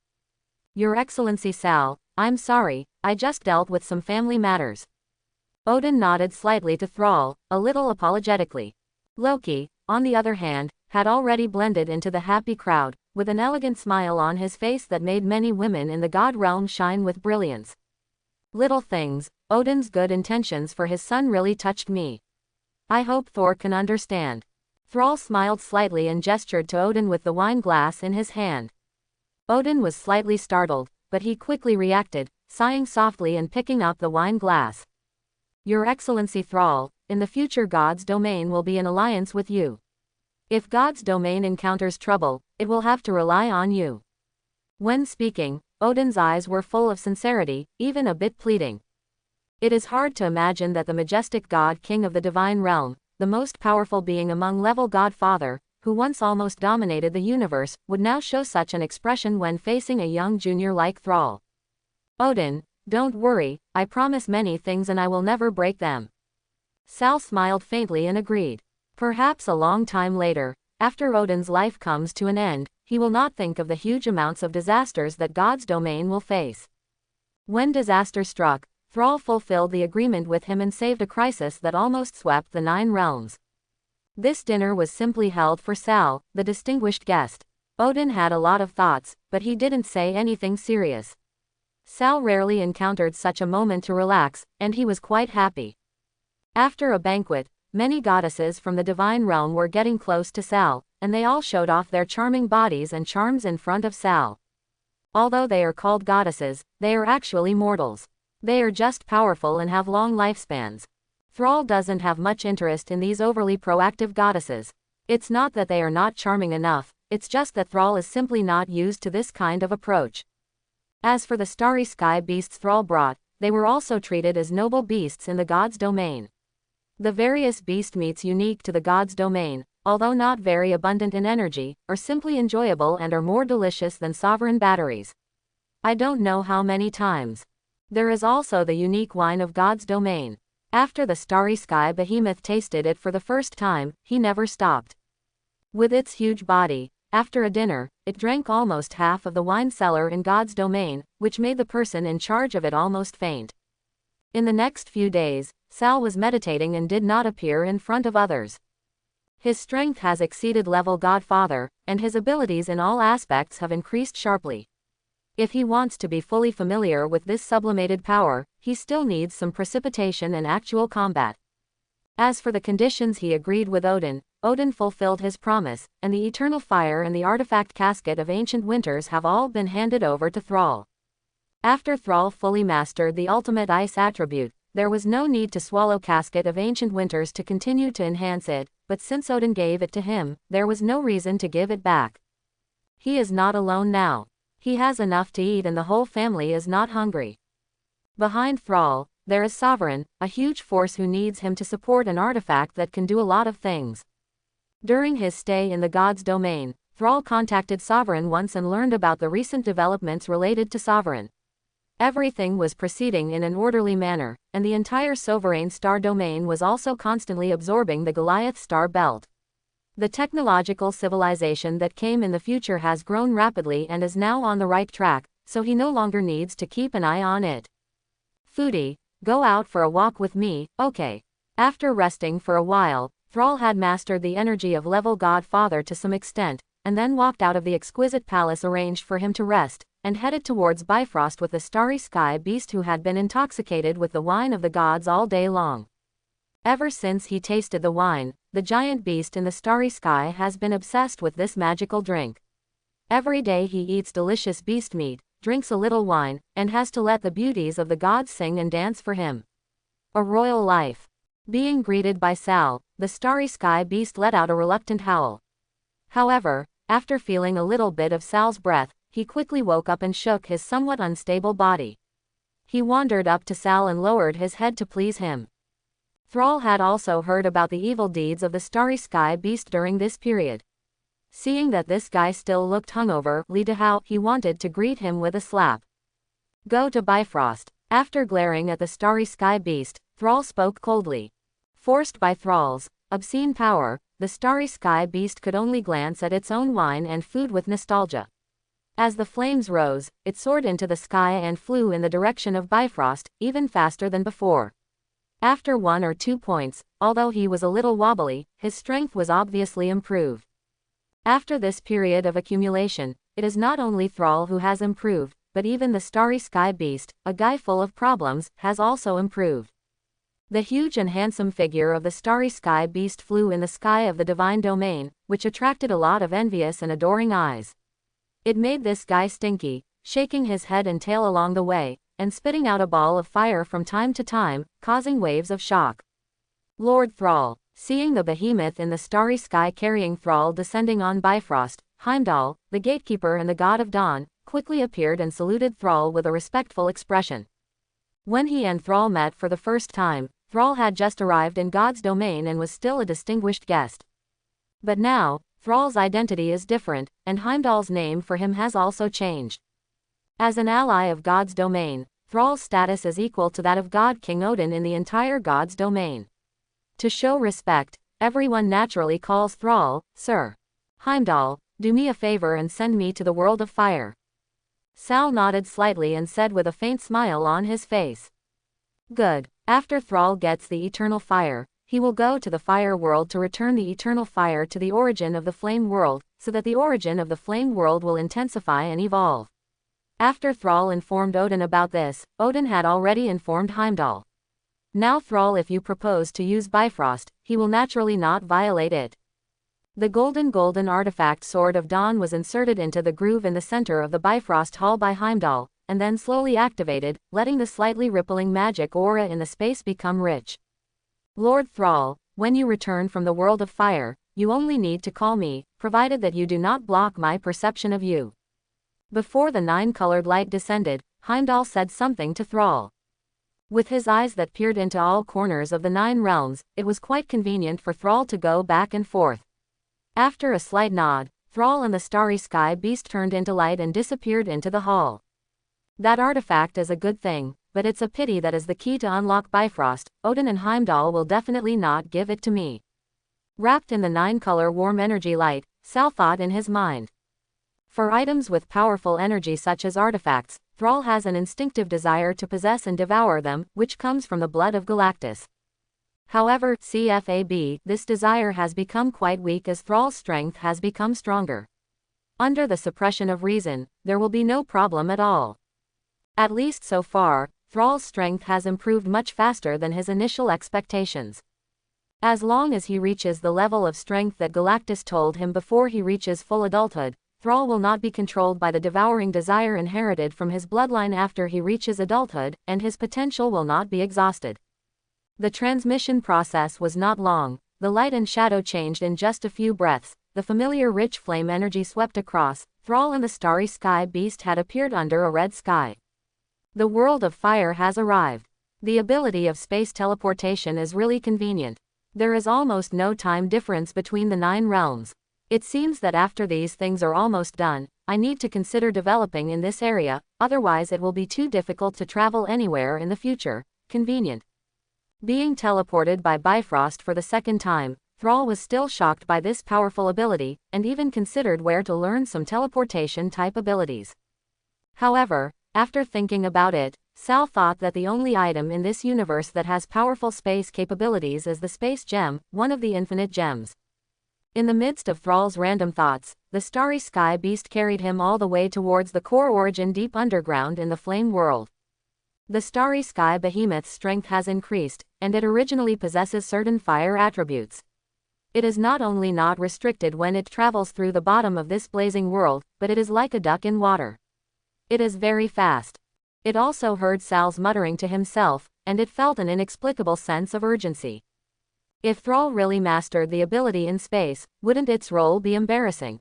Your Excellency Sal, I'm sorry, I just dealt with some family matters. Odin nodded slightly to Thrall, a little apologetically. Loki, on the other hand, had already blended into the happy crowd, with an elegant smile on his face that made many women in the god realm shine with brilliance. Little things, Odin's good intentions for his son really touched me. I hope Thor can understand. Thrall smiled slightly and gestured to Odin with the wine glass in his hand. Odin was slightly startled, but he quickly reacted, sighing softly and picking up the wine glass. Your Excellency Thrall, in the future God's domain will be in alliance with you. If God's domain encounters trouble, it will have to rely on you. When speaking, Odin's eyes were full of sincerity, even a bit pleading. It is hard to imagine that the majestic God King of the divine realm, the most powerful being among level Godfather, who once almost dominated the universe, would now show such an expression when facing a young junior like Thrall. Odin, don't worry, I promise many things and I will never break them. Sal smiled faintly and agreed. Perhaps a long time later, after Odin's life comes to an end, he will not think of the huge amounts of disasters that God's domain will face. When disaster struck, Thrall fulfilled the agreement with him and saved a crisis that almost swept the 9 realms. This dinner was simply held for Sal, the distinguished guest. Odin had a lot of thoughts, but he didn't say anything serious. Sal rarely encountered such a moment to relax, and he was quite happy. After a banquet, many goddesses from the divine realm were getting close to Sal, and they all showed off their charming bodies and charms in front of Sal. Although they are called goddesses, they are actually mortals. They are just powerful and have long lifespans. Thrall doesn't have much interest in these overly proactive goddesses. It's not that they are not charming enough, it's just that Thrall is simply not used to this kind of approach. As for the starry sky beasts Thrall brought, they were also treated as noble beasts in the god's domain. The various beast meats unique to the god's domain, although not very abundant in energy, are simply enjoyable and are more delicious than sovereign batteries. I don't know how many times. There is also the unique wine of God's domain. After the starry sky behemoth tasted it for the first time, he never stopped. With its huge body, after a dinner, it drank almost half of the wine cellar in God's domain, which made the person in charge of it almost faint. In the next few days, Sal was meditating and did not appear in front of others. His strength has exceeded level Godfather, and his abilities in all aspects have increased sharply. If he wants to be fully familiar with this sublimated power, he still needs some precipitation and actual combat. As for the conditions he agreed with Odin, Odin fulfilled his promise, and the eternal fire and the artifact casket of ancient winters have all been handed over to Thrall. After Thrall fully mastered the ultimate ice attribute, there was no need to swallow casket of ancient winters to continue to enhance it, but since Odin gave it to him, there was no reason to give it back. He is not alone now. He has enough to eat and the whole family is not hungry. Behind Thrall, there is Sovereign, a huge force who needs him to support an artifact that can do a lot of things. During his stay in the god's domain, Thrall contacted Sovereign once and learned about the recent developments related to Sovereign. Everything was proceeding in an orderly manner, and the entire Sovereign star domain was also constantly absorbing the Goliath star belt. The technological civilization that came in the future has grown rapidly and is now on the right track, so he no longer needs to keep an eye on it. Foodie, go out for a walk with me, okay. After resting for a while, Thrall had mastered the energy of level Godfather to some extent, and then walked out of the exquisite palace arranged for him to rest, and headed towards Bifrost with the starry sky beast who had been intoxicated with the wine of the gods all day long. Ever since he tasted the wine, the giant beast in the starry sky has been obsessed with this magical drink. Every day he eats delicious beast meat, drinks a little wine, and has to let the beauties of the gods sing and dance for him. A royal life. Being greeted by Sal, the starry sky beast let out a reluctant howl. However, after feeling a little bit of Sal's breath, he quickly woke up and shook his somewhat unstable body. He wandered up to Sal and lowered his head to please him. Thrall had also heard about the evil deeds of the starry sky beast during this period. Seeing that this guy still looked hungover, he wanted to greet him with a slap. Go to Bifrost. After glaring at the starry sky beast, Thrall spoke coldly. Forced by Thrall's obscene power, the starry sky beast could only glance at its own wine and food with nostalgia. As the flames rose, it soared into the sky and flew in the direction of Bifrost, even faster than before. After 1 or 2 points, although he was a little wobbly, his strength was obviously improved. After this period of accumulation, it is not only Thrall who has improved, but even the starry sky beast, a guy full of problems, has also improved. The huge and handsome figure of the starry sky beast flew in the sky of the divine domain, which attracted a lot of envious and adoring eyes. It made this guy stinky, shaking his head and tail along the way, and spitting out a ball of fire from time to time, causing waves of shock. Lord Thrall, seeing the behemoth in the starry sky carrying Thrall descending on Bifrost, Heimdall, the gatekeeper and the god of dawn, quickly appeared and saluted Thrall with a respectful expression. When he and Thrall met for the first time, Thrall had just arrived in God's domain and was still a distinguished guest. But now, Thrall's identity is different, and Heimdall's name for him has also changed. As an ally of God's domain, Thrall's status is equal to that of God King Odin in the entire God's domain. To show respect, everyone naturally calls Thrall, Sir. Heimdall, do me a favor and send me to the world of fire. Sal nodded slightly and said with a faint smile on his face. Good. After Thrall gets the eternal fire, he will go to the fire world to return the eternal fire to the origin of the flame world, so that the origin of the flame world will intensify and evolve. After Thrall informed Odin about this, Odin had already informed Heimdall. Now Thrall, if you propose to use Bifrost, he will naturally not violate it. The golden artifact Sword of Dawn was inserted into the groove in the center of the Bifrost Hall by Heimdall, and then slowly activated, letting the slightly rippling magic aura in the space become rich. Lord Thrall, when you return from the world of fire, you only need to call me, provided that you do not block my perception of you. Before the 9-colored light descended, Heimdall said something to Thrall. With his eyes that peered into all corners of the 9 realms, it was quite convenient for Thrall to go back and forth. After a slight nod, Thrall and the starry sky beast turned into light and disappeared into the hall. That artifact is a good thing, but it's a pity that as the key to unlock Bifrost, Odin and Heimdall will definitely not give it to me. Wrapped in the 9-color warm energy light, Sal thought in his mind. For items with powerful energy such as artifacts, Thrall has an instinctive desire to possess and devour them, which comes from the blood of Galactus. However, this desire has become quite weak as Thrall's strength has become stronger. Under the suppression of reason, there will be no problem at all. At least so far, Thrall's strength has improved much faster than his initial expectations. As long as he reaches the level of strength that Galactus told him before he reaches full adulthood, Thrall will not be controlled by the devouring desire inherited from his bloodline after he reaches adulthood, and his potential will not be exhausted. The transmission process was not long. The light and shadow changed in just a few breaths. The familiar rich flame energy swept across. Thrall and the starry sky beast had appeared under a red sky. The world of fire has arrived. The ability of space teleportation is really convenient. There is almost no time difference between the 9 realms. It seems that after these things are almost done, I need to consider developing in this area, otherwise it will be too difficult to travel anywhere in the future. Convenient. Being teleported by Bifrost for the second time, Thrall was still shocked by this powerful ability, and even considered where to learn some teleportation-type abilities. However, after thinking about it, Sal thought that the only item in this universe that has powerful space capabilities is the space gem, one of the infinite gems. In the midst of Thrall's random thoughts, the starry sky beast carried him all the way towards the core origin deep underground in the flame world. The starry sky behemoth's strength has increased, and it originally possesses certain fire attributes. It is not only not restricted when it travels through the bottom of this blazing world, but it is like a duck in water. It is very fast. It also heard Sal's muttering to himself, and it felt an inexplicable sense of urgency. If Thrall really mastered the ability in space, wouldn't its role be embarrassing?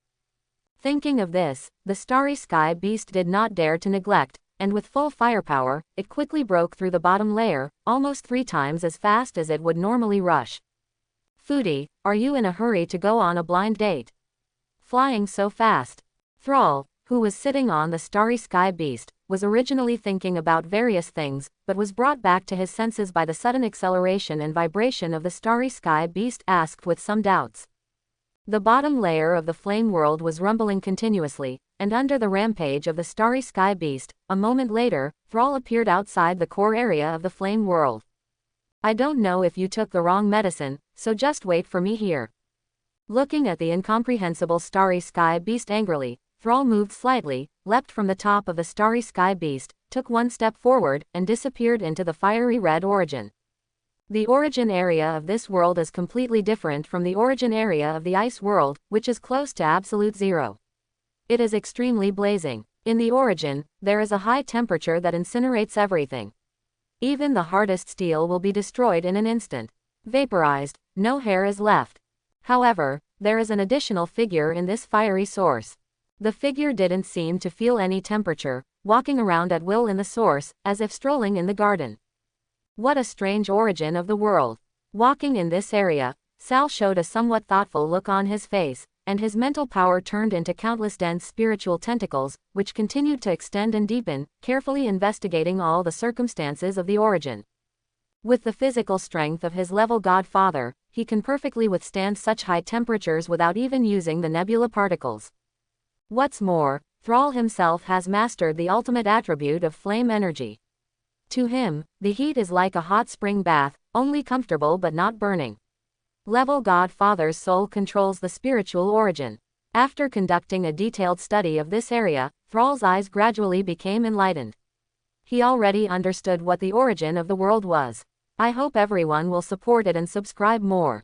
Thinking of this, the starry sky beast did not dare to neglect, and with full firepower, it quickly broke through the bottom layer, almost 3 times as fast as it would normally rush. Foodie, are you in a hurry to go on a blind date? Flying so fast. Thrall, who was sitting on the starry sky beast, was originally thinking about various things, but was brought back to his senses by the sudden acceleration and vibration of the starry sky beast, asked with some doubts. The bottom layer of the flame world was rumbling continuously, and under the rampage of the starry sky beast, a moment later, Thrall appeared outside the core area of the flame world. I don't know if you took the wrong medicine, so just wait for me here. Looking at the incomprehensible starry sky beast angrily, Thrall moved slightly, leapt from the top of the starry sky beast, took 1 step forward, and disappeared into the fiery red origin. The origin area of this world is completely different from the origin area of the ice world, which is close to absolute zero. It is extremely blazing. In the origin, there is a high temperature that incinerates everything. Even the hardest steel will be destroyed in an instant. Vaporized, no hair is left. However, there is an additional figure in this fiery source. The figure didn't seem to feel any temperature, walking around at will in the source, as if strolling in the garden. What a strange origin of the world. Walking in this area, Sal showed a somewhat thoughtful look on his face, and his mental power turned into countless dense spiritual tentacles, which continued to extend and deepen, carefully investigating all the circumstances of the origin. With the physical strength of his level godfather, he can perfectly withstand such high temperatures without even using the nebula particles. What's more, Thrall himself has mastered the ultimate attribute of flame energy. To him, the heat is like a hot spring bath, only comfortable but not burning. Level Godfather's soul controls the spiritual origin. After conducting a detailed study of this area, Thrall's eyes gradually became enlightened. He already understood what the origin of the world was. I hope everyone will support it and subscribe more.